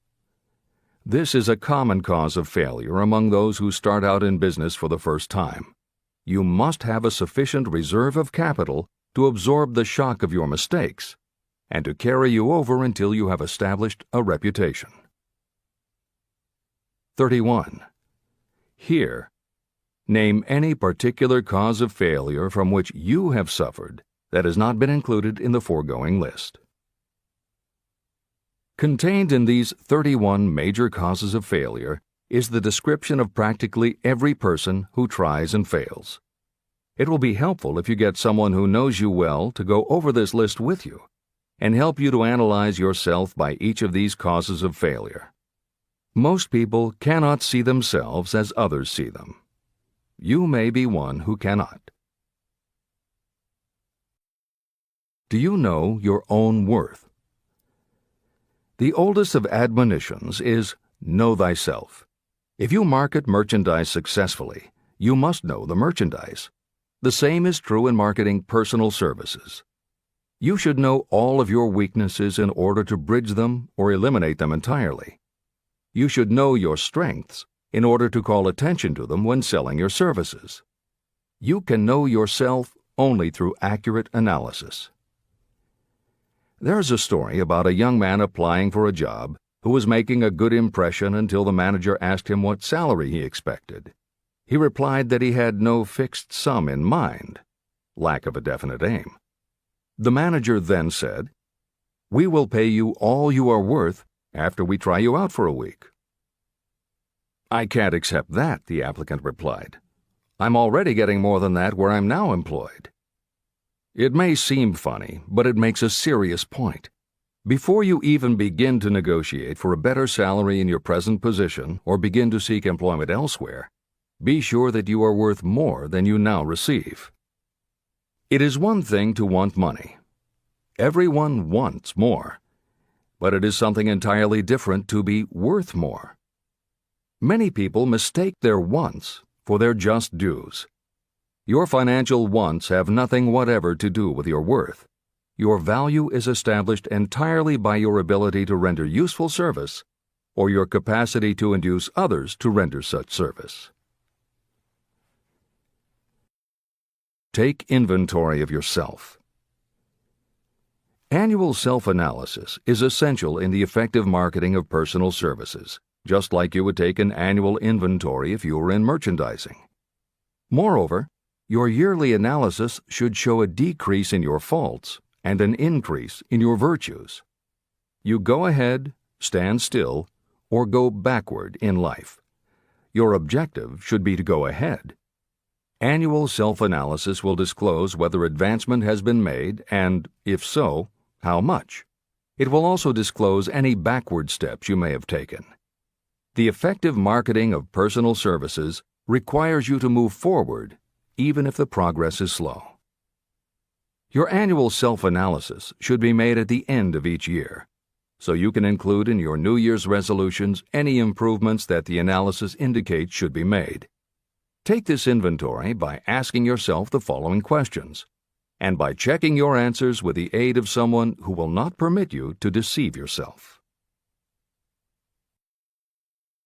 This is a common cause of failure among those who start out in business for the first time. You must have a sufficient reserve of capital to absorb the shock of your mistakes and to carry you over until you have established a reputation. 31. Here, name any particular cause of failure from which you have suffered that has not been included in the foregoing list. Contained in these 31 major causes of failure is the description of practically every person who tries and fails. It will be helpful if you get someone who knows you well to go over this list with you and help you to analyze yourself by each of these causes of failure. Most people cannot see themselves as others see them. You may be one who cannot. Do you know your own worth? The oldest of admonitions is, know thyself. If you market merchandise successfully, you must know the merchandise. The same is true in marketing personal services. You should know all of your weaknesses in order to bridge them or eliminate them entirely. You should know your strengths in order to call attention to them when selling your services. You can know yourself only through accurate analysis. There's a story about a young man applying for a job who was making a good impression until the manager asked him what salary he expected. He replied that he had no fixed sum in mind, lack of a definite aim. The manager then said, "We will pay you all you are worth after we try you out for a week." "I can't accept that," the applicant replied. "I'm already getting more than that where I'm now employed." It may seem funny, but it makes a serious point. Before you even begin to negotiate for a better salary in your present position or begin to seek employment elsewhere, be sure that you are worth more than you now receive. It is one thing to want money. Everyone wants more. But it is something entirely different to be worth more. Many people mistake their wants for their just dues. Your financial wants have nothing whatever to do with your worth. Your value is established entirely by your ability to render useful service or your capacity to induce others to render such service. Take inventory of yourself. Annual self-analysis is essential in the effective marketing of personal services, just like you would take an annual inventory if you were in merchandising. Moreover, your yearly analysis should show a decrease in your faults and an increase in your virtues. You go ahead, stand still, or go backward in life. Your objective should be to go ahead. Annual self-analysis will disclose whether advancement has been made and, if so, how much. It will also disclose any backward steps you may have taken. The effective marketing of personal services requires you to move forward, even if the progress is slow. Your annual self-analysis should be made at the end of each year, so you can include in your New Year's resolutions any improvements that the analysis indicates should be made. Take this inventory by asking yourself the following questions, and by checking your answers with the aid of someone who will not permit you to deceive yourself.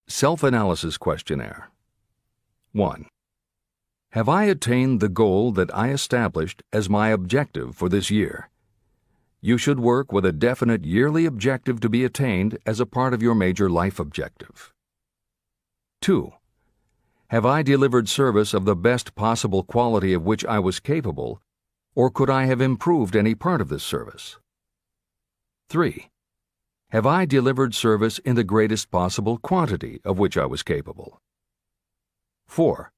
Self-analysis questionnaire. 1. Have I attained the goal that I established as my objective for this year? You should work with a definite yearly objective to be attained as a part of your major life objective. 2. Have I delivered service of the best possible quality of which I was capable, or could I have improved any part of this service? 3. Have I delivered service in the greatest possible quantity of which I was capable? 4.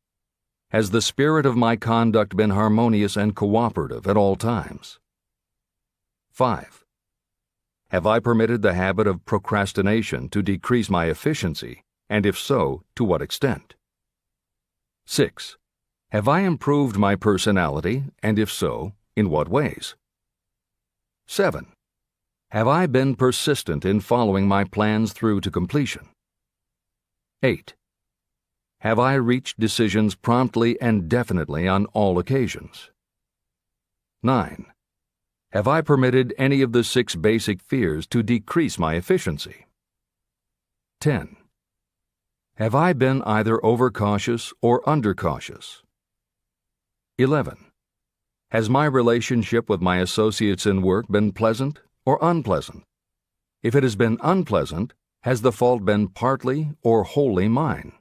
Has the spirit of my conduct been harmonious and cooperative at all times? 5. Have I permitted the habit of procrastination to decrease my efficiency, and if so, to what extent? 6. Have I improved my personality, and if so, in what ways? 7. Have I been persistent in following my plans through to completion? 8. Have I reached decisions promptly and definitely on all occasions? 9. Have I permitted any of the 6 basic fears to decrease my efficiency? 10. Have I been either overcautious or undercautious? 11. Has my relationship with my associates in work been pleasant or unpleasant? If it has been unpleasant, has the fault been partly or wholly mine?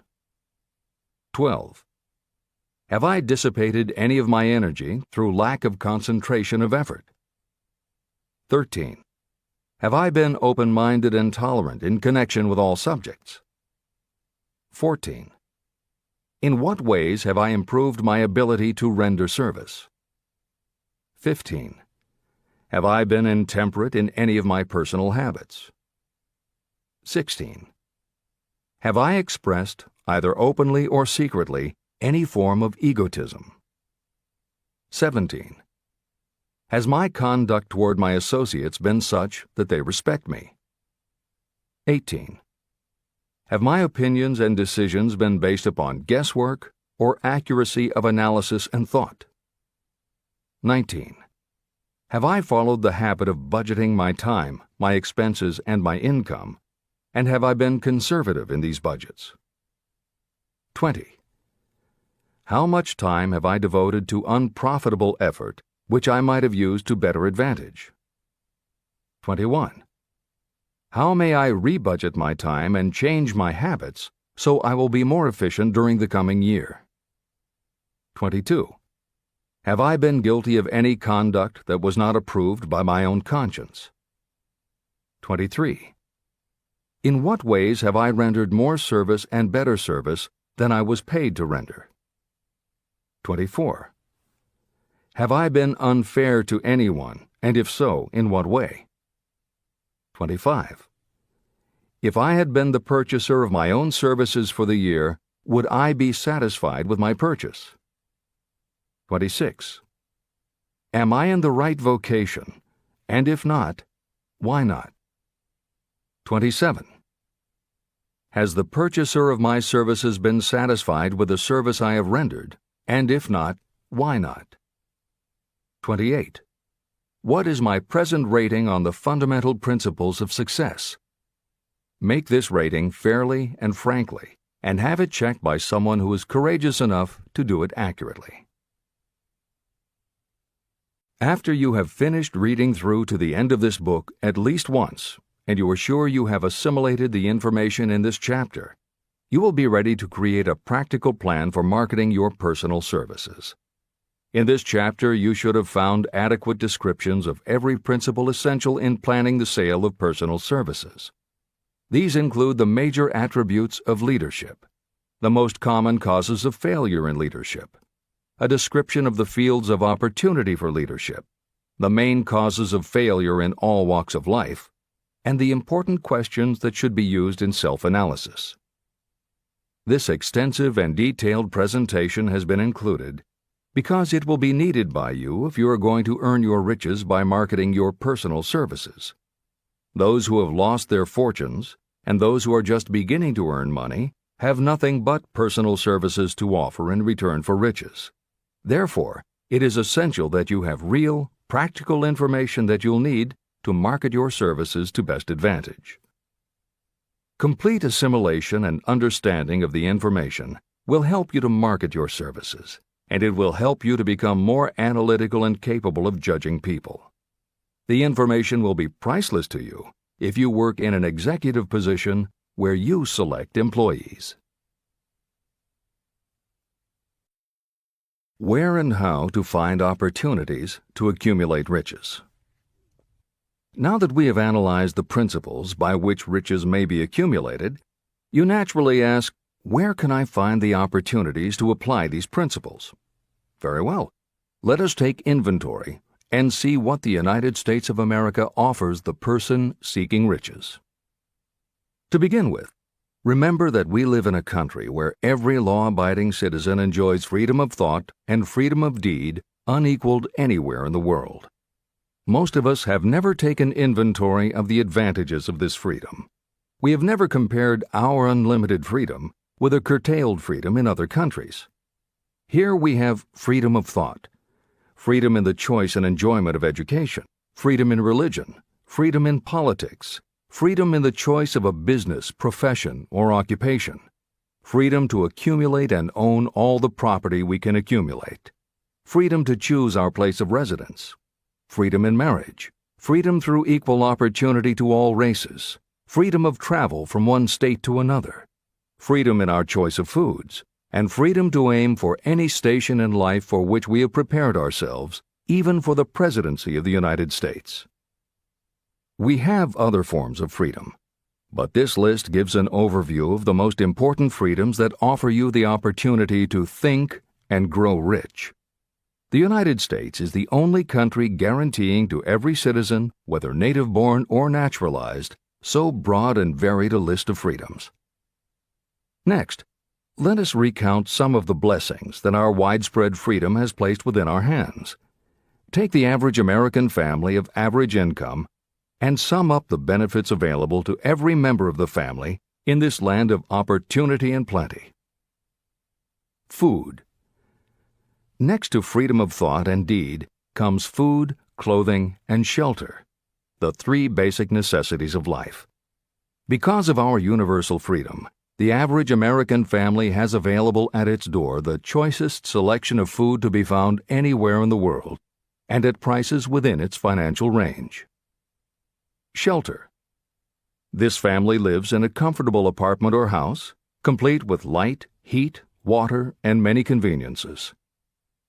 12. Have I dissipated any of my energy through lack of concentration of effort? 13. Have I been open-minded and tolerant in connection with all subjects? 14. In what ways have I improved my ability to render service? 15. Have I been intemperate in any of my personal habits? 16. Have I expressed, either openly or secretly, any form of egotism? 17. Has my conduct toward my associates been such that they respect me? 18. Have my opinions and decisions been based upon guesswork or accuracy of analysis and thought? 19. Have I followed the habit of budgeting my time, my expenses, and my income, and have I been conservative in these budgets? 20. How much time have I devoted to unprofitable effort which I might have used to better advantage? 21. How may I rebudget my time and change my habits so I will be more efficient during the coming year? 22. Have I been guilty of any conduct that was not approved by my own conscience? 23. In what ways have I rendered more service and better service than I was paid to render? 24. Have I been unfair to anyone, and if so, in what way? 25. If I had been the purchaser of my own services for the year, would I be satisfied with my purchase? 26. Am I in the right vocation, and if not, why not? 27. Has the purchaser of my services been satisfied with the service I have rendered, and if not, why not? 28. What is my present rating on the fundamental principles of success? Make this rating fairly and frankly, and have it checked by someone who is courageous enough to do it accurately. After you have finished reading through to the end of this book at least once, and you are sure you have assimilated the information in this chapter, you will be ready to create a practical plan for marketing your personal services. In this chapter, you should have found adequate descriptions of every principle essential in planning the sale of personal services. These include the major attributes of leadership, the most common causes of failure in leadership, a description of the fields of opportunity for leadership, the main causes of failure in all walks of life, and the important questions that should be used in self-analysis. This extensive and detailed presentation has been included because it will be needed by you if you are going to earn your riches by marketing your personal services. Those who have lost their fortunes and those who are just beginning to earn money have nothing but personal services to offer in return for riches. Therefore, it is essential that you have real, practical information that you'll need to market your services to best advantage. Complete assimilation and understanding of the information will help you to market your services, and it will help you to become more analytical and capable of judging people. The information will be priceless to you if you work in an executive position where you select employees. Where and how to find opportunities to accumulate riches. Now that we have analyzed the principles by which riches may be accumulated, you naturally ask, where can I find the opportunities to apply these principles? Very well. Let us take inventory and see what the United States of America offers the person seeking riches. To begin with, remember that we live in a country where every law-abiding citizen enjoys freedom of thought and freedom of deed unequaled anywhere in the world. Most of us have never taken inventory of the advantages of this freedom. We have never compared our unlimited freedom with a curtailed freedom in other countries. Here we have freedom of thought, freedom in the choice and enjoyment of education, freedom in religion, freedom in politics, freedom in the choice of a business, profession, or occupation, freedom to accumulate and own all the property we can accumulate, freedom to choose our place of residence, freedom in marriage, freedom through equal opportunity to all races, freedom of travel from one state to another, freedom in our choice of foods, and freedom to aim for any station in life for which we have prepared ourselves, even for the presidency of the United States. We have other forms of freedom, but this list gives an overview of the most important freedoms that offer you the opportunity to think and grow rich. The United States is the only country guaranteeing to every citizen, whether native-born or naturalized, so broad and varied a list of freedoms. Next, let us recount some of the blessings that our widespread freedom has placed within our hands. Take the average American family of average income and sum up the benefits available to every member of the family in this land of opportunity and plenty. Food. Next to freedom of thought and deed comes food, clothing, and shelter, the three basic necessities of life. Because of our universal freedom, the average American family has available at its door the choicest selection of food to be found anywhere in the world, and at prices within its financial range. Shelter. This family lives in a comfortable apartment or house, complete with light, heat, water, and many conveniences.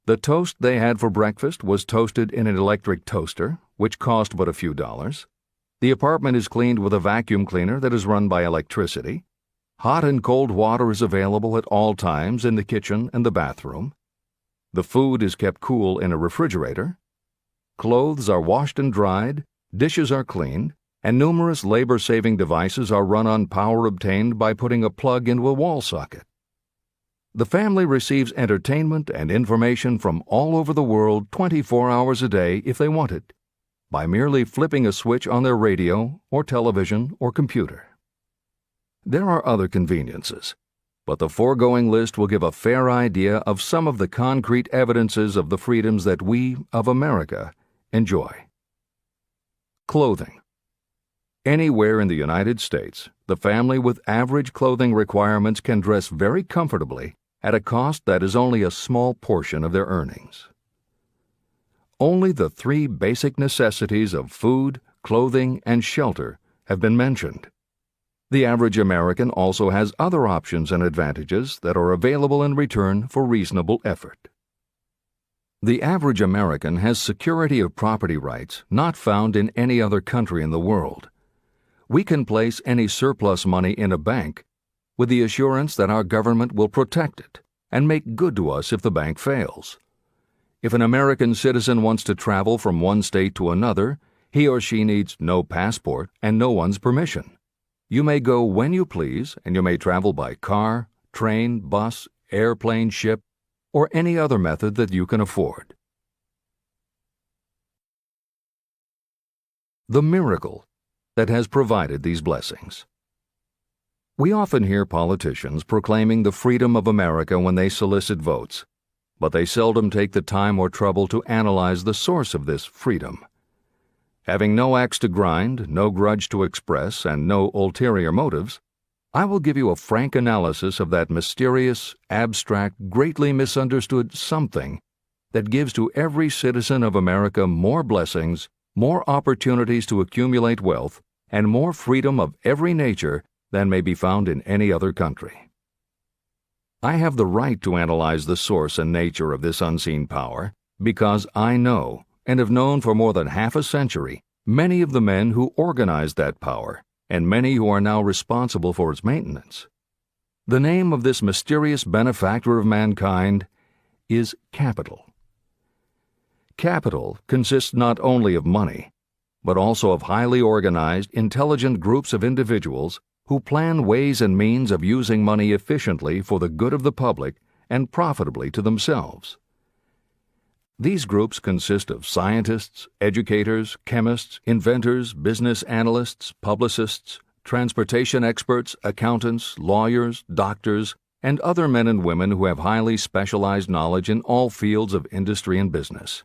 The toast they had for breakfast was toasted in an electric toaster, which cost but a few dollars. The apartment is cleaned with a vacuum cleaner that is run by electricity. Hot and cold water is available at all times in the kitchen and the bathroom. The food is kept cool in a refrigerator. Clothes are washed and dried, dishes are cleaned, and numerous labor-saving devices are run on power obtained by putting a plug into a wall socket. The family receives entertainment and information from all over the world 24 hours a day if they want it, by merely flipping a switch on their radio or television or computer. There are other conveniences, but the foregoing list will give a fair idea of some of the concrete evidences of the freedoms that we, of America, enjoy. Clothing. Anywhere in the United States, the family with average clothing requirements can dress very comfortably at a cost that is only a small portion of their earnings. Only the three basic necessities of food, clothing, and shelter have been mentioned. The average American also has other options and advantages that are available in return for reasonable effort. The average American has security of property rights not found in any other country in the world. We can place any surplus money in a bank with the assurance that our government will protect it and make good to us if the bank fails. If an American citizen wants to travel from one state to another, he or she needs no passport and no one's permission. You may go when you please, and you may travel by car, train, bus, airplane, ship, or any other method that you can afford. The miracle that has provided these blessings. We often hear politicians proclaiming the freedom of America when they solicit votes, but they seldom take the time or trouble to analyze the source of this freedom. Having no axe to grind, no grudge to express, and no ulterior motives, I will give you a frank analysis of that mysterious, abstract, greatly misunderstood something that gives to every citizen of America more blessings, more opportunities to accumulate wealth, and more freedom of every nature than may be found in any other country. I have the right to analyze the source and nature of this unseen power because I know, and have known for more than half a century, many of the men who organized that power and many who are now responsible for its maintenance. The name of this mysterious benefactor of mankind is capital. Capital consists not only of money, but also of highly organized, intelligent groups of individuals who plan ways and means of using money efficiently for the good of the public and profitably to themselves. These groups consist of scientists, educators, chemists, inventors, business analysts, publicists, transportation experts, accountants, lawyers, doctors, and other men and women who have highly specialized knowledge in all fields of industry and business.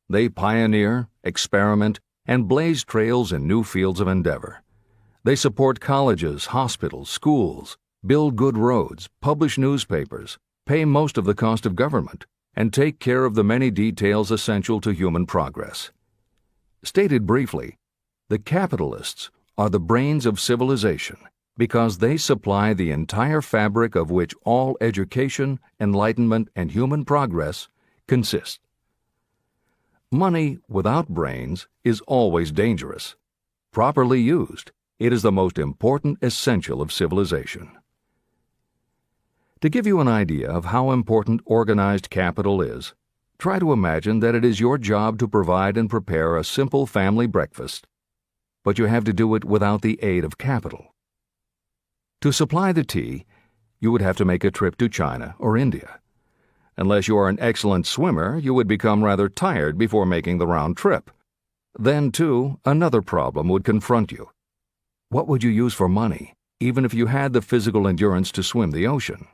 They pioneer, experiment, and blaze trails in new fields of endeavor. They support colleges, hospitals, schools, build good roads, publish newspapers, pay most of the cost of government, and take care of the many details essential to human progress. Stated briefly, the capitalists are the brains of civilization because they supply the entire fabric of which all education, enlightenment, and human progress consist. Money without brains is always dangerous. Properly used, it is the most important essential of civilization. To give you an idea of how important organized capital is, try to imagine that it is your job to provide and prepare a simple family breakfast, but you have to do it without the aid of capital. To supply the tea, you would have to make a trip to China or India. Unless you are an excellent swimmer, you would become rather tired before making the round trip. Then, too, another problem would confront you. What would you use for money, even if you had the physical endurance to swim the ocean?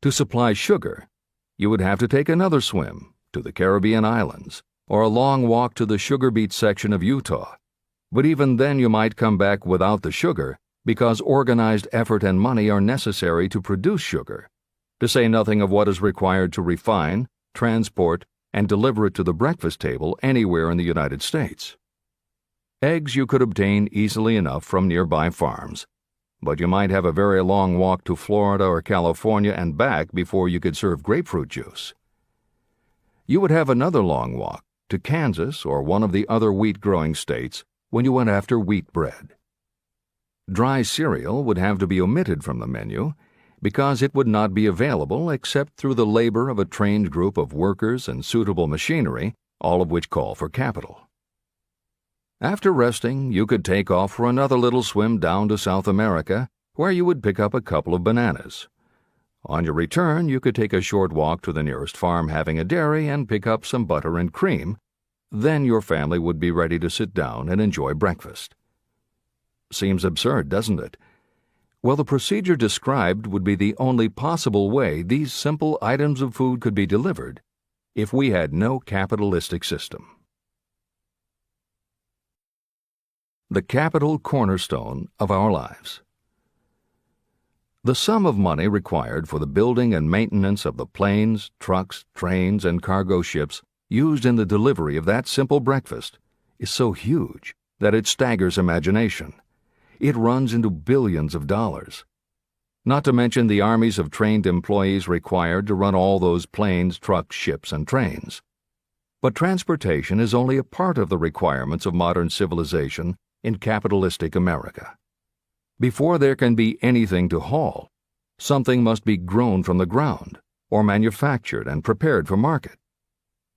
To supply sugar, you would have to take another swim to the Caribbean islands or a long walk to the sugar beet section of Utah. But even then you might come back without the sugar because organized effort and money are necessary to produce sugar, to say nothing of what is required to refine, transport, and deliver it to the breakfast table anywhere in the United States. Eggs you could obtain easily enough from nearby farms, but you might have a very long walk to Florida or California and back before you could serve grapefruit juice. You would have another long walk to Kansas or one of the other wheat-growing states when you went after wheat bread. Dry cereal would have to be omitted from the menu because it would not be available except through the labor of a trained group of workers and suitable machinery, all of which call for capital. After resting, you could take off for another little swim down to South America, where you would pick up a couple of bananas. On your return, you could take a short walk to the nearest farm having a dairy and pick up some butter and cream. Then your family would be ready to sit down and enjoy breakfast. Seems absurd, doesn't it? Well, the procedure described would be the only possible way these simple items of food could be delivered if we had no capitalistic system. The capital cornerstone of our lives. The sum of money required for the building and maintenance of the planes, trucks, trains, and cargo ships used in the delivery of that simple breakfast is so huge that it staggers imagination. It runs into billions of dollars. Not to mention the armies of trained employees required to run all those planes, trucks, ships, and trains. But transportation is only a part of the requirements of modern civilization in capitalistic America. Before there can be anything to haul, something must be grown from the ground or manufactured and prepared for market.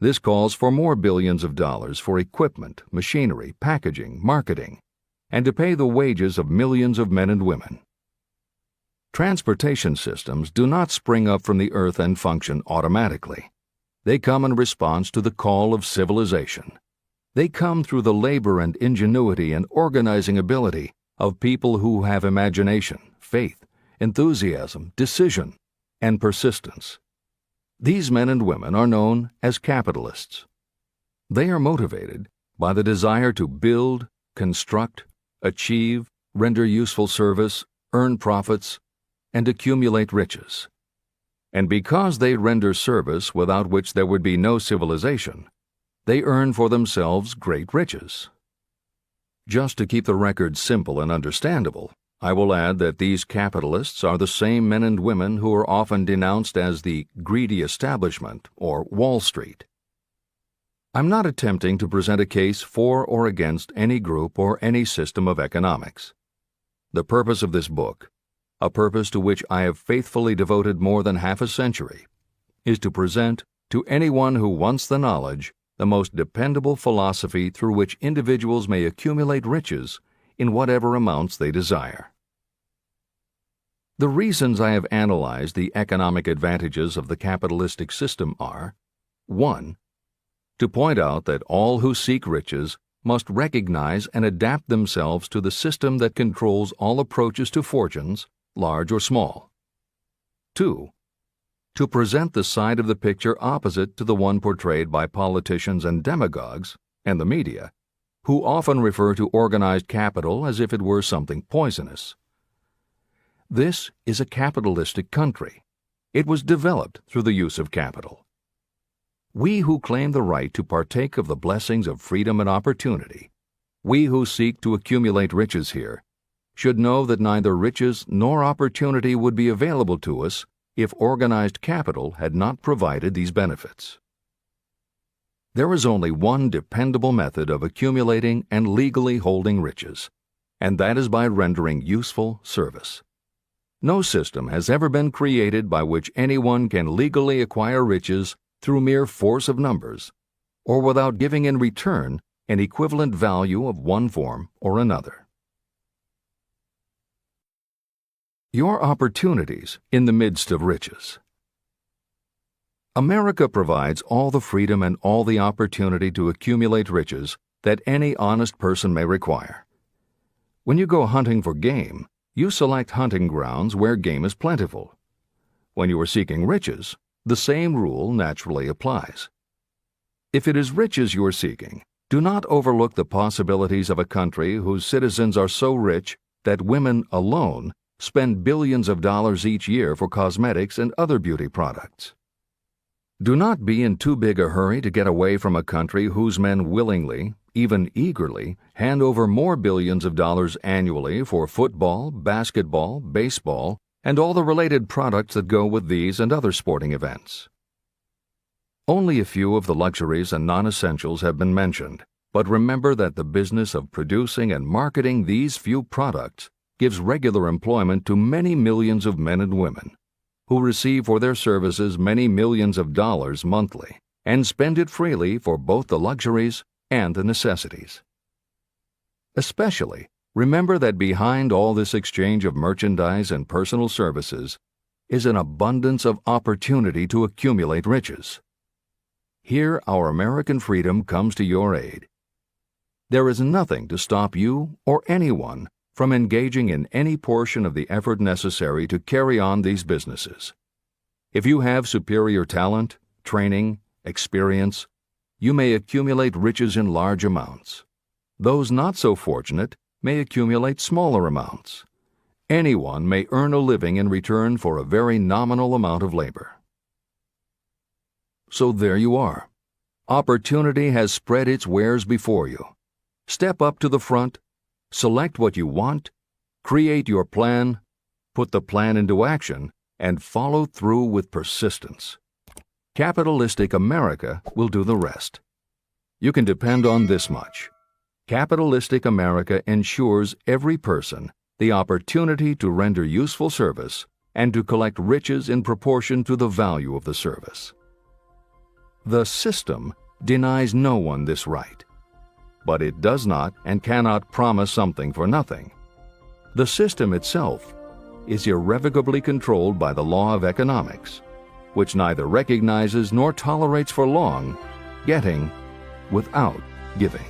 This calls for more billions of dollars for equipment, machinery, packaging, marketing, and to pay the wages of millions of men and women. Transportation systems do not spring up from the earth and function automatically. They come in response to the call of civilization. They come through the labor and ingenuity and organizing ability of people who have imagination, faith, enthusiasm, decision, and persistence. These men and women are known as capitalists. They are motivated by the desire to build, construct, achieve, render useful service, earn profits, and accumulate riches. And because they render service without which there would be no civilization, they earn for themselves great riches. Just to keep the record simple and understandable, I will add that these capitalists are the same men and women who are often denounced as the greedy establishment or Wall Street. I'm not attempting to present a case for or against any group or any system of economics. The purpose of this book, a purpose to which I have faithfully devoted more than half a century, is to present to anyone who wants the knowledge the most dependable philosophy through which individuals may accumulate riches in whatever amounts they desire. The reasons I have analyzed the economic advantages of the capitalistic system are: 1. To point out that all who seek riches must recognize and adapt themselves to the system that controls all approaches to fortunes, large or small. 2. To present the side of the picture opposite to the one portrayed by politicians and demagogues, and the media, who often refer to organized capital as if it were something poisonous. This is a capitalistic country. It was developed through the use of capital. We who claim the right to partake of the blessings of freedom and opportunity, we who seek to accumulate riches here, should know that neither riches nor opportunity would be available to us if organized capital had not provided these benefits. There is only one dependable method of accumulating and legally holding riches, and that is by rendering useful service. No system has ever been created by which anyone can legally acquire riches through mere force of numbers, or without giving in return an equivalent value of one form or another. Your opportunities in the midst of riches. America provides all the freedom and all the opportunity to accumulate riches that any honest person may require. When you go hunting for game, you select hunting grounds where game is plentiful. When you are seeking riches, the same rule naturally applies. If it is riches you are seeking, do not overlook the possibilities of a country whose citizens are so rich that women alone spend billions of dollars each year for cosmetics and other beauty products. Do not be in too big a hurry to get away from a country whose men willingly, even eagerly, hand over more billions of dollars annually for football, basketball, baseball, and all the related products that go with these and other sporting events. Only a few of the luxuries and non-essentials have been mentioned, but remember that the business of producing and marketing these few products gives regular employment to many millions of men and women, who receive for their services many millions of dollars monthly, and spend it freely for both the luxuries and the necessities. Especially, remember that behind all this exchange of merchandise and personal services is an abundance of opportunity to accumulate riches. Here our American freedom comes to your aid. There is nothing to stop you or anyone from engaging in any portion of the effort necessary to carry on these businesses. If you have superior talent, training, experience, you may accumulate riches in large amounts. Those not so fortunate may accumulate smaller amounts. Anyone may earn a living in return for a very nominal amount of labor. So there you are. Opportunity has spread its wares before you. Step up to the front, select what you want, create your plan, put the plan into action, and follow through with persistence. Capitalistic America will do the rest. You can depend on this much. Capitalistic America ensures every person the opportunity to render useful service and to collect riches in proportion to the value of the service. The system denies no one this right, but it does not and cannot promise something for nothing. The system itself is irrevocably controlled by the law of economics, which neither recognizes nor tolerates for long getting without giving.